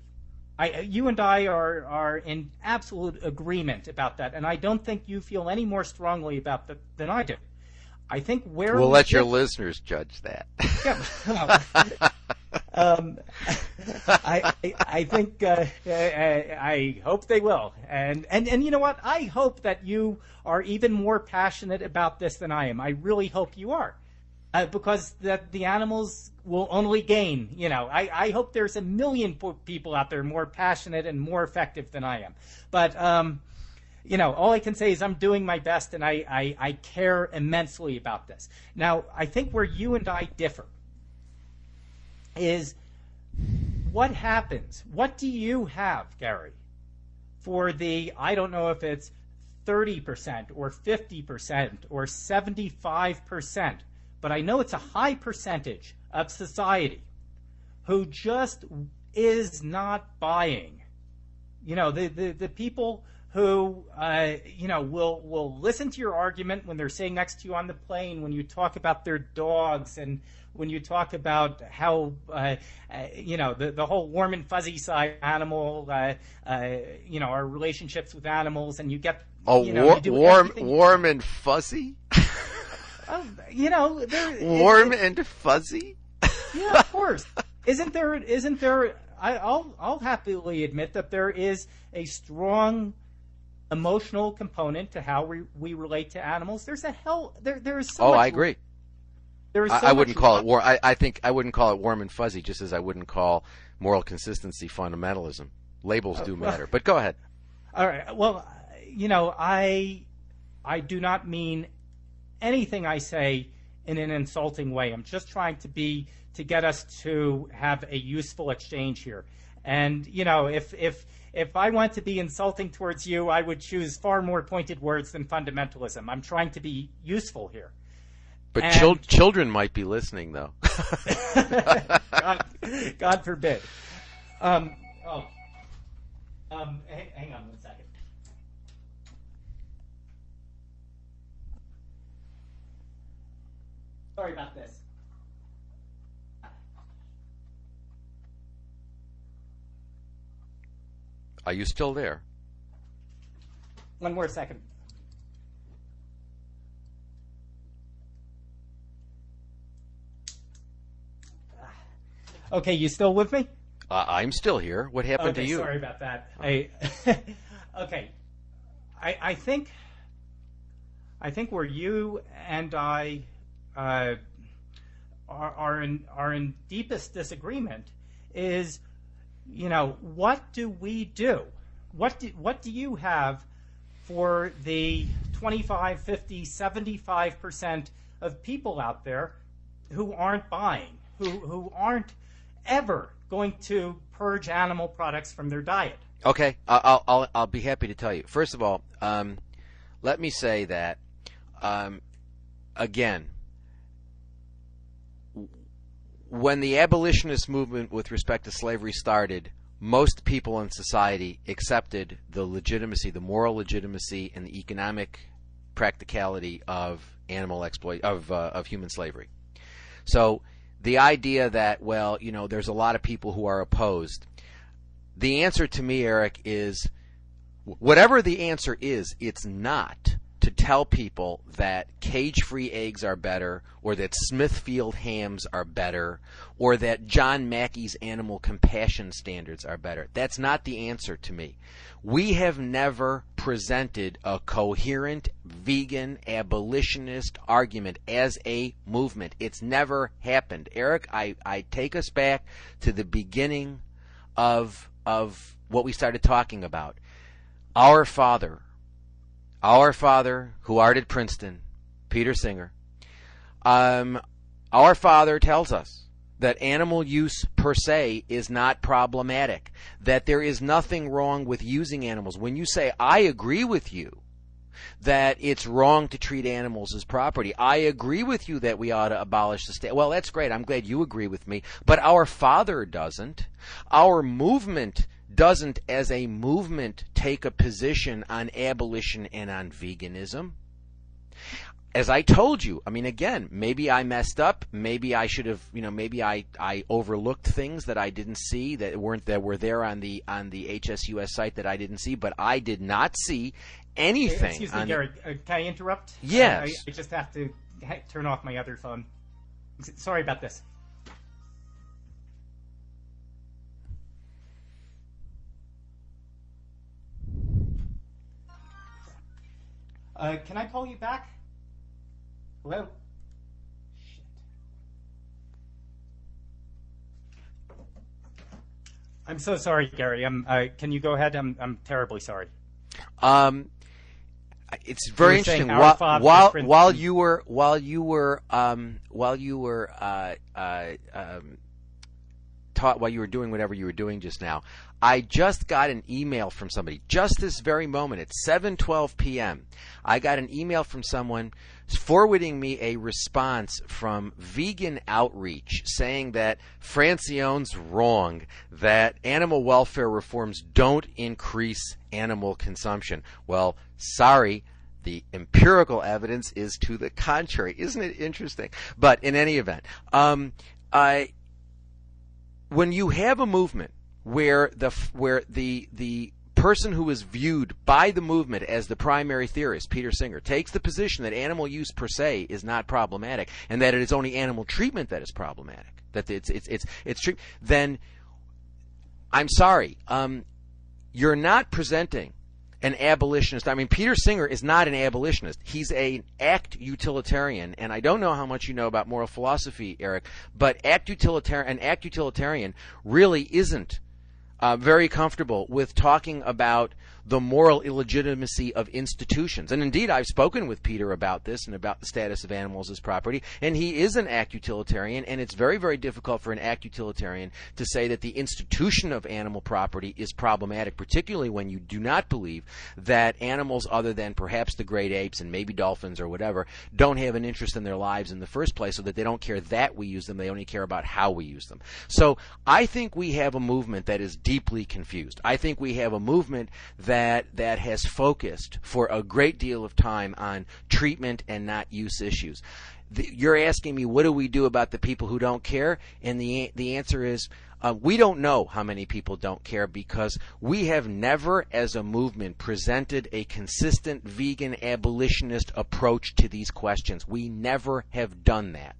You and I are in absolute agreement about that, and I don't think you feel any more strongly about that than I do. I think we'll let your listeners judge that. Yeah. I think I hope they will, and you know what? I hope that you are even more passionate about this than I am. I really hope you are, because that the animals will only gain. I hope there's a million people out there more passionate and more effective than I am. But all I can say is I'm doing my best, and I care immensely about this. Now, I think where you and I differ is what happens. What do you have, Gary, for the, I don't know if it's 30% or 50% or 75%, but I know it's a high percentage of society who just is not buying. The people who will listen to your argument when they're sitting next to you on the plane, when you talk about their dogs, and when you talk about how the whole warm and fuzzy side animal, our relationships with animals, and you get warm and fuzzy. Warm and fuzzy. Yeah, of course. Isn't there? I'll happily admit that there is a strong emotional component to how we relate to animals. There is so Oh, much. I agree. There is so I wouldn't much call it warm. I think I wouldn't call it warm and fuzzy, just as I wouldn't call moral consistency fundamentalism. Labels do matter. But go ahead. All right. Well, I do not mean anything I say in an insulting way. I'm just trying to get us to have a useful exchange here. And if I want to be insulting towards you, I would choose far more pointed words than fundamentalism. I'm trying to be useful here. But children might be listening, though. God forbid. Hang on 1 second. Sorry about this. Are you still there? 1 more second. Okay, you still with me? I'm still here. What happened to you? Sorry about that. Okay. I think where you and I are in deepest disagreement is, what do we do? What do you have for the 25, 50, 75% of people out there who aren't buying, who aren't ever going to purge animal products from their diet? Okay, I'll be happy to tell you. First of all, let me say that again, when the abolitionist movement with respect to slavery started, most people in society accepted the legitimacy, the moral legitimacy, and the economic practicality of animal of human slavery. So the idea that, there's a lot of people who are opposed. The answer to me, Erik, is whatever the answer is, it's not to tell people that cage-free eggs are better, or that Smithfield hams are better, or that John Mackey's animal compassion standards are better. That's not the answer to me. We have never presented a coherent vegan abolitionist argument as a movement. It's never happened. Erik, I take us back to the beginning of what we started talking about. Our father who art at Princeton, Peter Singer, our father tells us that animal use per se is not problematic, that there is nothing wrong with using animals. When you say, I agree with you that it's wrong to treat animals as property, I agree with you that we ought to abolish the state. Well, that's great. I'm glad you agree with me. But our father doesn't. Our movement doesn't, as a movement, take a position on abolition and on veganism. As I told you, again, maybe I messed up. Maybe I should have, maybe I overlooked things that I didn't see that were there on the HSUS site that I didn't see. But I did not see anything. Excuse me, Gary. Can I interrupt? Yes. I just have to turn off my other phone. Sorry about this. Can I call you back? Hello? Shit. I'm so sorry, Gary. Can you go ahead? I'm terribly sorry. It's very interesting. While you were doing whatever you were doing just now, I just got an email from somebody, just this very moment at 7:12 p.m. I got an email from someone forwarding me a response from Vegan Outreach saying that Francione's wrong, that animal welfare reforms don't increase animal consumption. Well, sorry, the empirical evidence is to the contrary. Isn't it interesting? But in any event, when you have a movement where the person who is viewed by the movement as the primary theorist, Peter Singer, takes the position that animal use per se is not problematic and that it is only animal treatment that is problematic, that it's treatment, then I'm sorry, you're not presenting an abolitionist. I mean, Peter Singer is not an abolitionist. He's an act utilitarian, and I don't know how much you know about moral philosophy, Erik, but an act utilitarian really isn't very comfortable with talking about the moral illegitimacy of institutions. And indeed, I've spoken with Peter about this and about the status of animals as property, and he is an act utilitarian, and it's very, very difficult for an act utilitarian to say that the institution of animal property is problematic, particularly when you do not believe that animals other than perhaps the great apes and maybe dolphins or whatever don't have an interest in their lives in the first place, so that they don't care that we use them, they only care about how we use them. So I think we have a movement that is deeply confused. I think we have a movement that has focused for a great deal of time on treatment and not use issues. You're asking me, what do we do about the people who don't care? And the answer is, we don't know how many people don't care, because we have never, as a movement, presented a consistent vegan abolitionist approach to these questions. We never have done that.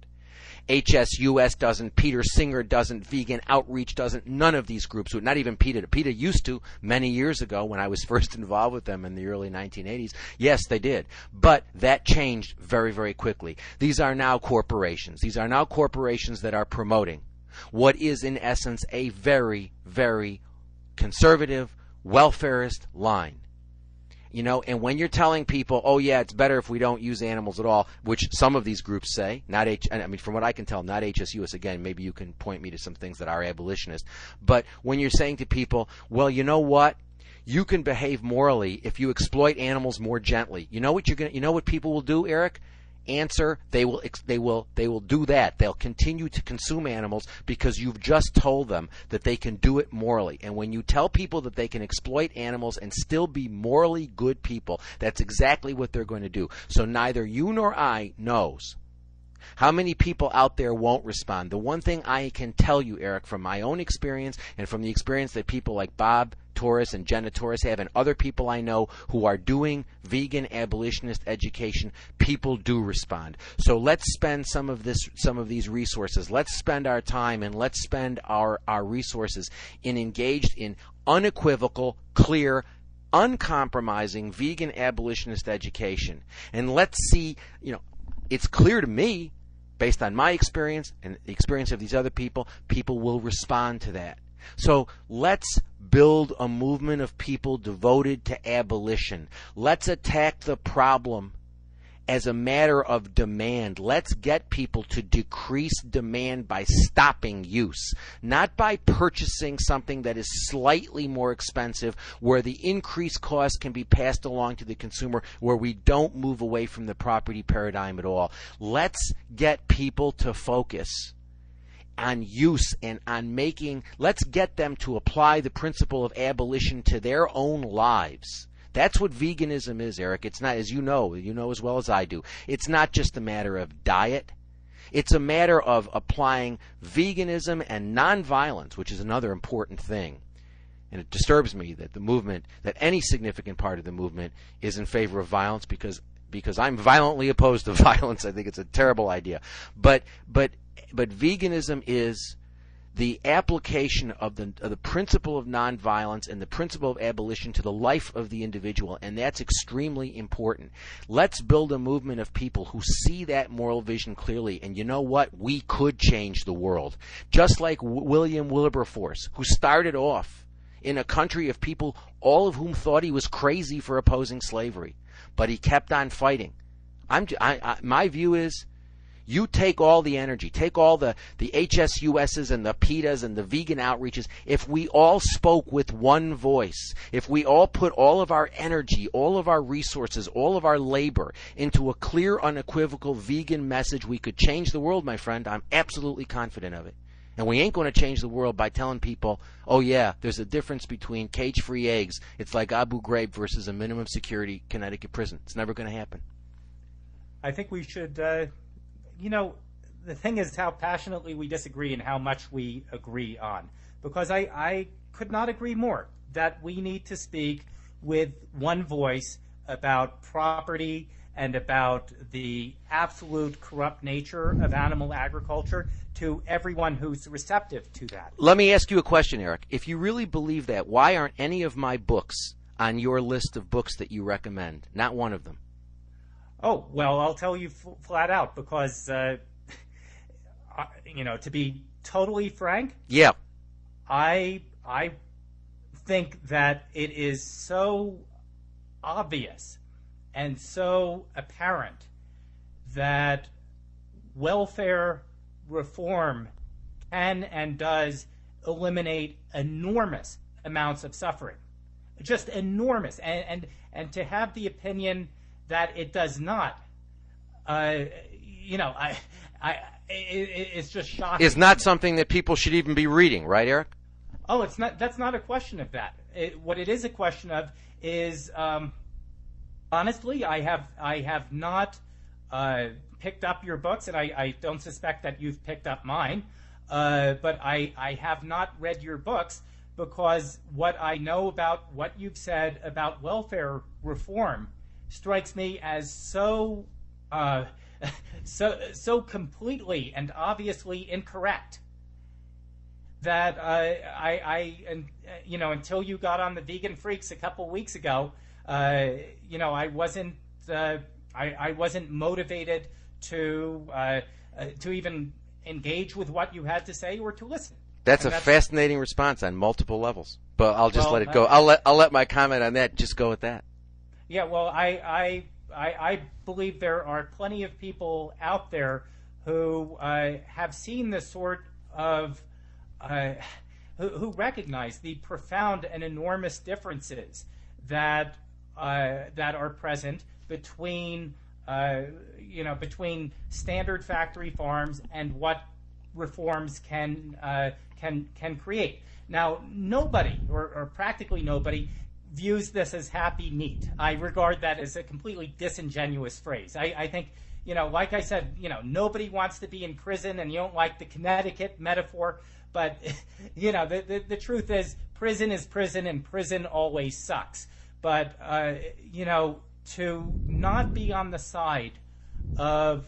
HSUS doesn't, Peter Singer doesn't, Vegan Outreach doesn't, none of these groups would, not even PETA. PETA used to many years ago when I was first involved with them in the early 1980s. Yes, they did. But that changed very, very quickly. These are now corporations. These are now corporations that are promoting what is in essence a very, very conservative, welfarist line. You know, and when you're telling people, oh yeah, it's better if we don't use animals at all, which some of these groups say, from what I can tell, not HSUS, again, maybe you can point me to some things that are abolitionist, but when you're saying to people, well, you know what? You can behave morally if you exploit animals more gently. You know what people will do, Erik? Answer, they will do that. They'll continue to consume animals because you've just told them that they can do it morally. And when you tell people that they can exploit animals and still be morally good people, that's exactly what they're going to do. So neither you nor I knows how many people out there won't respond. The one thing I can tell you, Erik, from my own experience and from the experience that people like Bob Torres and Jenna Torres have, and other people I know who are doing vegan abolitionist education, people do respond. So let's spend some of these resources. Let's spend our time and let's spend our resources engaged in unequivocal, clear, uncompromising vegan abolitionist education. And let's see, it's clear to me, based on my experience and the experience of these other people will respond to that. So let's build a movement of people devoted to abolition. Let's attack the problem as a matter of demand. Let's get people to decrease demand by stopping use, not by purchasing something that is slightly more expensive, where the increased cost can be passed along to the consumer, where we don't move away from the property paradigm at all. Let's get people to focus on use and on let's get them to apply the principle of abolition to their own lives. That's what veganism is, Erik. It's not, as you know as well as I do, it's not just a matter of diet. It's a matter of applying veganism and nonviolence, which is another important thing. And it disturbs me that the movement, that any significant part of the movement is in favor of violence, because I'm violently opposed to violence. I think it's a terrible idea. But veganism is the application of the principle of nonviolence and the principle of abolition to the life of the individual, and that's extremely important. Let's build a movement of people who see that moral vision clearly, and you know what? We could change the world. Just like William Wilberforce, who started off in a country of people, all of whom thought he was crazy for opposing slavery, but he kept on fighting. My view is, you take all the energy, take all the HSUSs and the PETAs and the vegan outreaches. If we all spoke with one voice, if we all put all of our energy, all of our resources, all of our labor into a clear, unequivocal vegan message, we could change the world, my friend. I'm absolutely confident of it. And we ain't going to change the world by telling people, oh yeah, there's a difference between cage-free eggs. It's like Abu Ghraib versus a minimum security Connecticut prison. It's never going to happen. I think we should... the thing is how passionately we disagree and how much we agree on. Because I could not agree more that we need to speak with one voice about property and about the absolute corrupt nature of animal agriculture to everyone who's receptive to that. Let me ask you a question, Erik. If you really believe that, why aren't any of my books on your list of books that you recommend? Not one of them. Oh, well, I'll tell you flat out, because, to be totally frank, yeah, I think that it is so obvious and so apparent that welfare reform can and does eliminate enormous amounts of suffering, just enormous, and to have the opinion that it does not, it's just shocking. It's not something that people should even be reading, right, Erik? Oh, it's not. That's not a question of that. What it is a question of is, honestly, I have not picked up your books, and I don't suspect that you've picked up mine. But I have not read your books because what I know about what you've said about welfare reform strikes me as so completely and obviously incorrect that until you got on the Vegan Freaks a couple weeks ago, I wasn't motivated to even engage with what you had to say or to listen. That's a fascinating response on multiple levels, but I'll just let it go. I'll let my comment on that just go with that. Yeah, well, I believe there are plenty of people out there who have seen the sort of who recognize the profound and enormous differences that are present between between standard factory farms and what reforms can create. Now, nobody or practically nobody views this as happy meat. I regard that as a completely disingenuous phrase. I think, like I said, nobody wants to be in prison, and you don't like the Connecticut metaphor, but, the truth is prison, and prison always sucks. But, to not be on the side of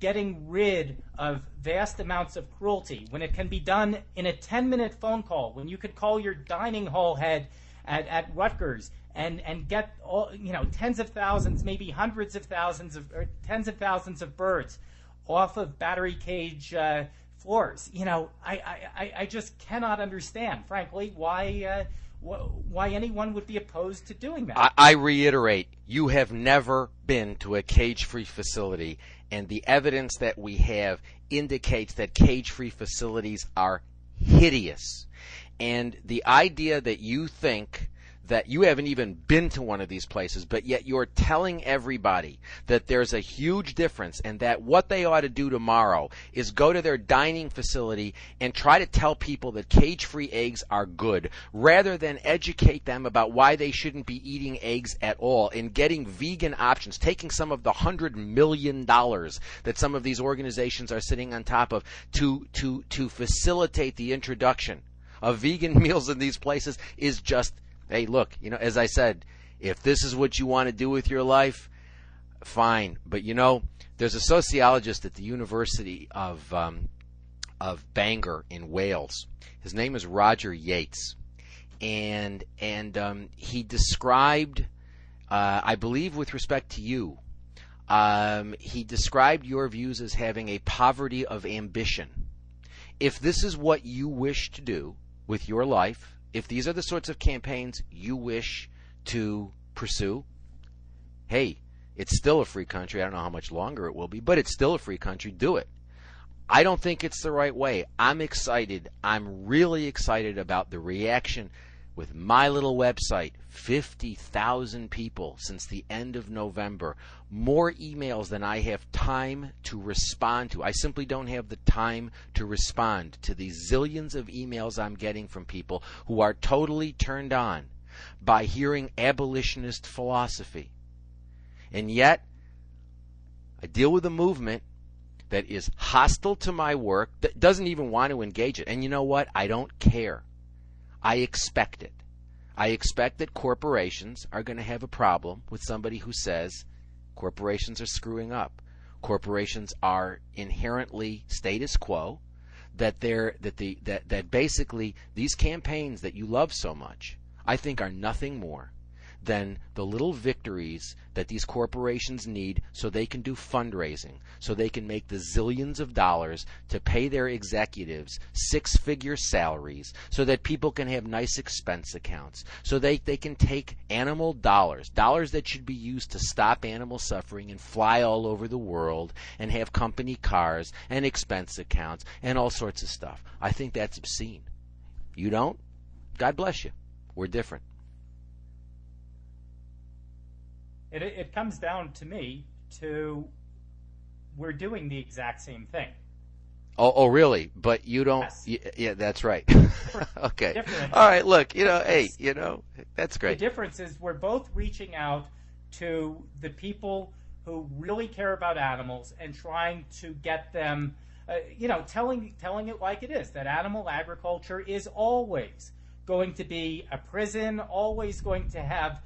getting rid of vast amounts of cruelty when it can be done in a 10-minute phone call, when you could call your dining hall head at Rutgers and get tens of thousands, maybe hundreds of thousands or tens of thousands of birds off of battery cage floors. I just cannot understand, frankly, why anyone would be opposed to doing that. I reiterate, you have never been to a cage-free facility, and the evidence that we have indicates that cage-free facilities are hideous. And the idea that you think that you haven't even been to one of these places, but yet you're telling everybody that there's a huge difference and that what they ought to do tomorrow is go to their dining facility and try to tell people that cage-free eggs are good, rather than educate them about why they shouldn't be eating eggs at all and getting vegan options, taking some of the $100 million that some of these organizations are sitting on top of to facilitate the introduction of vegan meals in these places is just, hey, look, as I said, if this is what you want to do with your life, fine. But there's a sociologist at the University of Bangor in Wales. His name is Roger Yates, and he described, I believe, with respect to you, he described your views as having a poverty of ambition. If this is what you wish to do with your life, if these are the sorts of campaigns you wish to pursue, hey, it's still a free country. I don't know how much longer it will be, but it's still a free country. Do it. I don't think it's the right way. I'm excited. I'm really excited about the reaction with my little website. 50,000 people since the end of November. More emails than I have time to respond to. I simply don't have the time to respond to these zillions of emails I'm getting from people who are totally turned on by hearing abolitionist philosophy. And yet, I deal with a movement that is hostile to my work, that doesn't even want to engage it. And you know what? I don't care. I expect it. I expect that corporations are going to have a problem with somebody who says corporations are screwing up. Corporations are inherently status quo, that basically these campaigns that you love so much, I think, are nothing more than the little victories that these corporations need so they can do fundraising, so they can make the zillions of dollars to pay their executives six-figure salaries, so that people can have nice expense accounts, so they can take animal dollars that should be used to stop animal suffering, and fly all over the world and have company cars and expense accounts and all sorts of stuff. I think that's obscene. You don't? God bless you. We're different. It comes down to me to we're doing the exact same thing. Oh, really? But you don't. Yes. Yeah, that's right. Okay. Different. All right. Look, hey, that's great. The difference is we're both reaching out to the people who really care about animals and trying to get them, telling it like it is, that animal agriculture is always going to be a prison, always going to have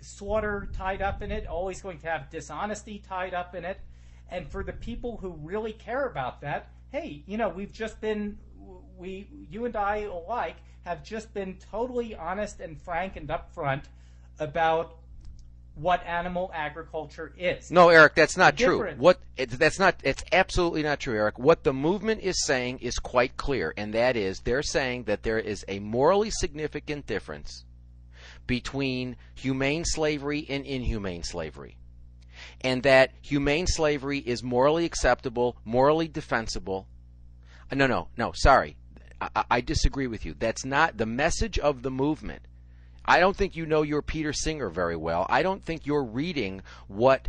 slaughter tied up in it, always going to have dishonesty tied up in it. And for the people who really care about that, hey, you and I alike have just been totally honest and frank and upfront about what animal agriculture is. No, Eric, that's not true. It's absolutely not true, Eric. What the movement is saying is quite clear, and that is they're saying that there is a morally significant difference between humane slavery and inhumane slavery, and that humane slavery is morally acceptable, morally defensible. No, sorry. I disagree with you. That's not the message of the movement. I don't think you know your Peter Singer very well. I don't think you're reading what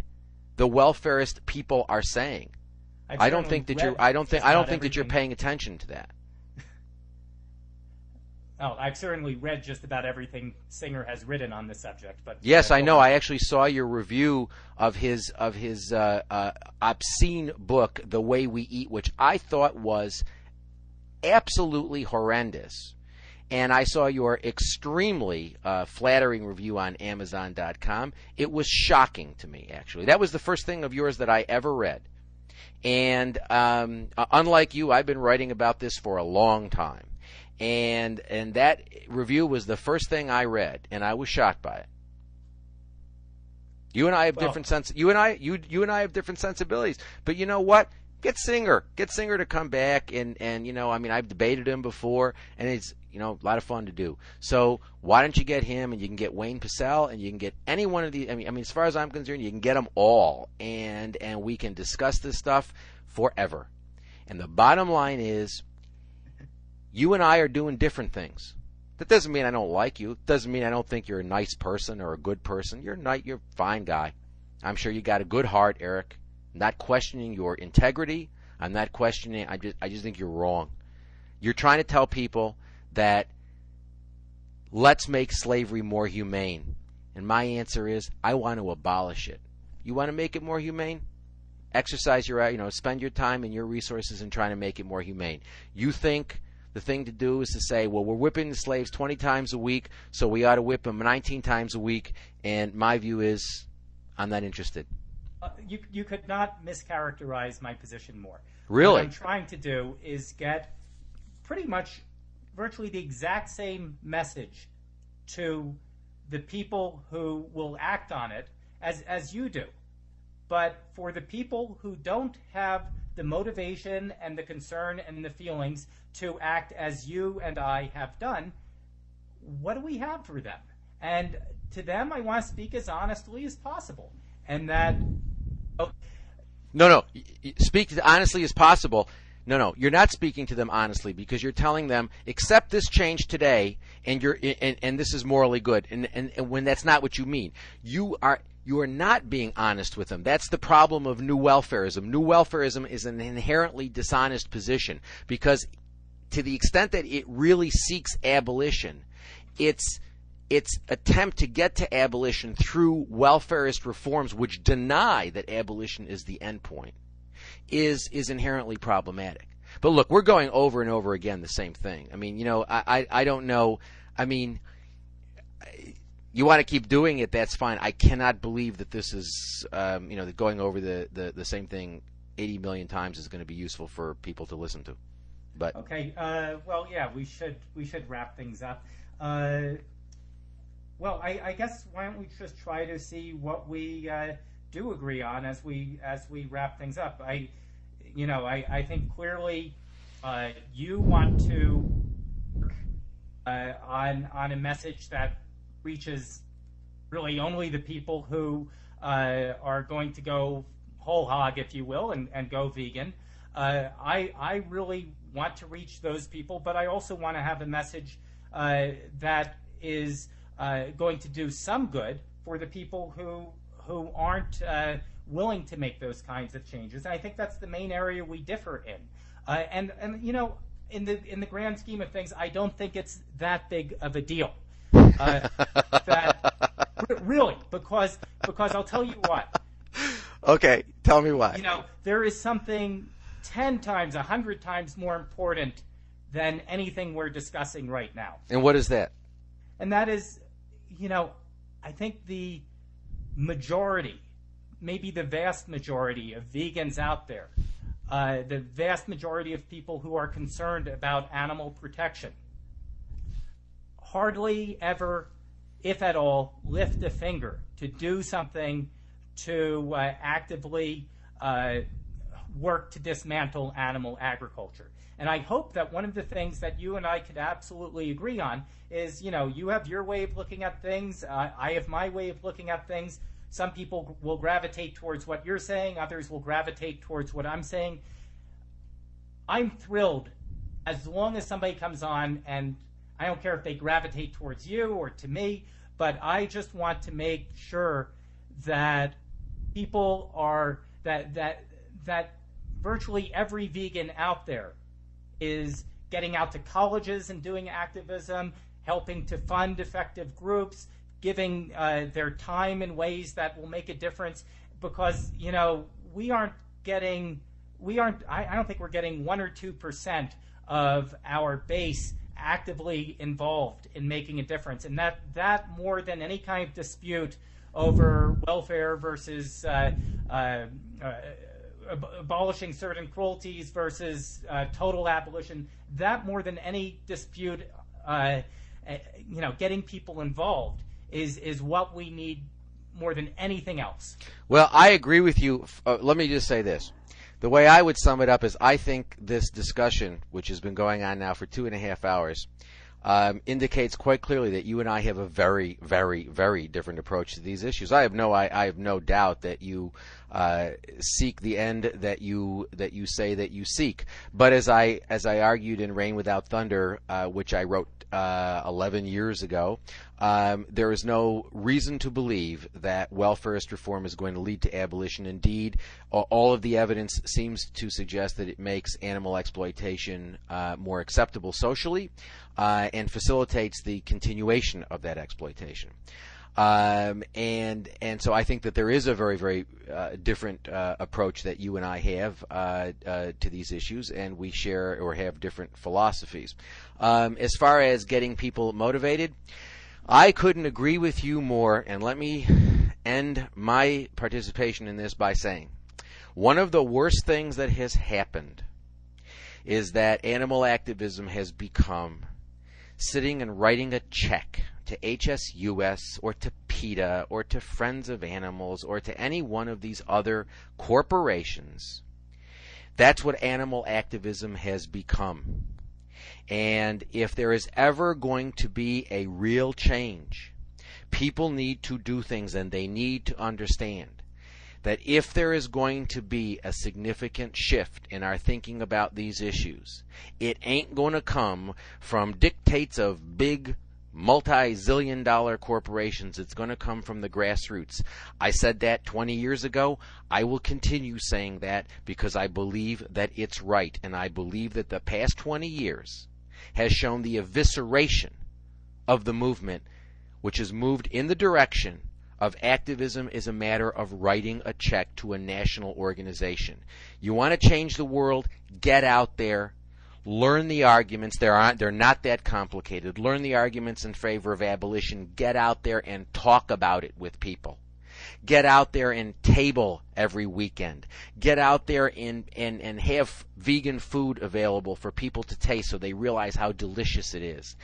the welfarist people are saying. I don't think that you're paying attention to that. Oh, I've certainly read just about everything Singer has written on the subject. But yes, I know. I actually saw your review of his obscene book, The Way We Eat, which I thought was absolutely horrendous. And I saw your extremely flattering review on Amazon.com. It was shocking to me, actually. That was the first thing of yours that I ever read. And unlike you, I've been writing about this for a long time. And that review was the first thing I read, and I was shocked by it. You and I have different you and I have different sensibilities. But you know what? Get Singer to come back, and I've debated him before, and it's a lot of fun to do. So why don't you get him, and you can get Wayne Pacell, and you can get any one of these. I mean, as far as I'm concerned, you can get them all, and we can discuss this stuff forever. And the bottom line is, you and I are doing different things. That doesn't mean I don't like you. It doesn't mean I don't think you're a nice person or a good person. You're a fine guy. I'm sure you got a good heart, Eric. I'm not questioning your integrity. I'm not questioning. I just think you're wrong. You're trying to tell people that let's make slavery more humane. And my answer is, I want to abolish it. You want to make it more humane? Exercise spend your time and your resources in trying to make it more humane. You think the thing to do is to say, well, we're whipping the slaves 20 times a week, so we ought to whip them 19 times a week. And my view is, I'm not interested. You could not mischaracterize my position more. Really? What I'm trying to do is get pretty much virtually the exact same message to the people who will act on it as you do. But for the people who don't have the motivation and the concern and the feelings to act as you and I have done, what do we have for them? And to them, I want to speak as honestly as possible. And that... No. Speak as honestly as possible. No. You're not speaking to them honestly, because you're telling them, accept this change today, and and this is morally good. And when that's not what you mean. You are not being honest with them. That's the problem of new welfarism. New welfarism is an inherently dishonest position, because to the extent that it really seeks abolition, its attempt to get to abolition through welfarist reforms which deny that abolition is the end point is inherently problematic. But look, we're going over and over again the same thing. I mean, I don't know. I mean, you want to keep doing it, that's fine. I cannot believe that this is, that going over the same thing 80 million times is going to be useful for people to listen to. But okay, well, yeah, we should wrap things up. Well, I guess why don't we just try to see what we do agree on as we wrap things up. I think clearly you want to work on a message that reaches really only the people who are going to go whole hog, if you will, and go vegan. I really want to reach those people, but I also want to have a message that is going to do some good for the people who aren't willing to make those kinds of changes. And I think that's the main area we differ in. And in the grand scheme of things, I don't think it's that big of a deal. Really, because I'll tell you what. Okay, tell me why. There is something 10 times, 100 times more important than anything we're discussing right now. And what is that? And that is, I think the majority, maybe the vast majority of vegans out there, the vast majority of people who are concerned about animal protection, hardly ever, if at all, lift a finger to do something to actively work to dismantle animal agriculture. And I hope that one of the things that you and I could absolutely agree on is, you have your way of looking at things, I have my way of looking at things. Some people will gravitate towards what you're saying, others will gravitate towards what I'm saying. I'm thrilled as long as somebody comes on, and I don't care if they gravitate towards you or to me, but I just want to make sure that people are, that virtually every vegan out there is getting out to colleges and doing activism, helping to fund effective groups, giving their time in ways that will make a difference, because I don't think we're getting 1 or 2% of our base actively involved in making a difference, and that more than any kind of dispute over welfare versus abolishing certain cruelties versus total abolition, that more than any dispute, getting people involved is what we need more than anything else. Well, I agree with you. Let me just say this. The way I would sum it up is I think this discussion, which has been going on now for 2.5 hours, indicates quite clearly that you and I have a very, very, very different approach to these issues. I have no doubt that you seek the end that you say that you seek. But as I argued in Rain Without Thunder, which I wrote 11 years ago, there is no reason to believe that welfarist reform is going to lead to abolition. Indeed, all of the evidence seems to suggest that it makes animal exploitation more acceptable socially and facilitates the continuation of that exploitation. And so I think that there is a very, very different approach that you and I have to these issues, and we share or have different philosophies. As far as getting people motivated, I couldn't agree with you more, and let me end my participation in this by saying one of the worst things that has happened is that animal activism has become sitting and writing a check to HSUS or to PETA or to Friends of Animals or to any one of these other corporations. That's what animal activism has become. And if there is ever going to be a real change, people need to do things, and they need to understand that if there is going to be a significant shift in our thinking about these issues, it ain't going to come from dictates of big multi-zillion-dollar corporations. It's going to come from the grassroots. I said that 20 years ago. I will continue saying that because I believe that it's right, and I believe that the past 20 years has shown the evisceration of the movement, which has moved in the direction of activism is a matter of writing a check to a national organization. You want to change the world? Get out there. Learn the arguments. They're not that complicated. Learn the arguments in favor of abolition. Get out there and talk about it with people. Get out there and table every weekend. Get out there and have vegan food available for people to taste so they realize how delicious it is.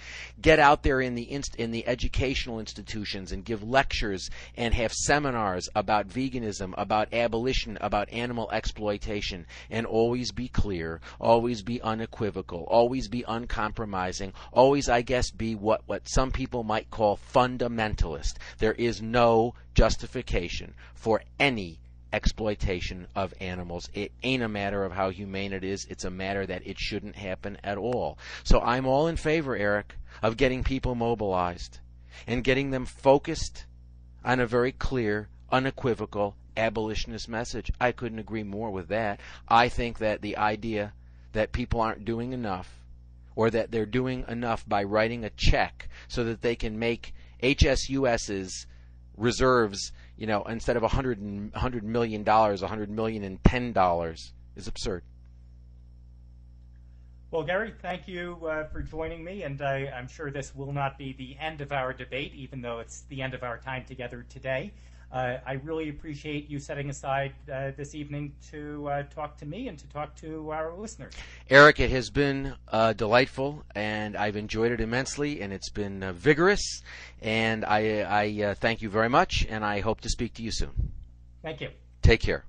Get out there in the educational institutions and give lectures and have seminars about veganism, about abolition, about animal exploitation, and always be clear, always be unequivocal, always be uncompromising, always, I guess, be what some people might call fundamentalist. There is no justification for any exploitation of animals. It ain't a matter of how humane it is. It's a matter that it shouldn't happen at all. So I'm all in favor, Erik, of getting people mobilized and getting them focused on a very clear, unequivocal abolitionist message. I couldn't agree more with that. I think that the idea that people aren't doing enough, or that they're doing enough by writing a check so that they can make HSUS's reserves, instead of $100 million, $110 is absurd. Well, Gary, thank you for joining me, and I'm sure this will not be the end of our debate, even though it's the end of our time together today. I really appreciate you setting aside this evening to talk to me and to talk to our listeners. Erik, it has been delightful, and I've enjoyed it immensely, and it's been vigorous, and I thank you very much, and I hope to speak to you soon. Thank you. Take care.